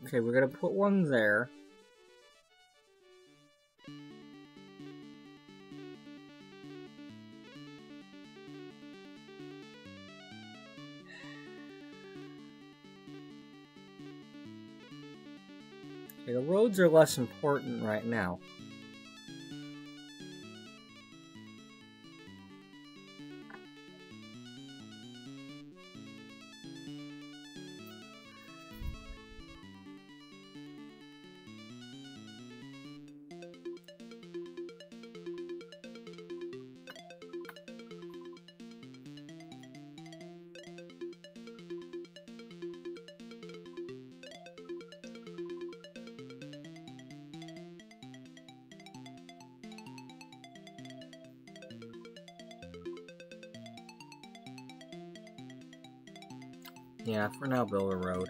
Okay, we're gonna put one there. Okay, the roads are less important right now. Yeah, for now, build a road.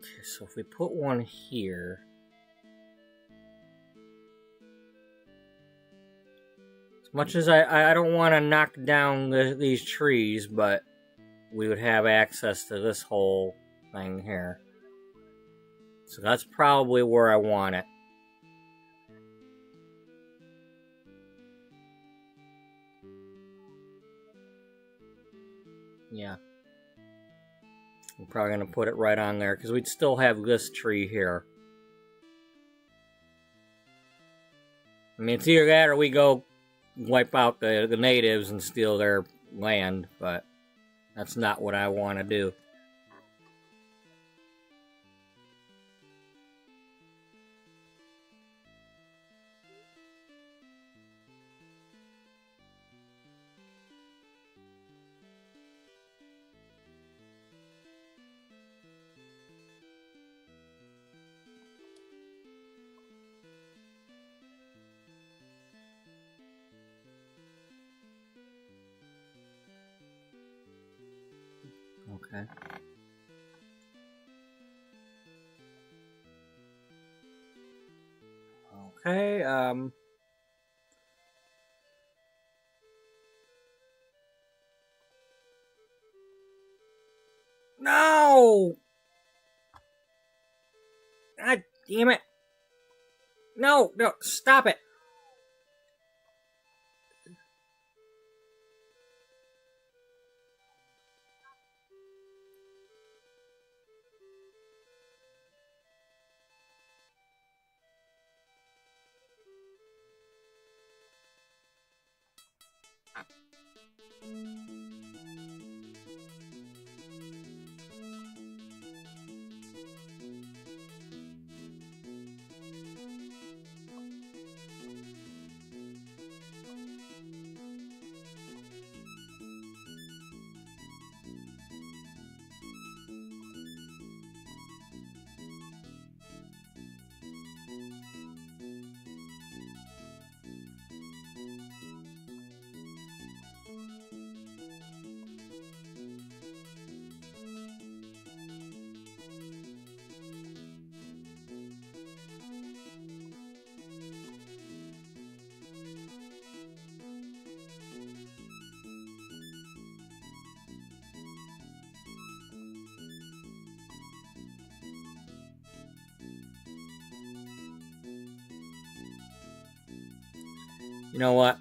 Okay, so if we put one here, as much as I don't want to knock down these trees, but we would have access to this whole thing here. So that's probably where I want it. Yeah. I'm probably going to put it right on there, because we'd still have this tree here. I mean, it's either that or we go wipe out the natives and steal their land, but that's not what I want to do. Okay. Okay, no! God damn it! No, no, stop it! You know what?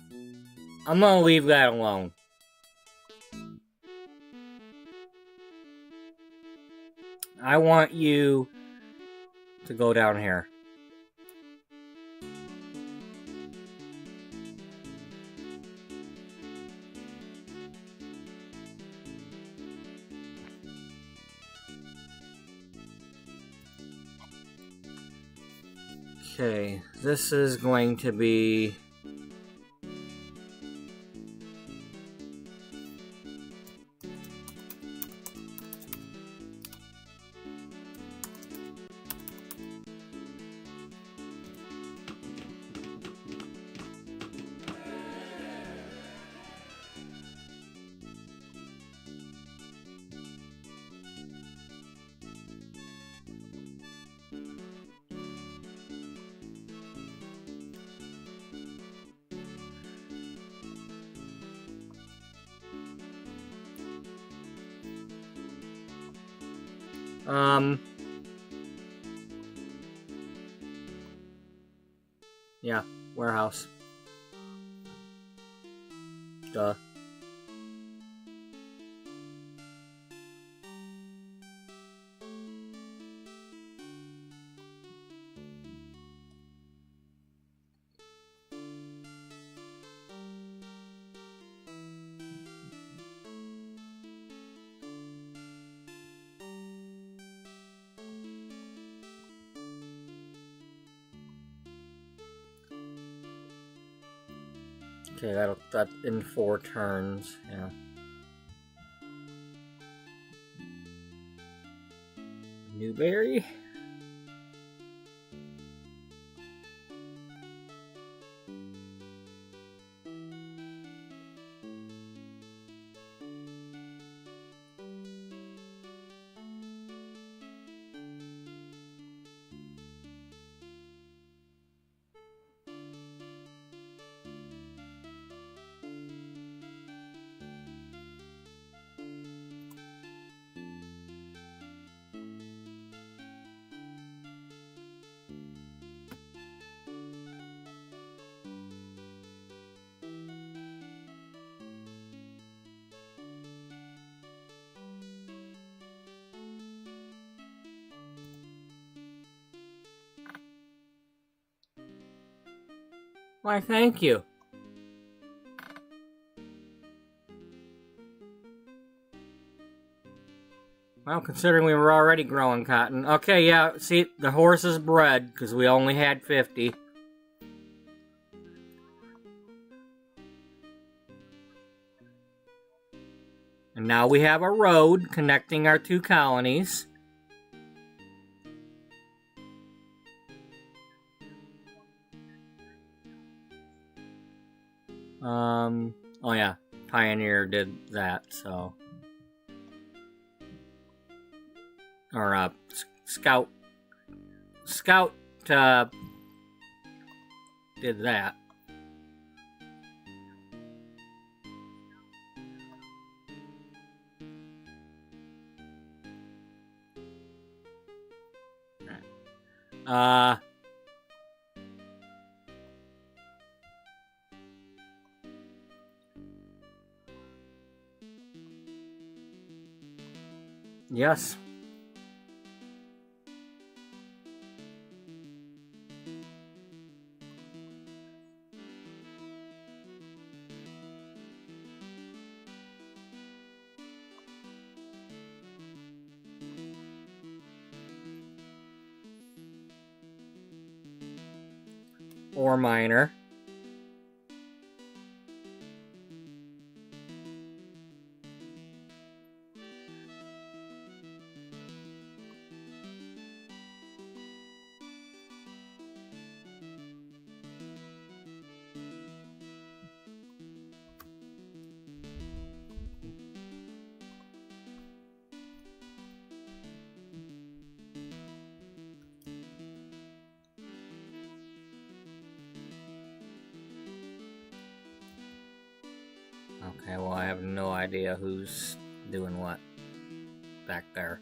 I'm gonna leave that alone. I want you to go down here. Okay, this is going to be... Yeah, warehouse. Duh. Okay, that in 4 turns, yeah. Newberry? Why, thank you. Well, considering we were already growing cotton. Okay, yeah, see, the horse is bred, because we only had 50. And now we have a road connecting our 2 colonies. Oh yeah, Pioneer did that, so... Or, Scout did that. Yes. Ore miner. Okay, well, I have no idea who's doing what back there.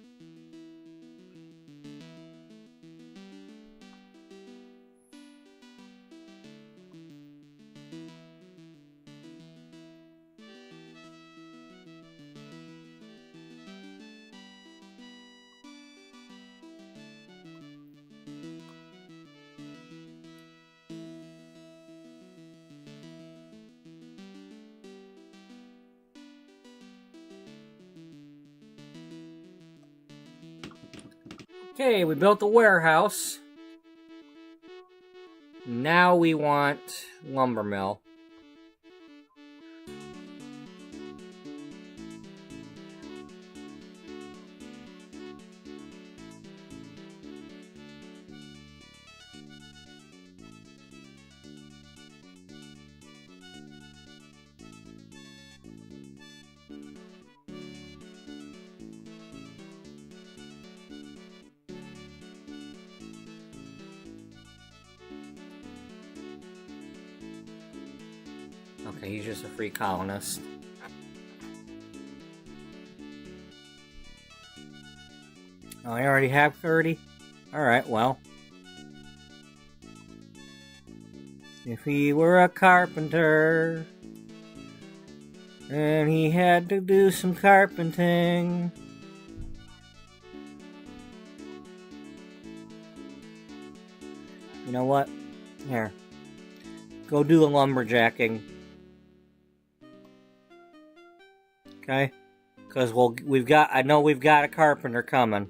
Okay, we built the warehouse. Now we want lumber mill. Okay, he's just a free colonist. Oh, I already have 30? Alright, well. If he were a carpenter, and he had to do some carpenting. You know what? Here. Go do the lumberjacking. Okay? Because I know we've got a carpenter coming.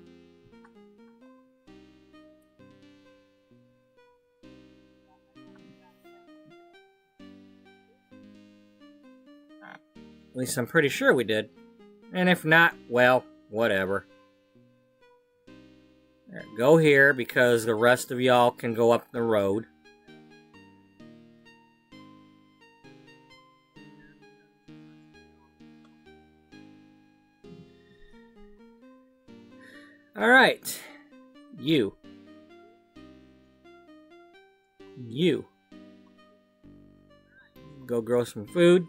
At least I'm pretty sure we did. And if not, well, whatever. Right, go here because the rest of y'all can go up the road. Alright. You. Go grow some food.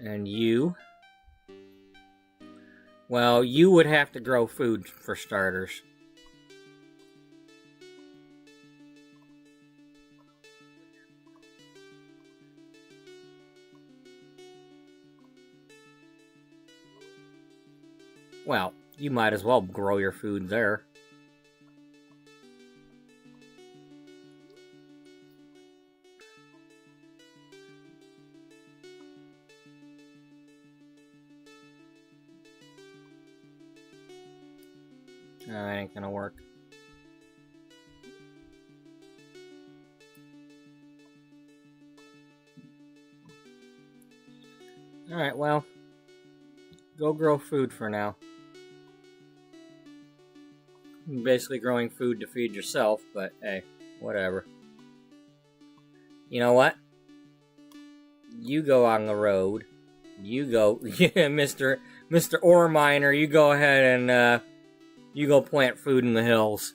And you. Well, you would have to grow food for starters. Well, you might as well grow your food there. No, that ain't gonna work. Alright, well, go grow food for now. You're basically growing food to feed yourself, but hey, whatever. You know what? You go on the road. You go, yeah, Mr. Ore Miner, you go ahead and, you go plant food in the hills.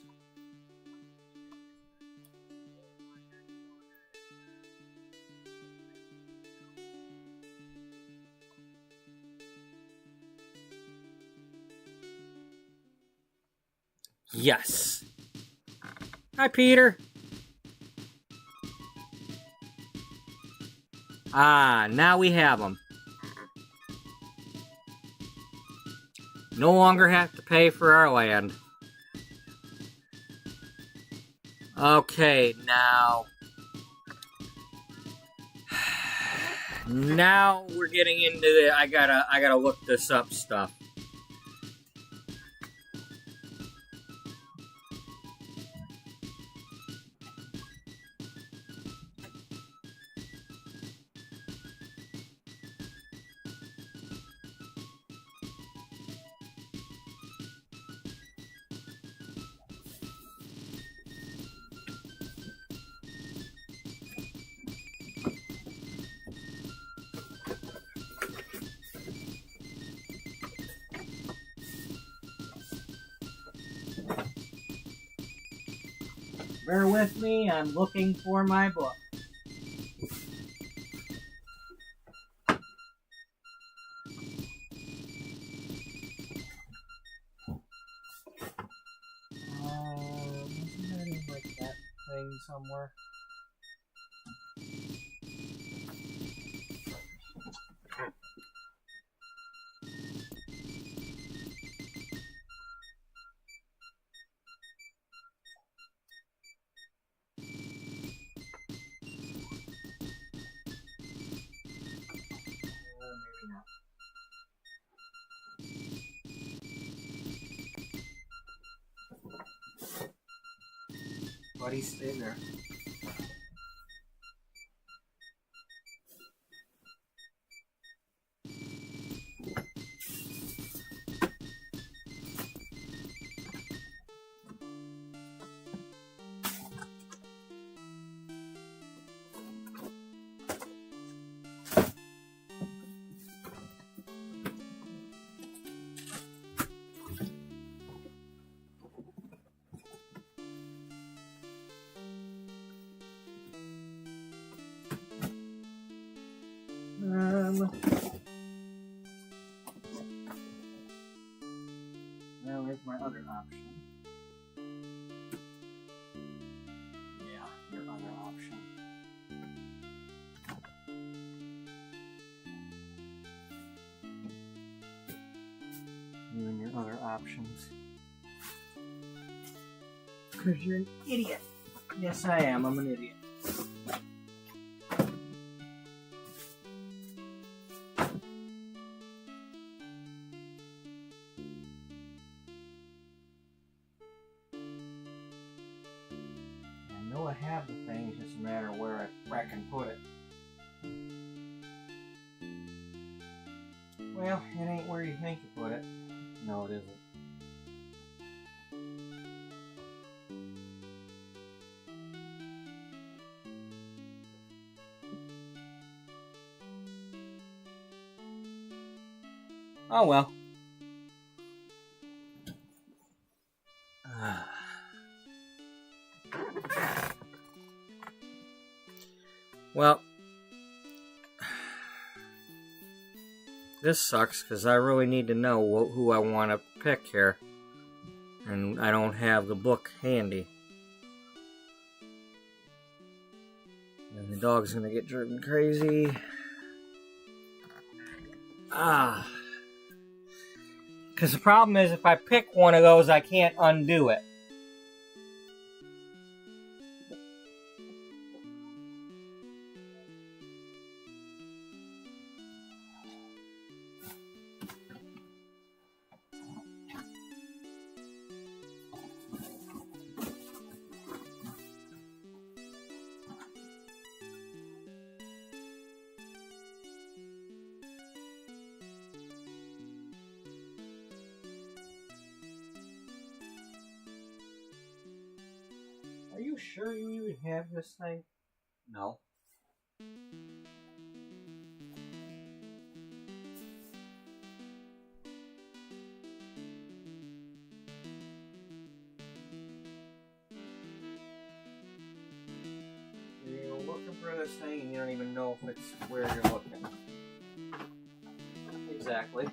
Yes. Hi, Peter. Ah, now we have them. No longer have to pay for our land. Okay, now... Now we're getting into the... I gotta look this up stuff. Bear with me, I'm looking for my book. Wasn't that in like that thing somewhere? Buddy, stay there. Now where's my other option? Yeah, your other option. You and your other options. Because you're an idiot. Yes, I am. I'm an idiot. I know I have the thing, it's just a matter of where I can put it. Well, it ain't where you think you put it. No, it isn't. Oh well. Well, this sucks because I really need to know who I want to pick here. And I don't have the book handy. And the dog's going to get driven crazy. Because the problem is if I pick one of those, I can't undo it. Are you sure you even have this thing? No. You're looking for this thing and you don't even know if it's where you're looking. Exactly.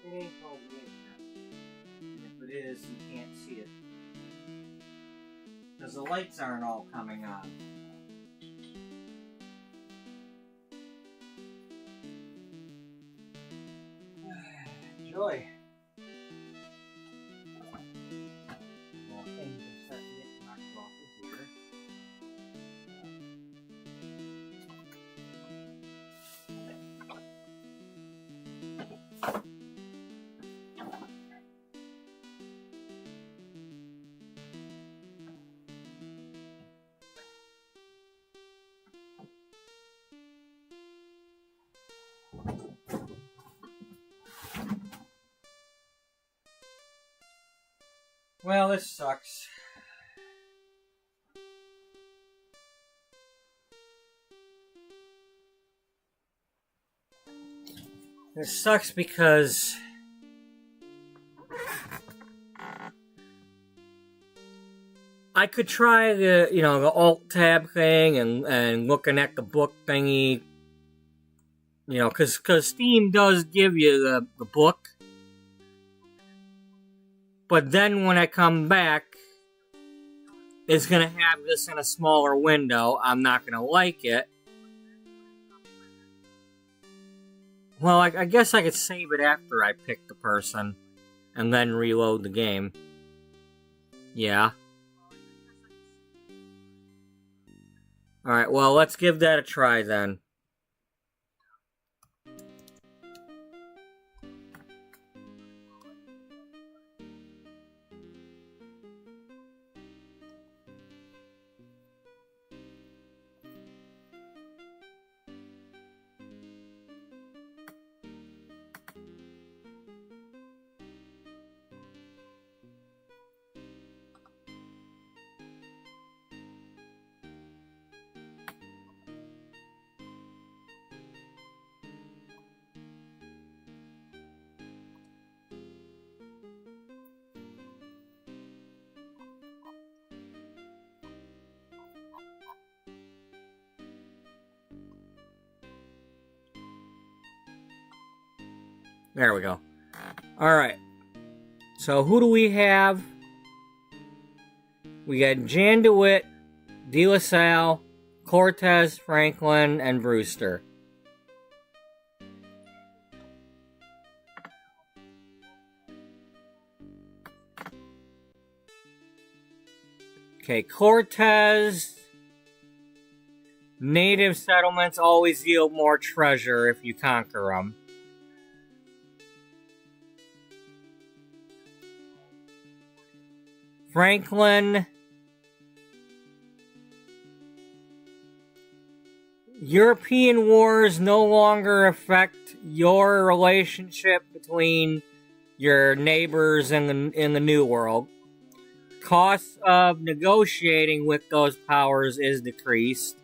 It ain't all the way here. And if it is, you can't see it. Because the lights aren't all coming on. Enjoy. Well, things are starting to get knocked off of here. Well, this sucks. This sucks because I could try the Alt-Tab thing and looking at the book thingy You know, because Steam does give you the book. But then when I come back, it's going to have this in a smaller window. I'm not going to like it. Well, I guess I could save it after I pick the person and then reload the game. Yeah. Alright, well, let's give that a try then. There we go. Alright. So who do we have? We got Jan DeWitt, De La Salle, Cortez, Franklin, and Brewster. Okay, Cortez. Native settlements always yield more treasure if you conquer them. Franklin. European wars no longer affect your relationship between your neighbors in the New World. Cost of negotiating with those powers is decreased.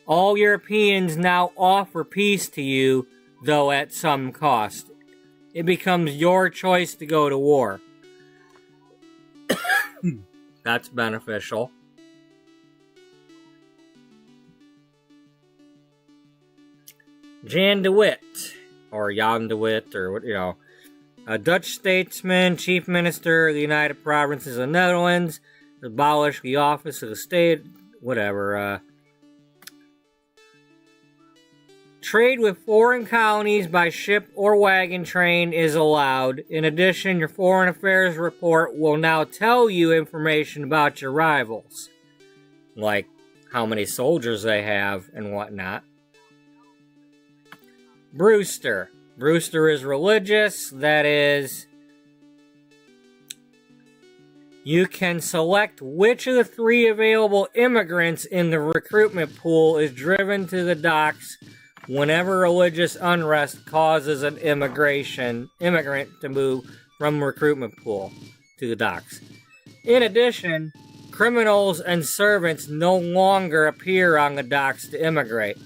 All Europeans now offer peace to you, though at some cost. It becomes your choice to go to war. That's beneficial. Jan DeWitt, or Jan DeWitt, or what, you know, a Dutch statesman, chief minister of the United Provinces of the Netherlands, abolished the office of the state, whatever. Trade with foreign colonies by ship or wagon train is allowed. In addition, your foreign affairs report will now tell you information about your rivals, like how many soldiers they have and whatnot. Brewster. Brewster is religious. That is, you can select which of the 3 available immigrants in the recruitment pool is driven to the docks whenever religious unrest causes an immigrant to move from recruitment pool to the docks. In addition, criminals and servants no longer appear on the docks to immigrate.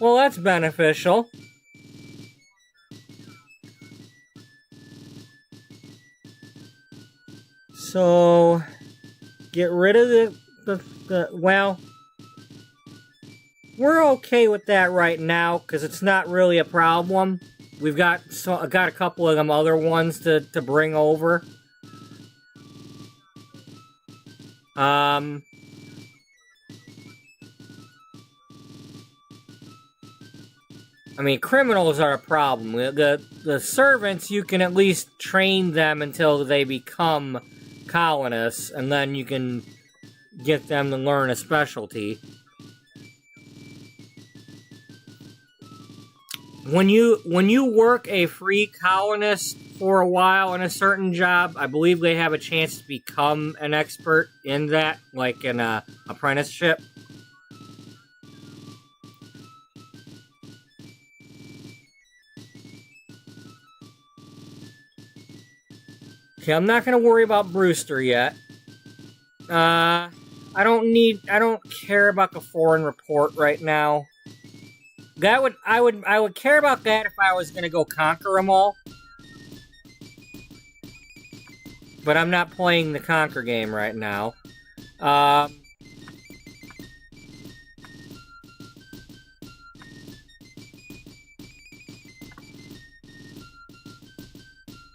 Well, that's beneficial. So, get rid of the well, we're okay with that right now, because it's not really a problem. We've got a couple of them other ones to bring over. I mean, criminals are a problem. The servants, you can at least train them until they become colonists, and then you can get them to learn a specialty. When you work a free colonist for a while in a certain job, I believe they have a chance to become an expert in that, like in an apprenticeship. Okay, I'm not gonna worry about Brewster yet. I don't care about the foreign report right now. I would care about that if I was gonna go conquer them all. But I'm not playing the conquer game right now.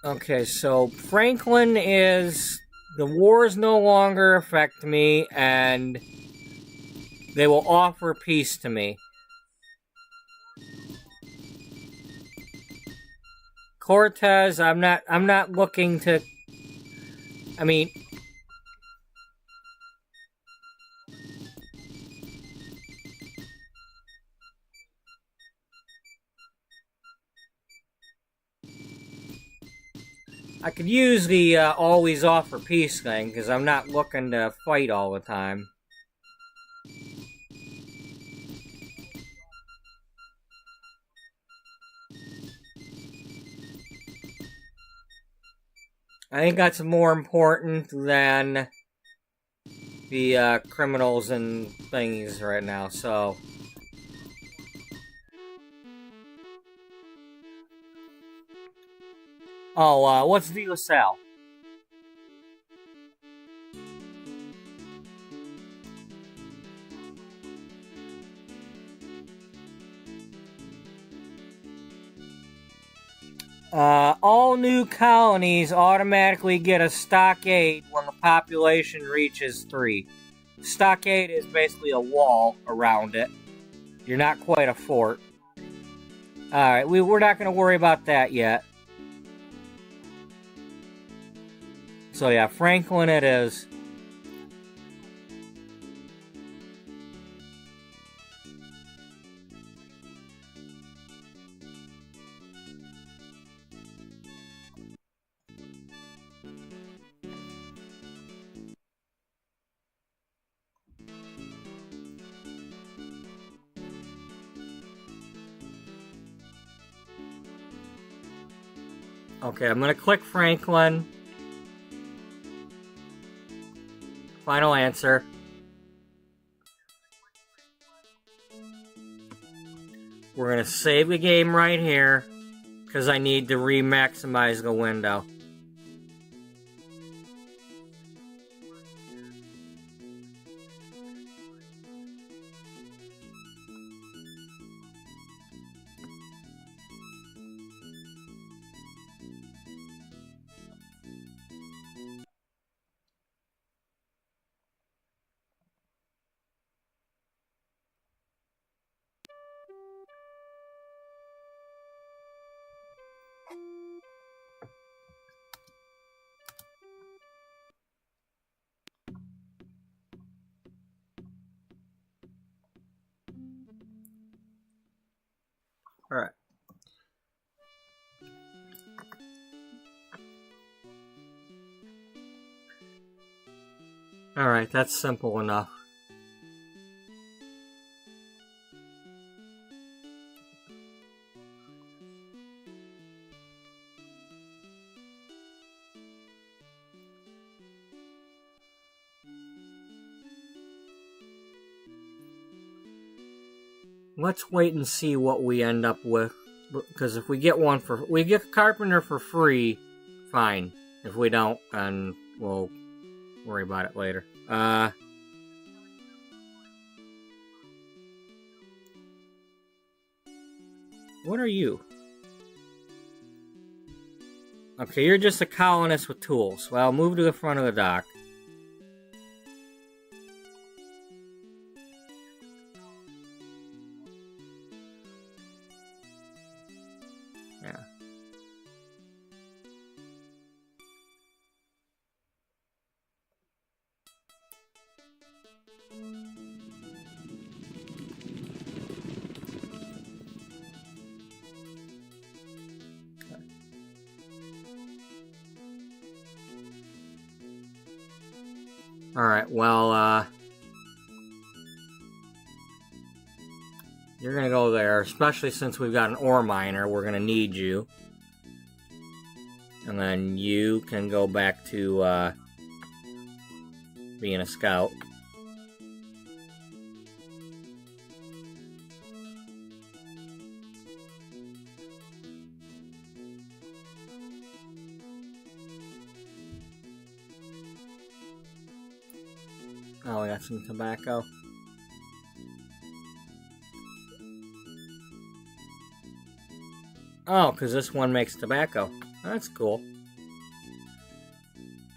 Okay, so Franklin is... The wars no longer affect me, and they will offer peace to me. Cortez, I'm not looking to... I mean... I could use the always offer peace thing, because I'm not looking to fight all the time. I think that's more important than the criminals and thingies right now, so... Oh, what's the deal with Sal? All new colonies automatically get a stockade when the population reaches 3. Stockade is basically a wall around it. You're not quite a fort. Alright, we're not going to worry about that yet. So yeah, Franklin it is. Okay, I'm going to click Franklin. Final answer. We're going to save the game right here, because I need to re-maximize the window. Alright. Alright, that's simple enough. Let's wait and see what we end up with. Because if we get we get Carpenter for free, fine. If we don't, then we'll worry about it later. What are you? Okay, you're just a colonist with tools. Well, move to the front of the dock. Yeah. Alright, well, you're gonna go there, especially since we've got an ore miner, we're gonna need you. And then you can go back to, being a scout. Oh, we got some tobacco. Oh, because this one makes tobacco. That's cool.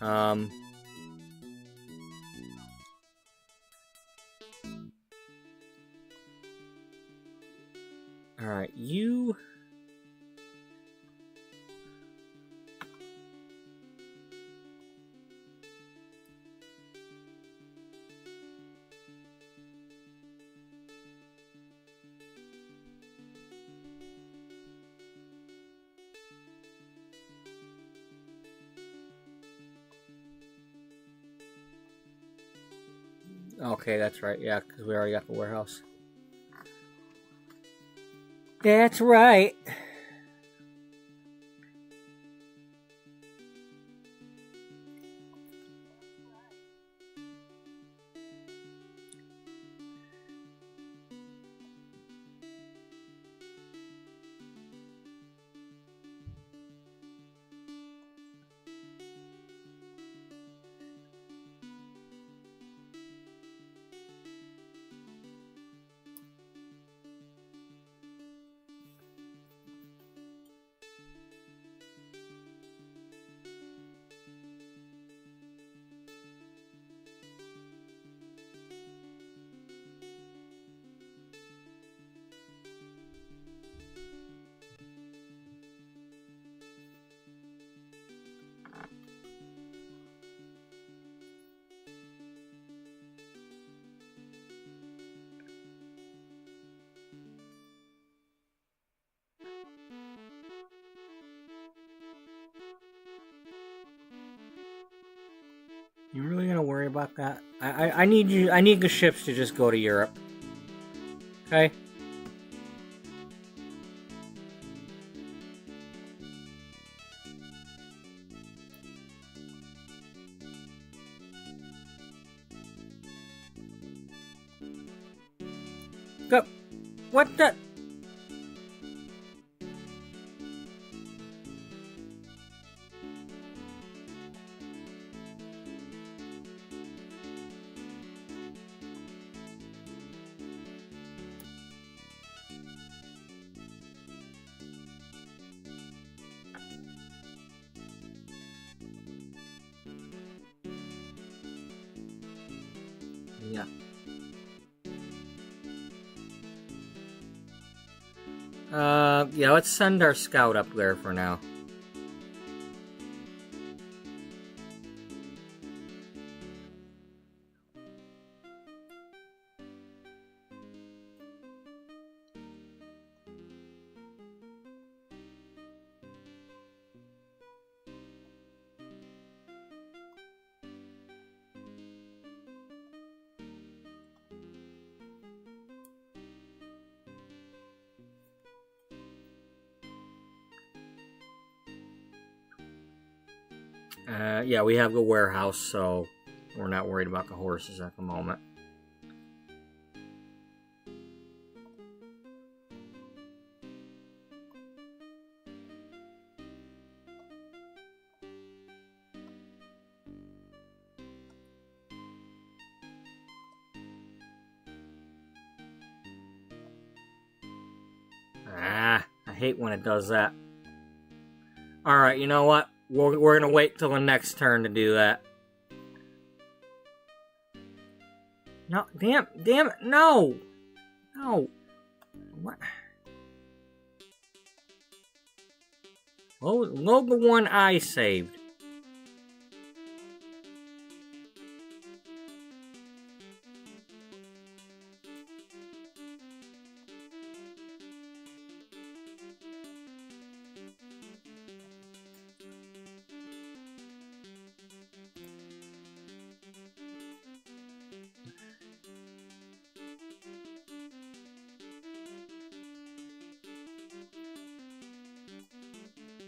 All right, you. Okay, that's right. Yeah, because we already got the warehouse. That's right. You really gonna worry about that? I need you. I need the ships to just go to Europe. Okay. Go. What the? Yeah. Yeah, let's send our scout up there for now. Yeah, we have the warehouse, so we're not worried about the horses at the moment. I hate when it does that. Alright, you know what? We're gonna wait till the next turn to do that. No, damn it, no! No. What? Load the one I saved.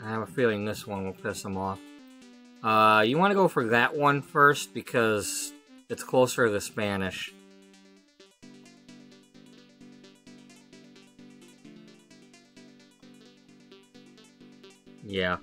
I have a feeling this one will piss him off. You want to go for that one first because it's closer to the Spanish. Yeah.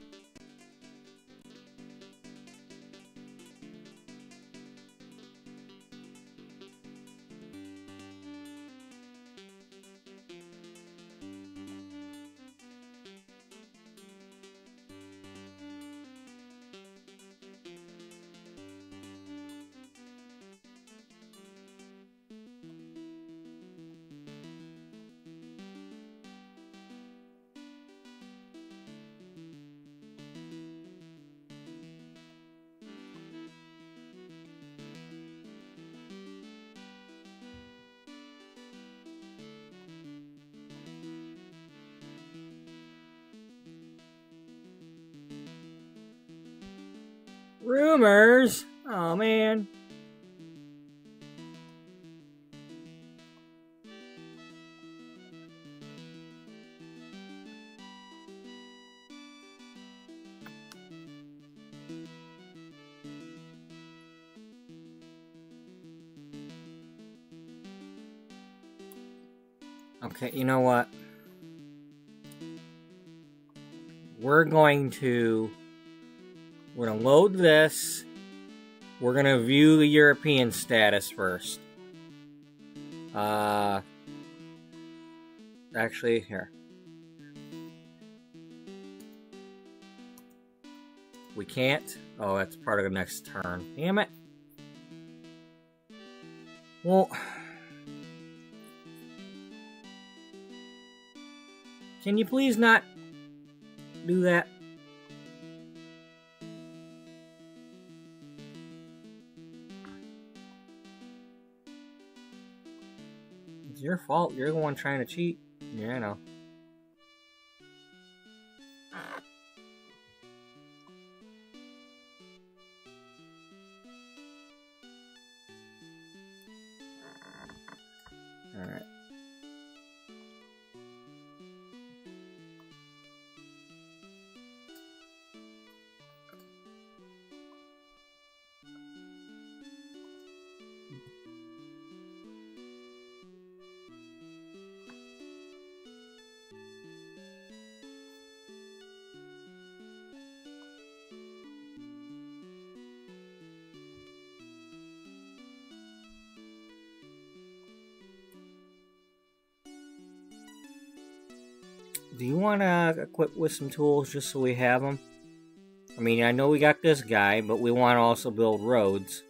Rumors? Oh man. Okay, you know what? We're gonna load this. We're gonna view the European status first. Actually, here. We can't. Oh, that's part of the next turn. Damn it. Well, can you please not do that? It's your fault. You're the one trying to cheat. Yeah, I know. Alright. Do you want to equip with some tools just so we have them? I mean, I know we got this guy, but we want to also build roads.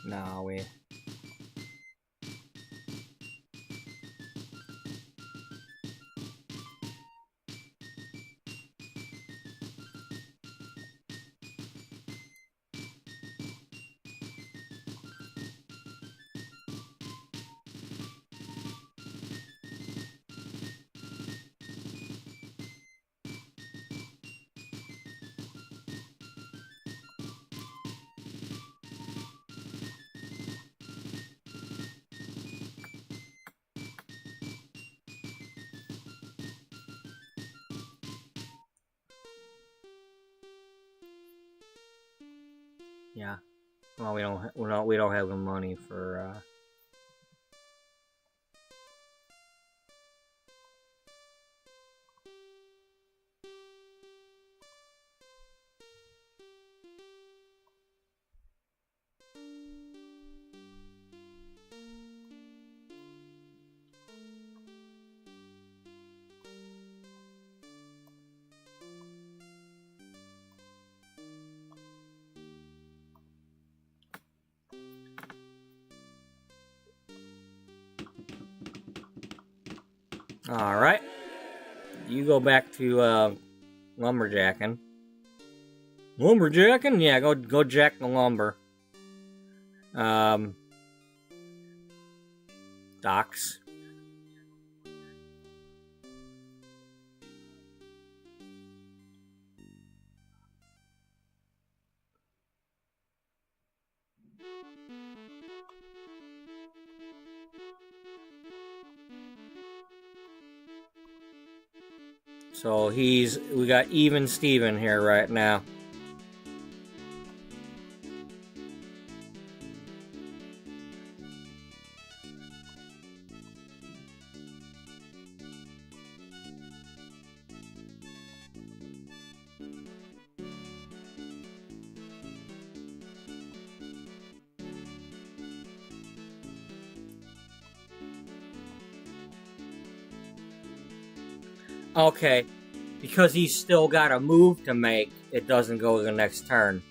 No, we... Yeah. Well, we don't have the money for Alright. You go back to lumberjacking. Lumberjacking? Yeah, go jack the lumber. Docks. So we got even Steven here right now. Okay, because he's still got a move to make, it doesn't go to the next turn.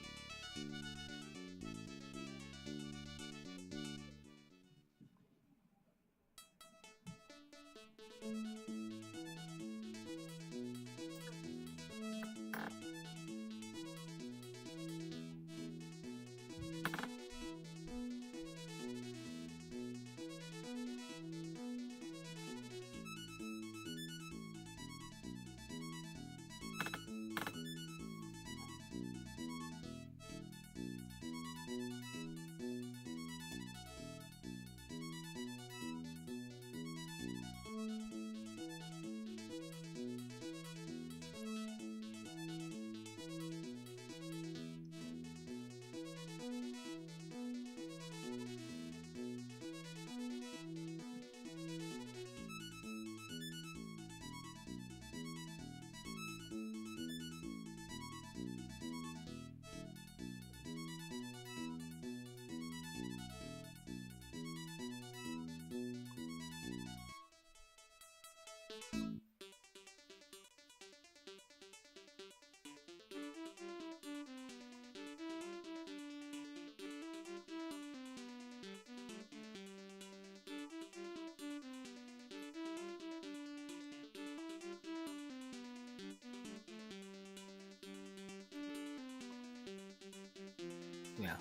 Yeah.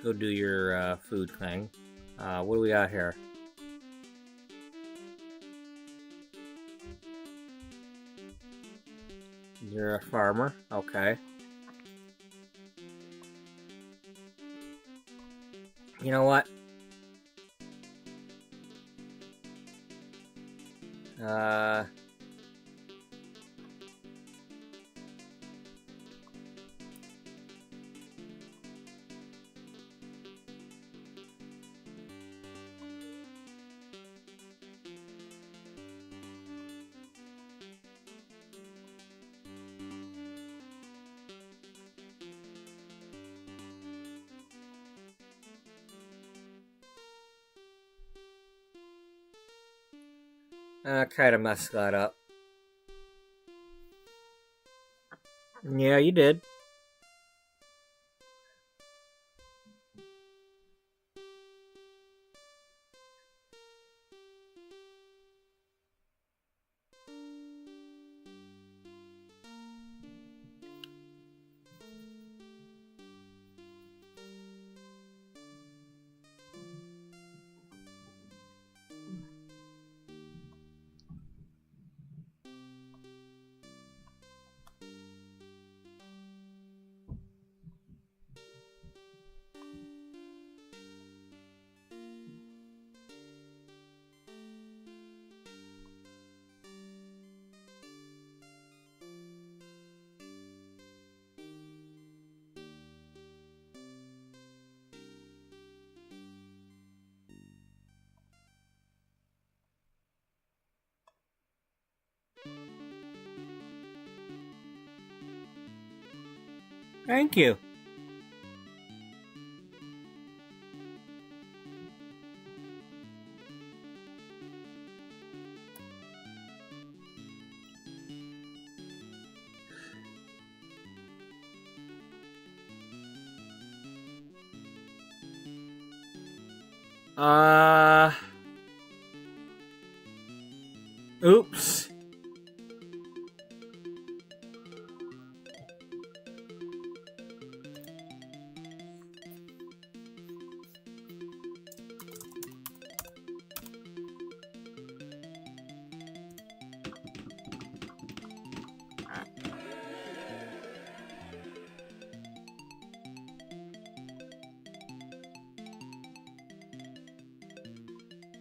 Go do your food thing. What do we got here? You're a farmer. Okay. You know what? I kind of messed that up. Yeah, you did. Thank you. Oops.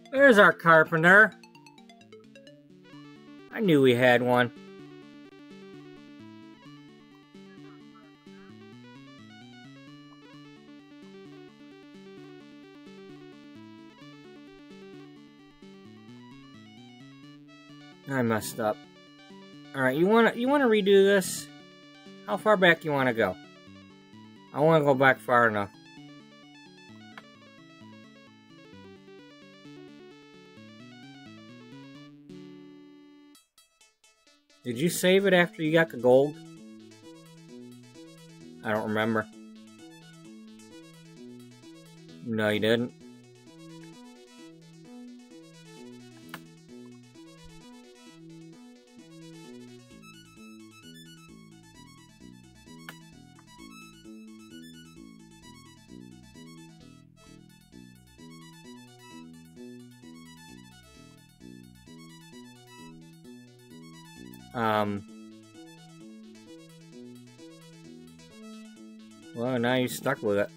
There's our carpenter. I knew we had one. I messed up. Alright, you wanna redo this? How far back you wanna go? I wanna go back far enough. Did you save it after you got the gold? I don't remember. No, you didn't. Well, now you're stuck with it.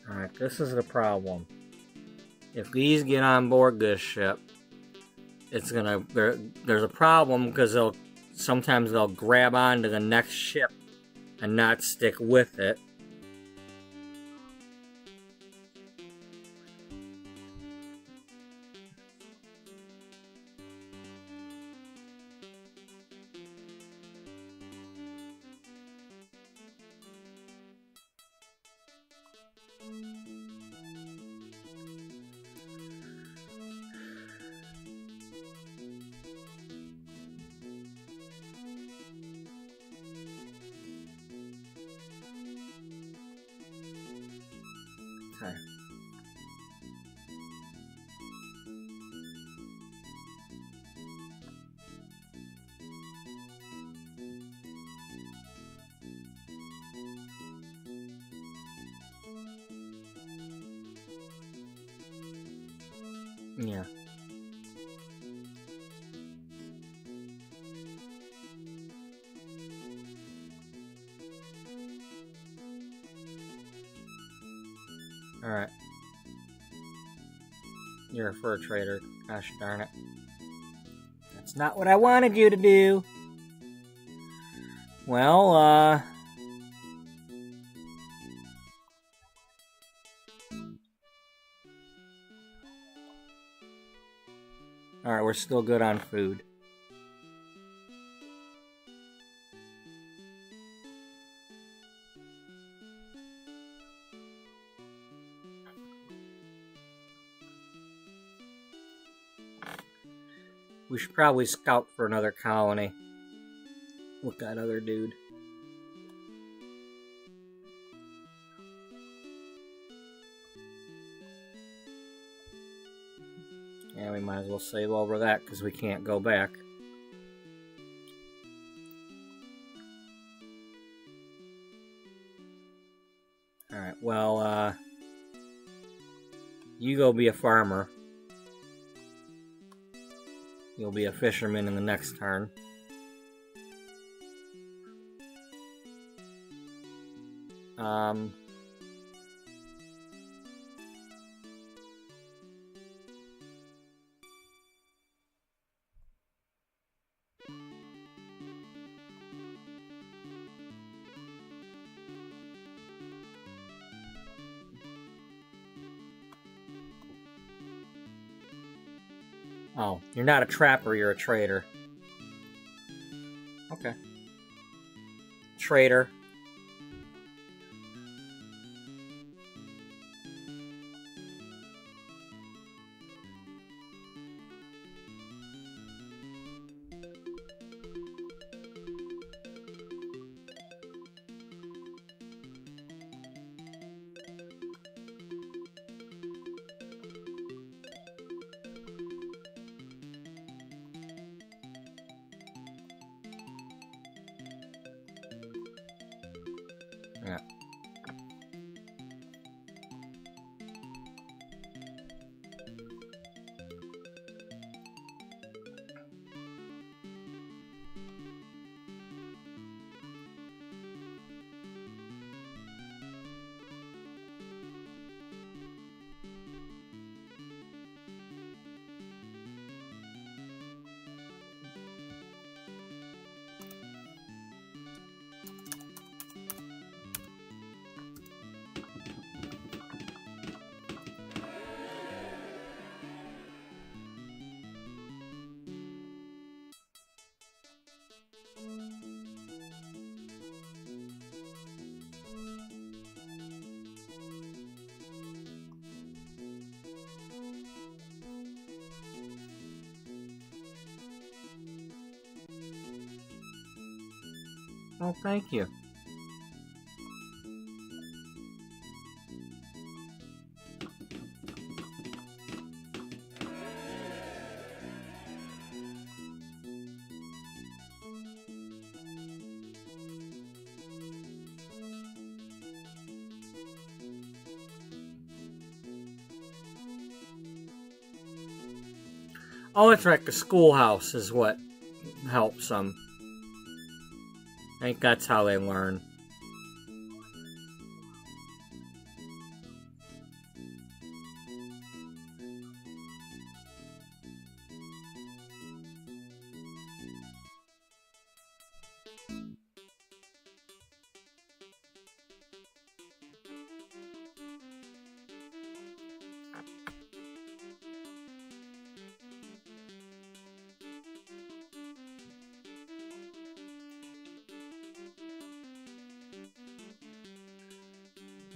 Alright, this is the problem. If these get on board this ship, it's gonna... There's a problem because sometimes they'll grab onto the next ship and not stick with it. Okay. Yeah. Alright. You're a fur trader. Gosh darn it. That's not what I wanted you to do. Well, alright, we're still good on food. We should probably scout for another colony with that other dude. Yeah, we might as well save over that because we can't go back. Alright, well, you go be a farmer. You'll be a fisherman in the next turn. Oh, you're not a trapper, you're a trader. Okay. Trader. Yeah. Oh, thank you. Oh, that's right, the schoolhouse is what helps them. I think that's how they learn.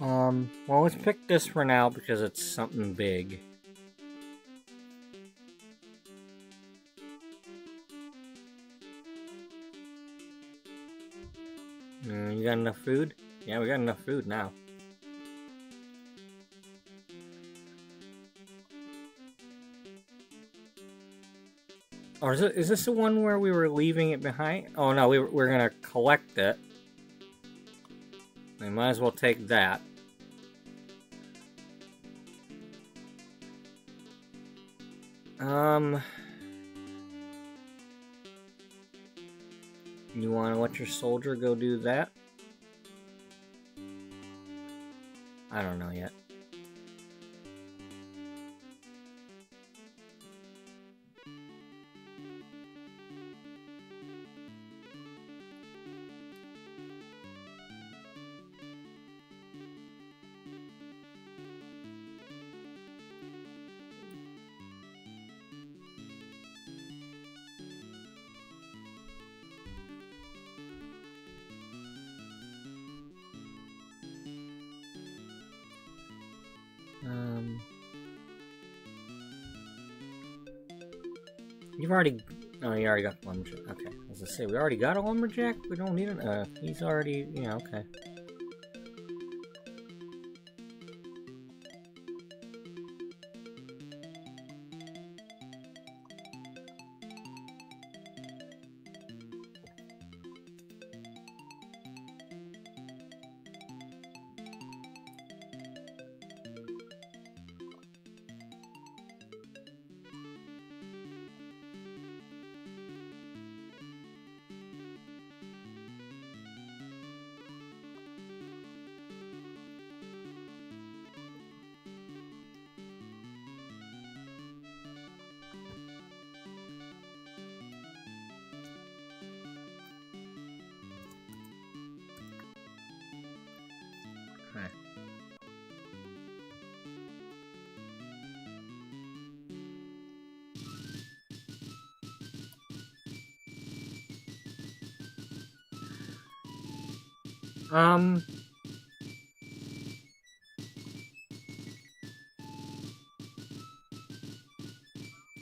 Well, let's pick this for now because it's something big. You got enough food? Yeah, we got enough food now. Or is this the one where we were leaving it behind? Oh no, we're gonna collect it. We might as well take that. You want to let your soldier go do that? I don't know yet. You've already... Oh, you already got the lumberjack. Okay, as I say, we already got a lumberjack? We don't need it? He's already... Yeah, okay.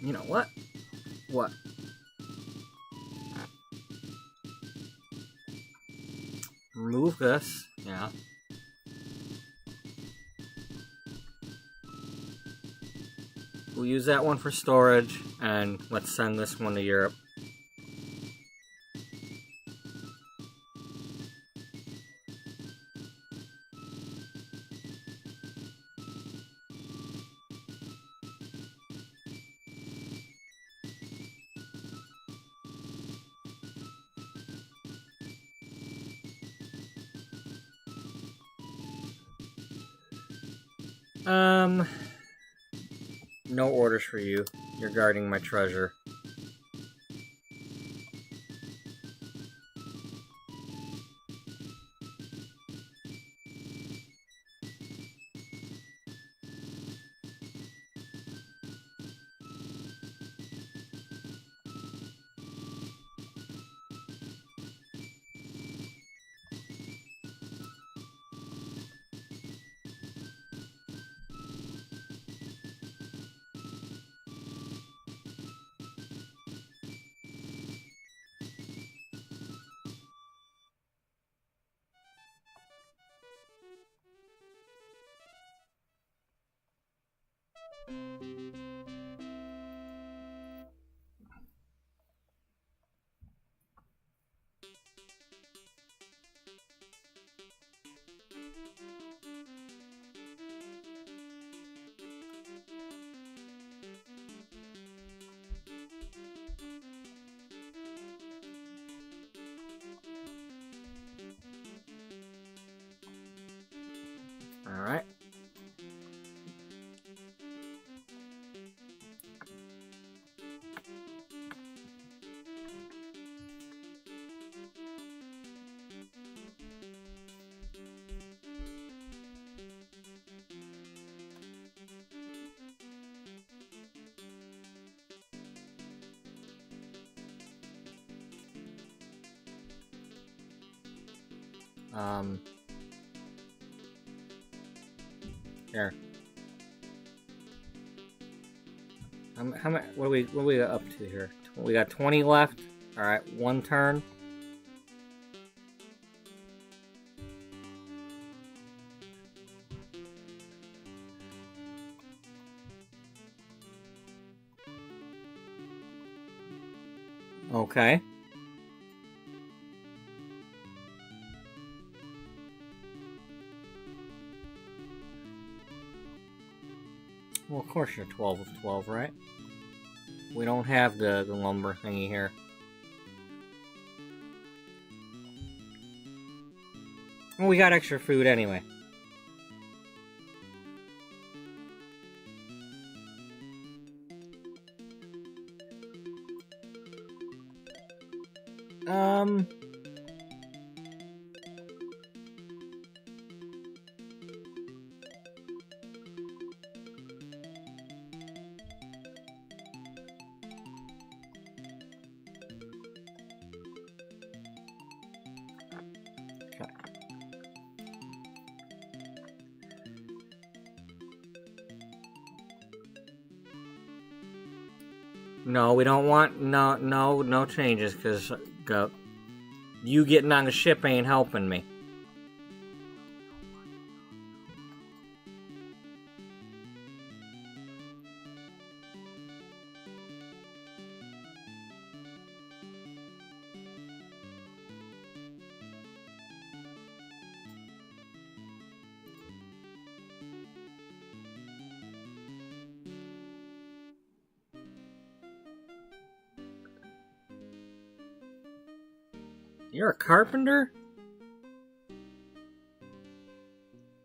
You know what? What? Remove this. Yeah. We'll use that one for storage, and let's send this one to Europe. No orders for you. You're guarding my treasure. Alright. There. How much? What are we up to here? We got 20 left. All right, one turn. Okay. Well, of course you're 12 of 12, right? We don't have the lumber thingy here. Well, we got extra food anyway. Okay. No, we don't want no changes, because you getting on the ship ain't helping me. You're a carpenter?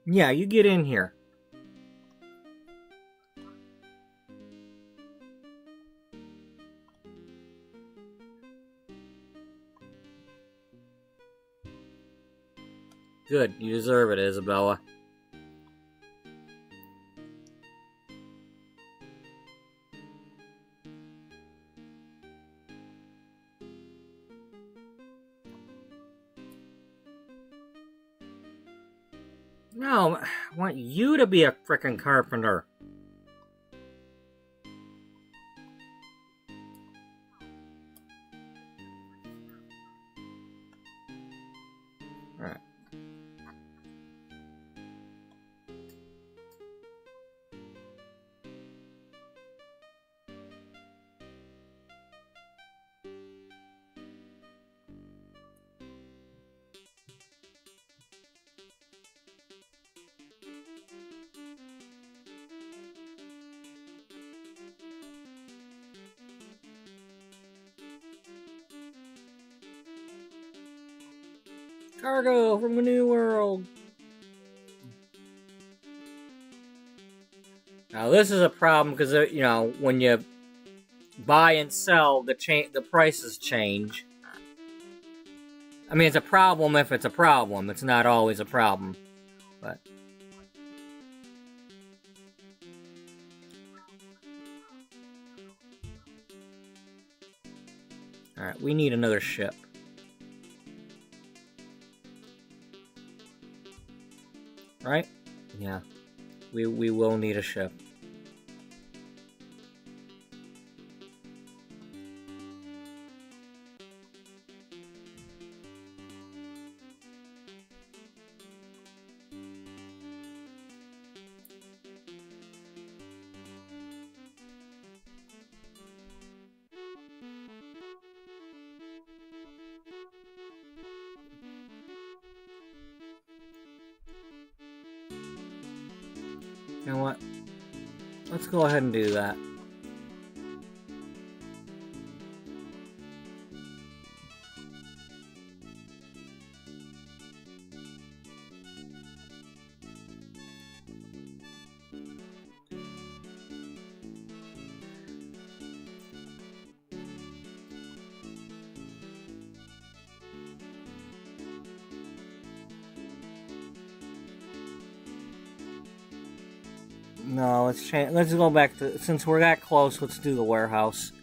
Yeah, you get in here. Good, you deserve it, Isabella. No, I want you to be a frickin' carpenter. Alright. Cargo from the New World. Now this is a problem because you know when you buy and sell, the prices change. I mean, it's a problem if it's a problem. It's not always a problem, but. Alright, we need another ship. Right? Yeah. We will need a ship. You know what? Let's go ahead and do that. No, let's change. Let's go back to, since we're that close, let's do the warehouse.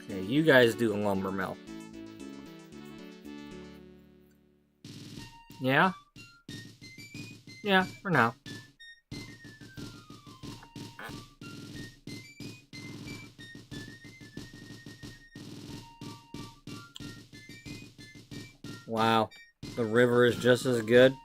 Okay, you guys do a lumber mill. Yeah? Yeah, for now. Wow, the river is just as good.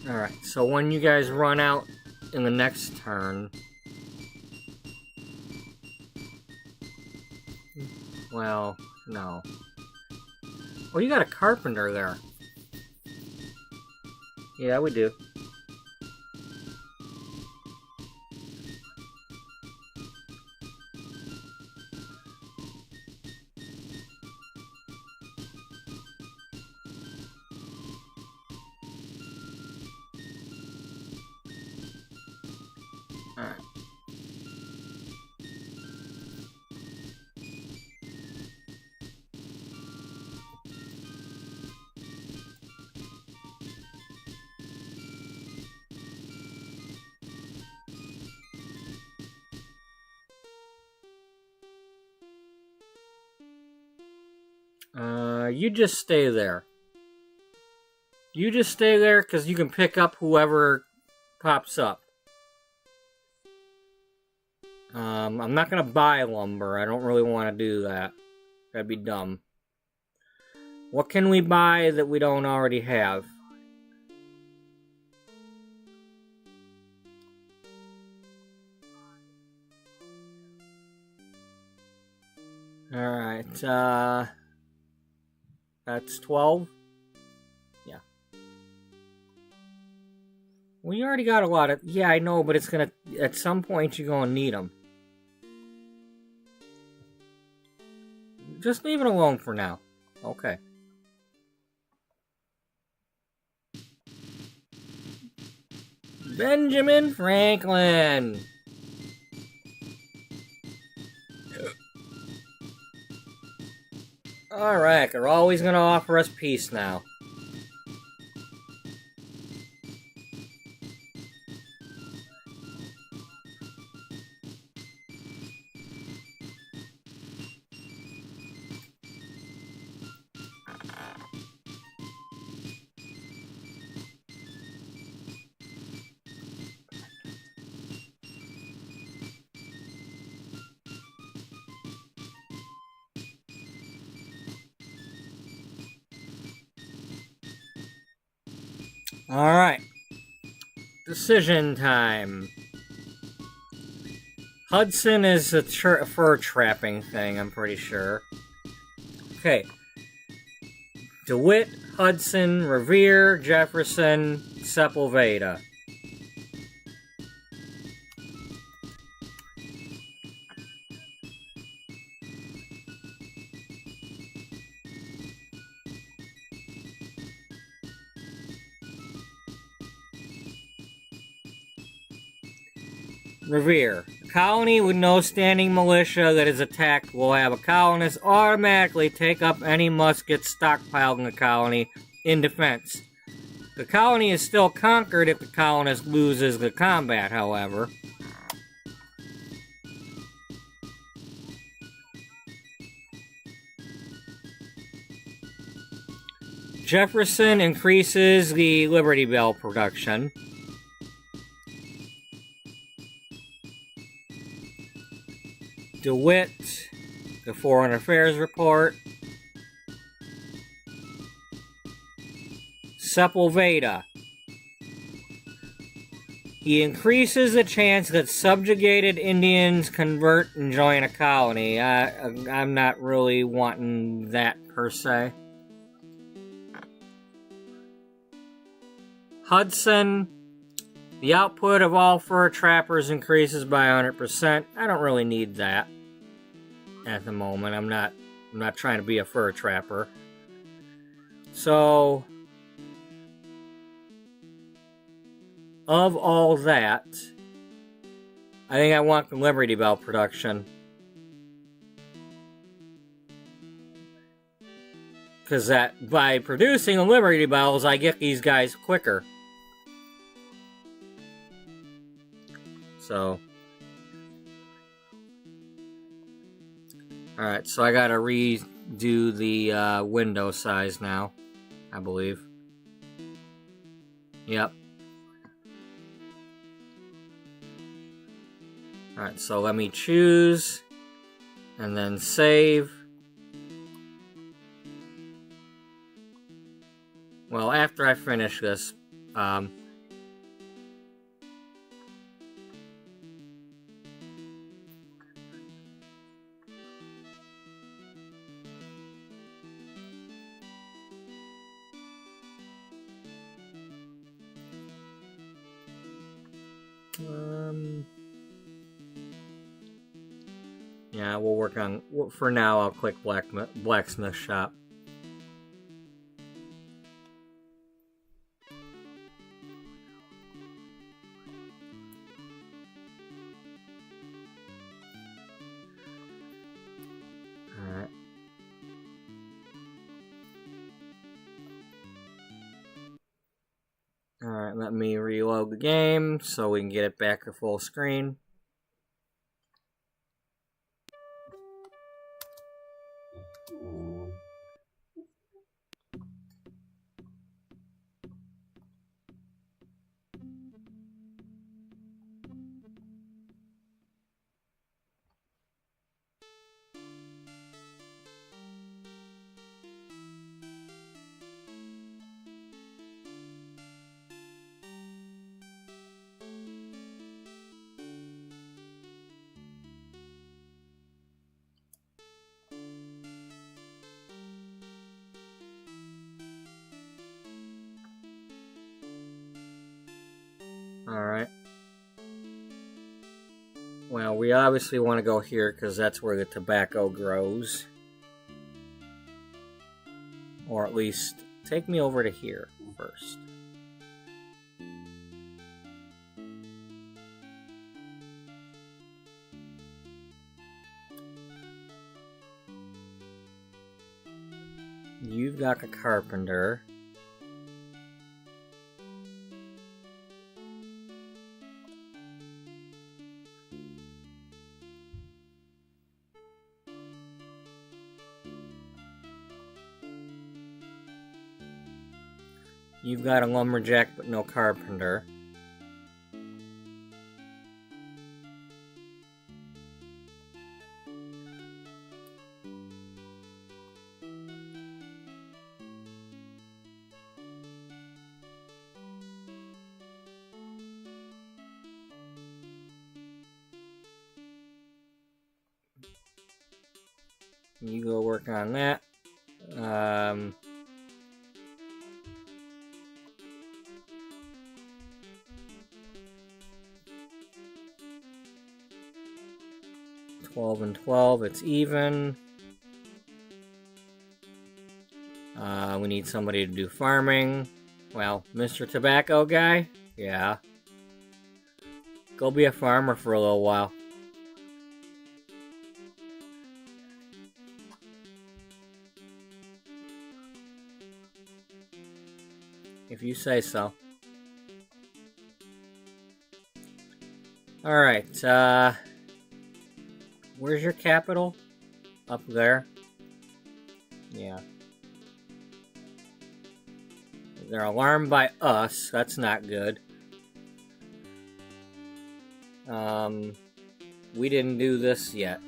Alright, so when you guys run out in the next turn... Well, no. Oh, you got a carpenter there. Yeah, we do. Alright. You just stay there. You just stay there because you can pick up whoever pops up. I'm not gonna buy lumber. I don't really want to do that. That'd be dumb. What can we buy that we don't already have? Alright, that's 12? Yeah. Well, you already got a lot of... Yeah, I know, but it's gonna... At some point, you're gonna need them. Just leave it alone for now. Okay. Benjamin Franklin! Alright, they're always gonna offer us peace now. Alright. Decision time. Hudson is a fur trapping thing, I'm pretty sure. Okay. DeWitt, Hudson, Revere, Jefferson, Sepulveda. Revere. A colony with no standing militia that is attacked will have a colonist automatically take up any muskets stockpiled in the colony in defense. The colony is still conquered if the colonist loses the combat, however. Jefferson increases the Liberty Bell production. DeWitt, the Foreign Affairs Report. Sepulveda. He increases the chance that subjugated Indians convert and join a colony. I'm not really wanting that per se. Hudson. The output of all fur trappers increases by 100%. I don't really need that at the moment. I'm not trying to be a fur trapper. So, of all that, I think I want the Liberty Bell production. because that by producing the Liberty Bells, I get these guys quicker. So, alright, so I gotta redo the window size now, I believe. Yep. Alright, so let me choose, and then save. Well, after I finish this, yeah, we'll work on, for now I'll click blacksmith shop. Alright. Alright, let me reload the game so we can get it back to full screen. Alright. Well, we obviously want to go here because that's where the tobacco grows. Or at least, take me over to here first. You've got a carpenter. You've got a lumberjack, but no carpenter. You go work on that. 12 and 12, it's even. We need somebody to do farming. Well, Mr. Tobacco Guy? Yeah. Go be a farmer for a little while. If you say so. Alright, where's your capital? Up there? Yeah. They're alarmed by us. That's not good. We didn't do this yet.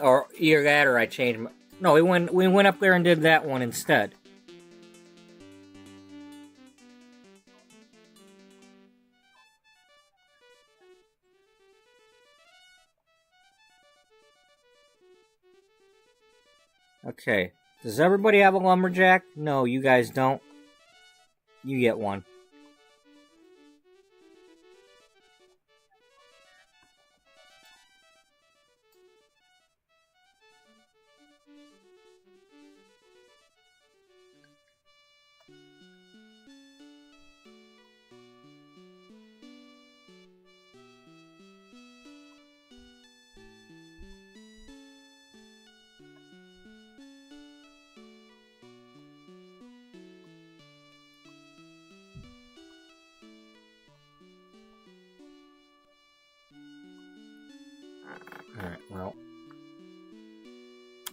Or either that or I changed my... No, we went up there and did that one instead. Okay. Does everybody have a lumberjack? No, you guys don't. You get one.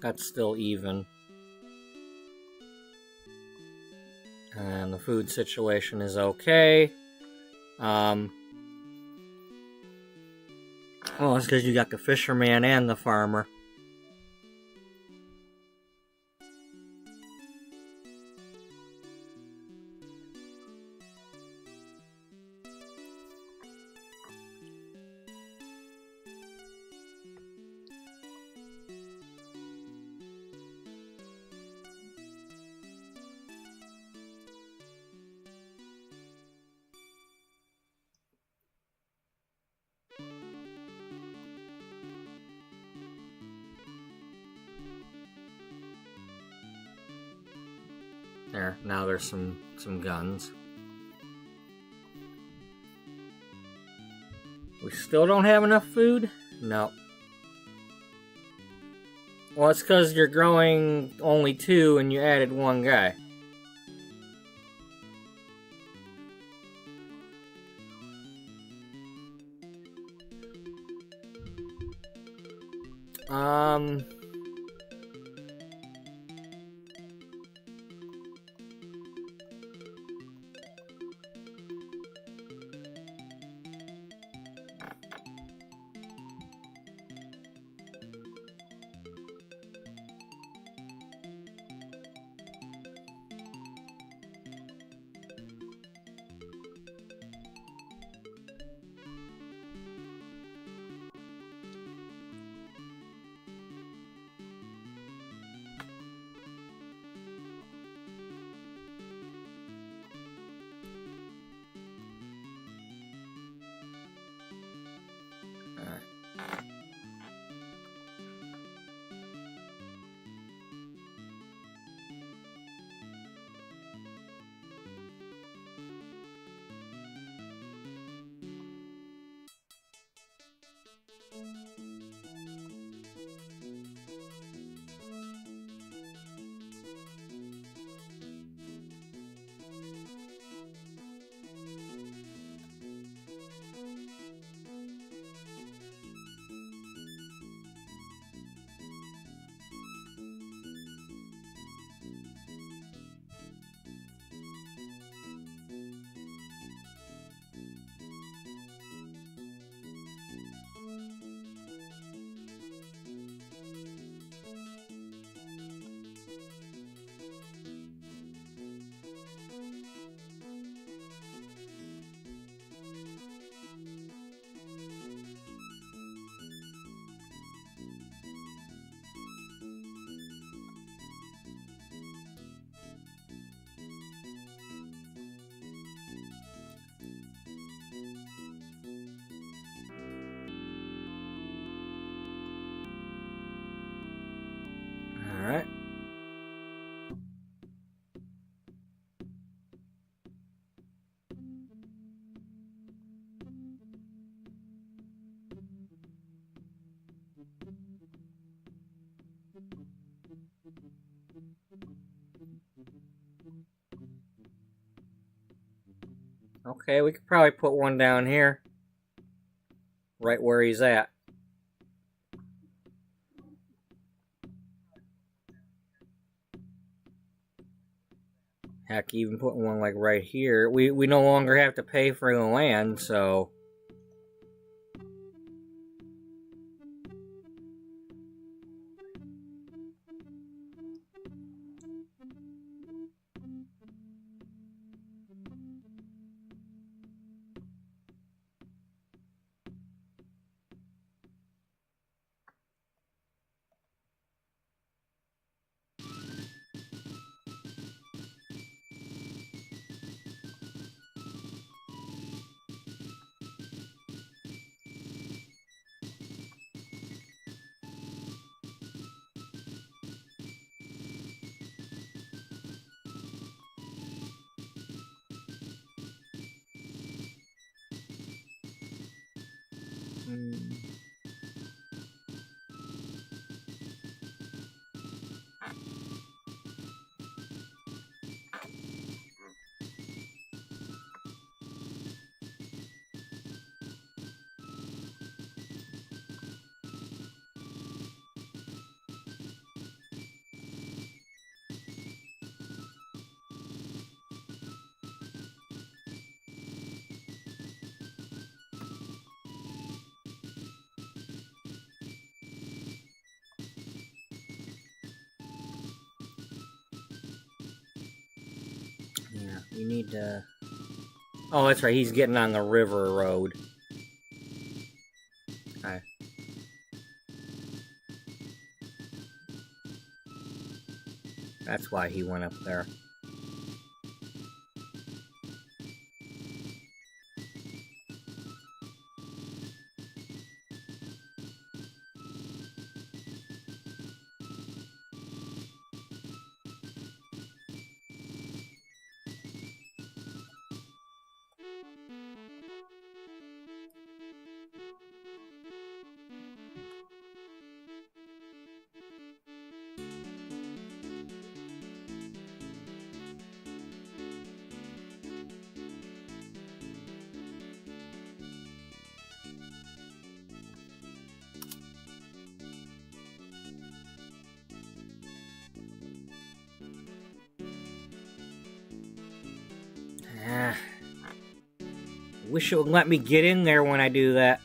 That's still even. And the food situation is okay. Well, it's because you got the fisherman and the farmer. There, now there's some guns. We still don't have enough food? No. Well, it's because you're growing only 2 and you added 1 guy. Alright. Okay, we could probably put one down here. Right where he's at. Heck, even putting one like right here. We no longer have to pay for the land, so... You need to... Oh, that's right, he's getting on the river road. Okay. That's why he went up there. Wish it would let me get in there when I do that.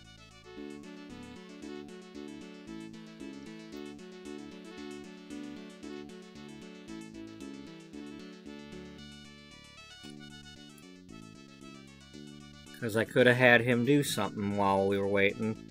Because I could have had him do something while we were waiting.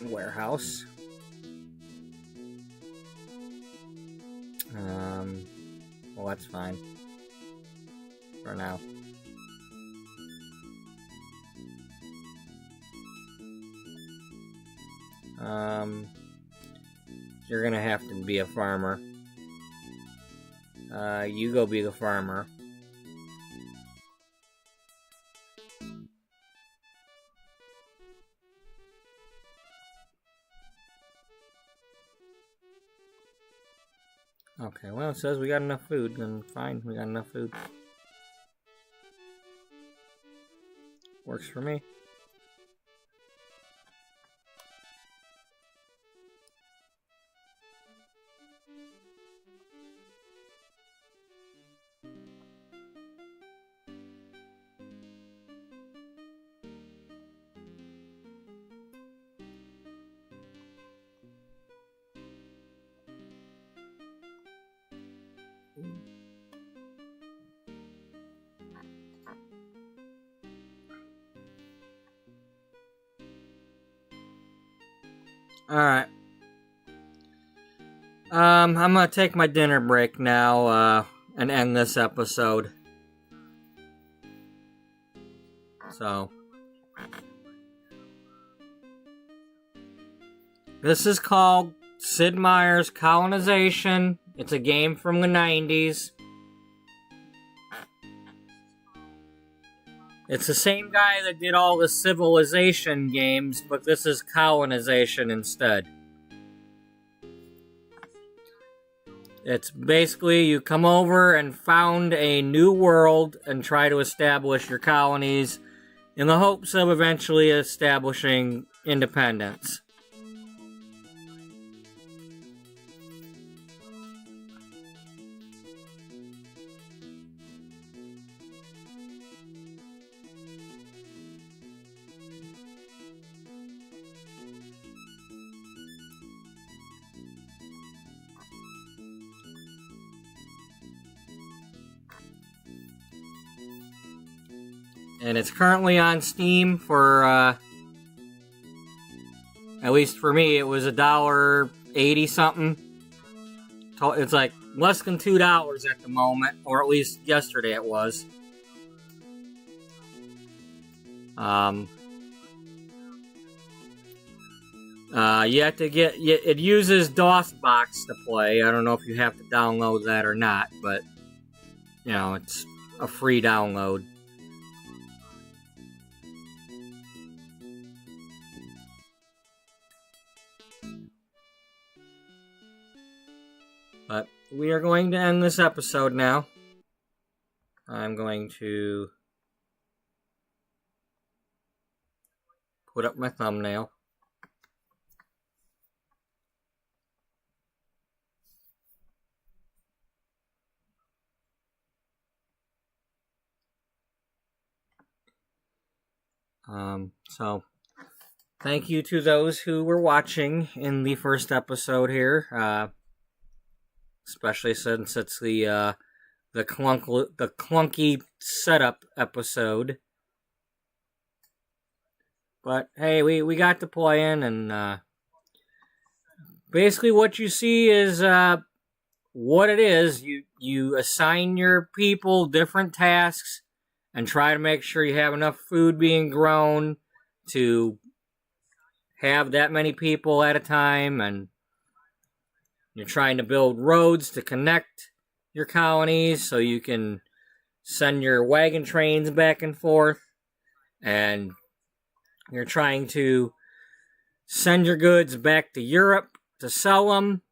Warehouse. Well, that's fine for now. You're gonna have to be a farmer. You go be the farmer. Okay, well, it says we got enough food, then fine, we got enough food. Works for me. Alright. I'm gonna take my dinner break now, and end this episode. So. This is called Sid Meier's Colonization. It's a game from the 90s. It's the same guy that did all the Civilization games, but this is Colonization instead. It's basically you come over and found a new world and try to establish your colonies in the hopes of eventually establishing independence. And it's currently on Steam for, at least for me, it was $1.80 something. It's like less than $2 at the moment, or at least yesterday it was. You have to get... It uses DOSBox to play. I don't know if you have to download that or not, but... You know, it's a free download. But we are going to end this episode now. I'm going to put up my thumbnail. So, thank you to those who were watching in the first episode here, especially since it's the clunky setup episode. But hey, we got to play in, and basically what you see is what it is. You assign your people different tasks and try to make sure you have enough food being grown to have that many people at a time, and you're trying to build roads to connect your colonies so you can send your wagon trains back and forth, and you're trying to send your goods back to Europe to sell them.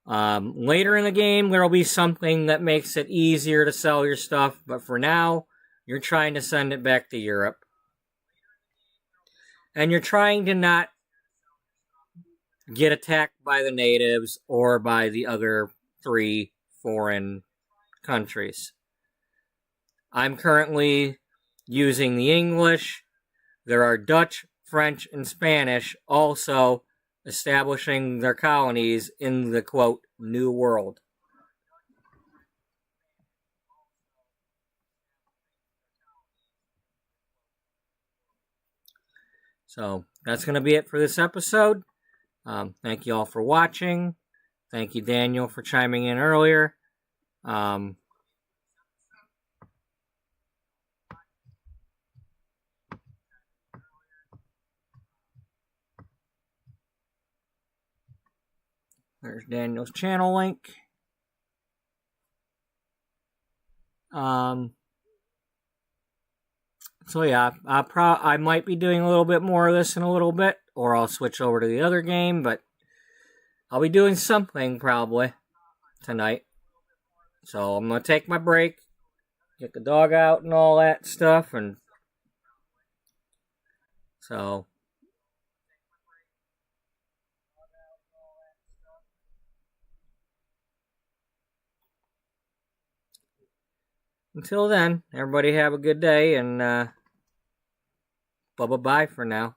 Later in the game, there will be something that makes it easier to sell your stuff, but for now, you're trying to send it back to Europe. And you're trying to not get attacked by the natives or by the other 3 foreign countries. I'm currently using the English. There are Dutch, French, and Spanish also establishing their colonies in the, quote, New World. So, that's going to be it for this episode. Thank you all for watching. Thank you, Daniel, for chiming in earlier. There's Daniel's channel link. So yeah, I might be doing a little bit more of this in a little bit, or I'll switch over to the other game, but I'll be doing something probably tonight. So I'm going to take my break, get the dog out and all that stuff, and so until then, everybody have a good day, and Bubba bye for now.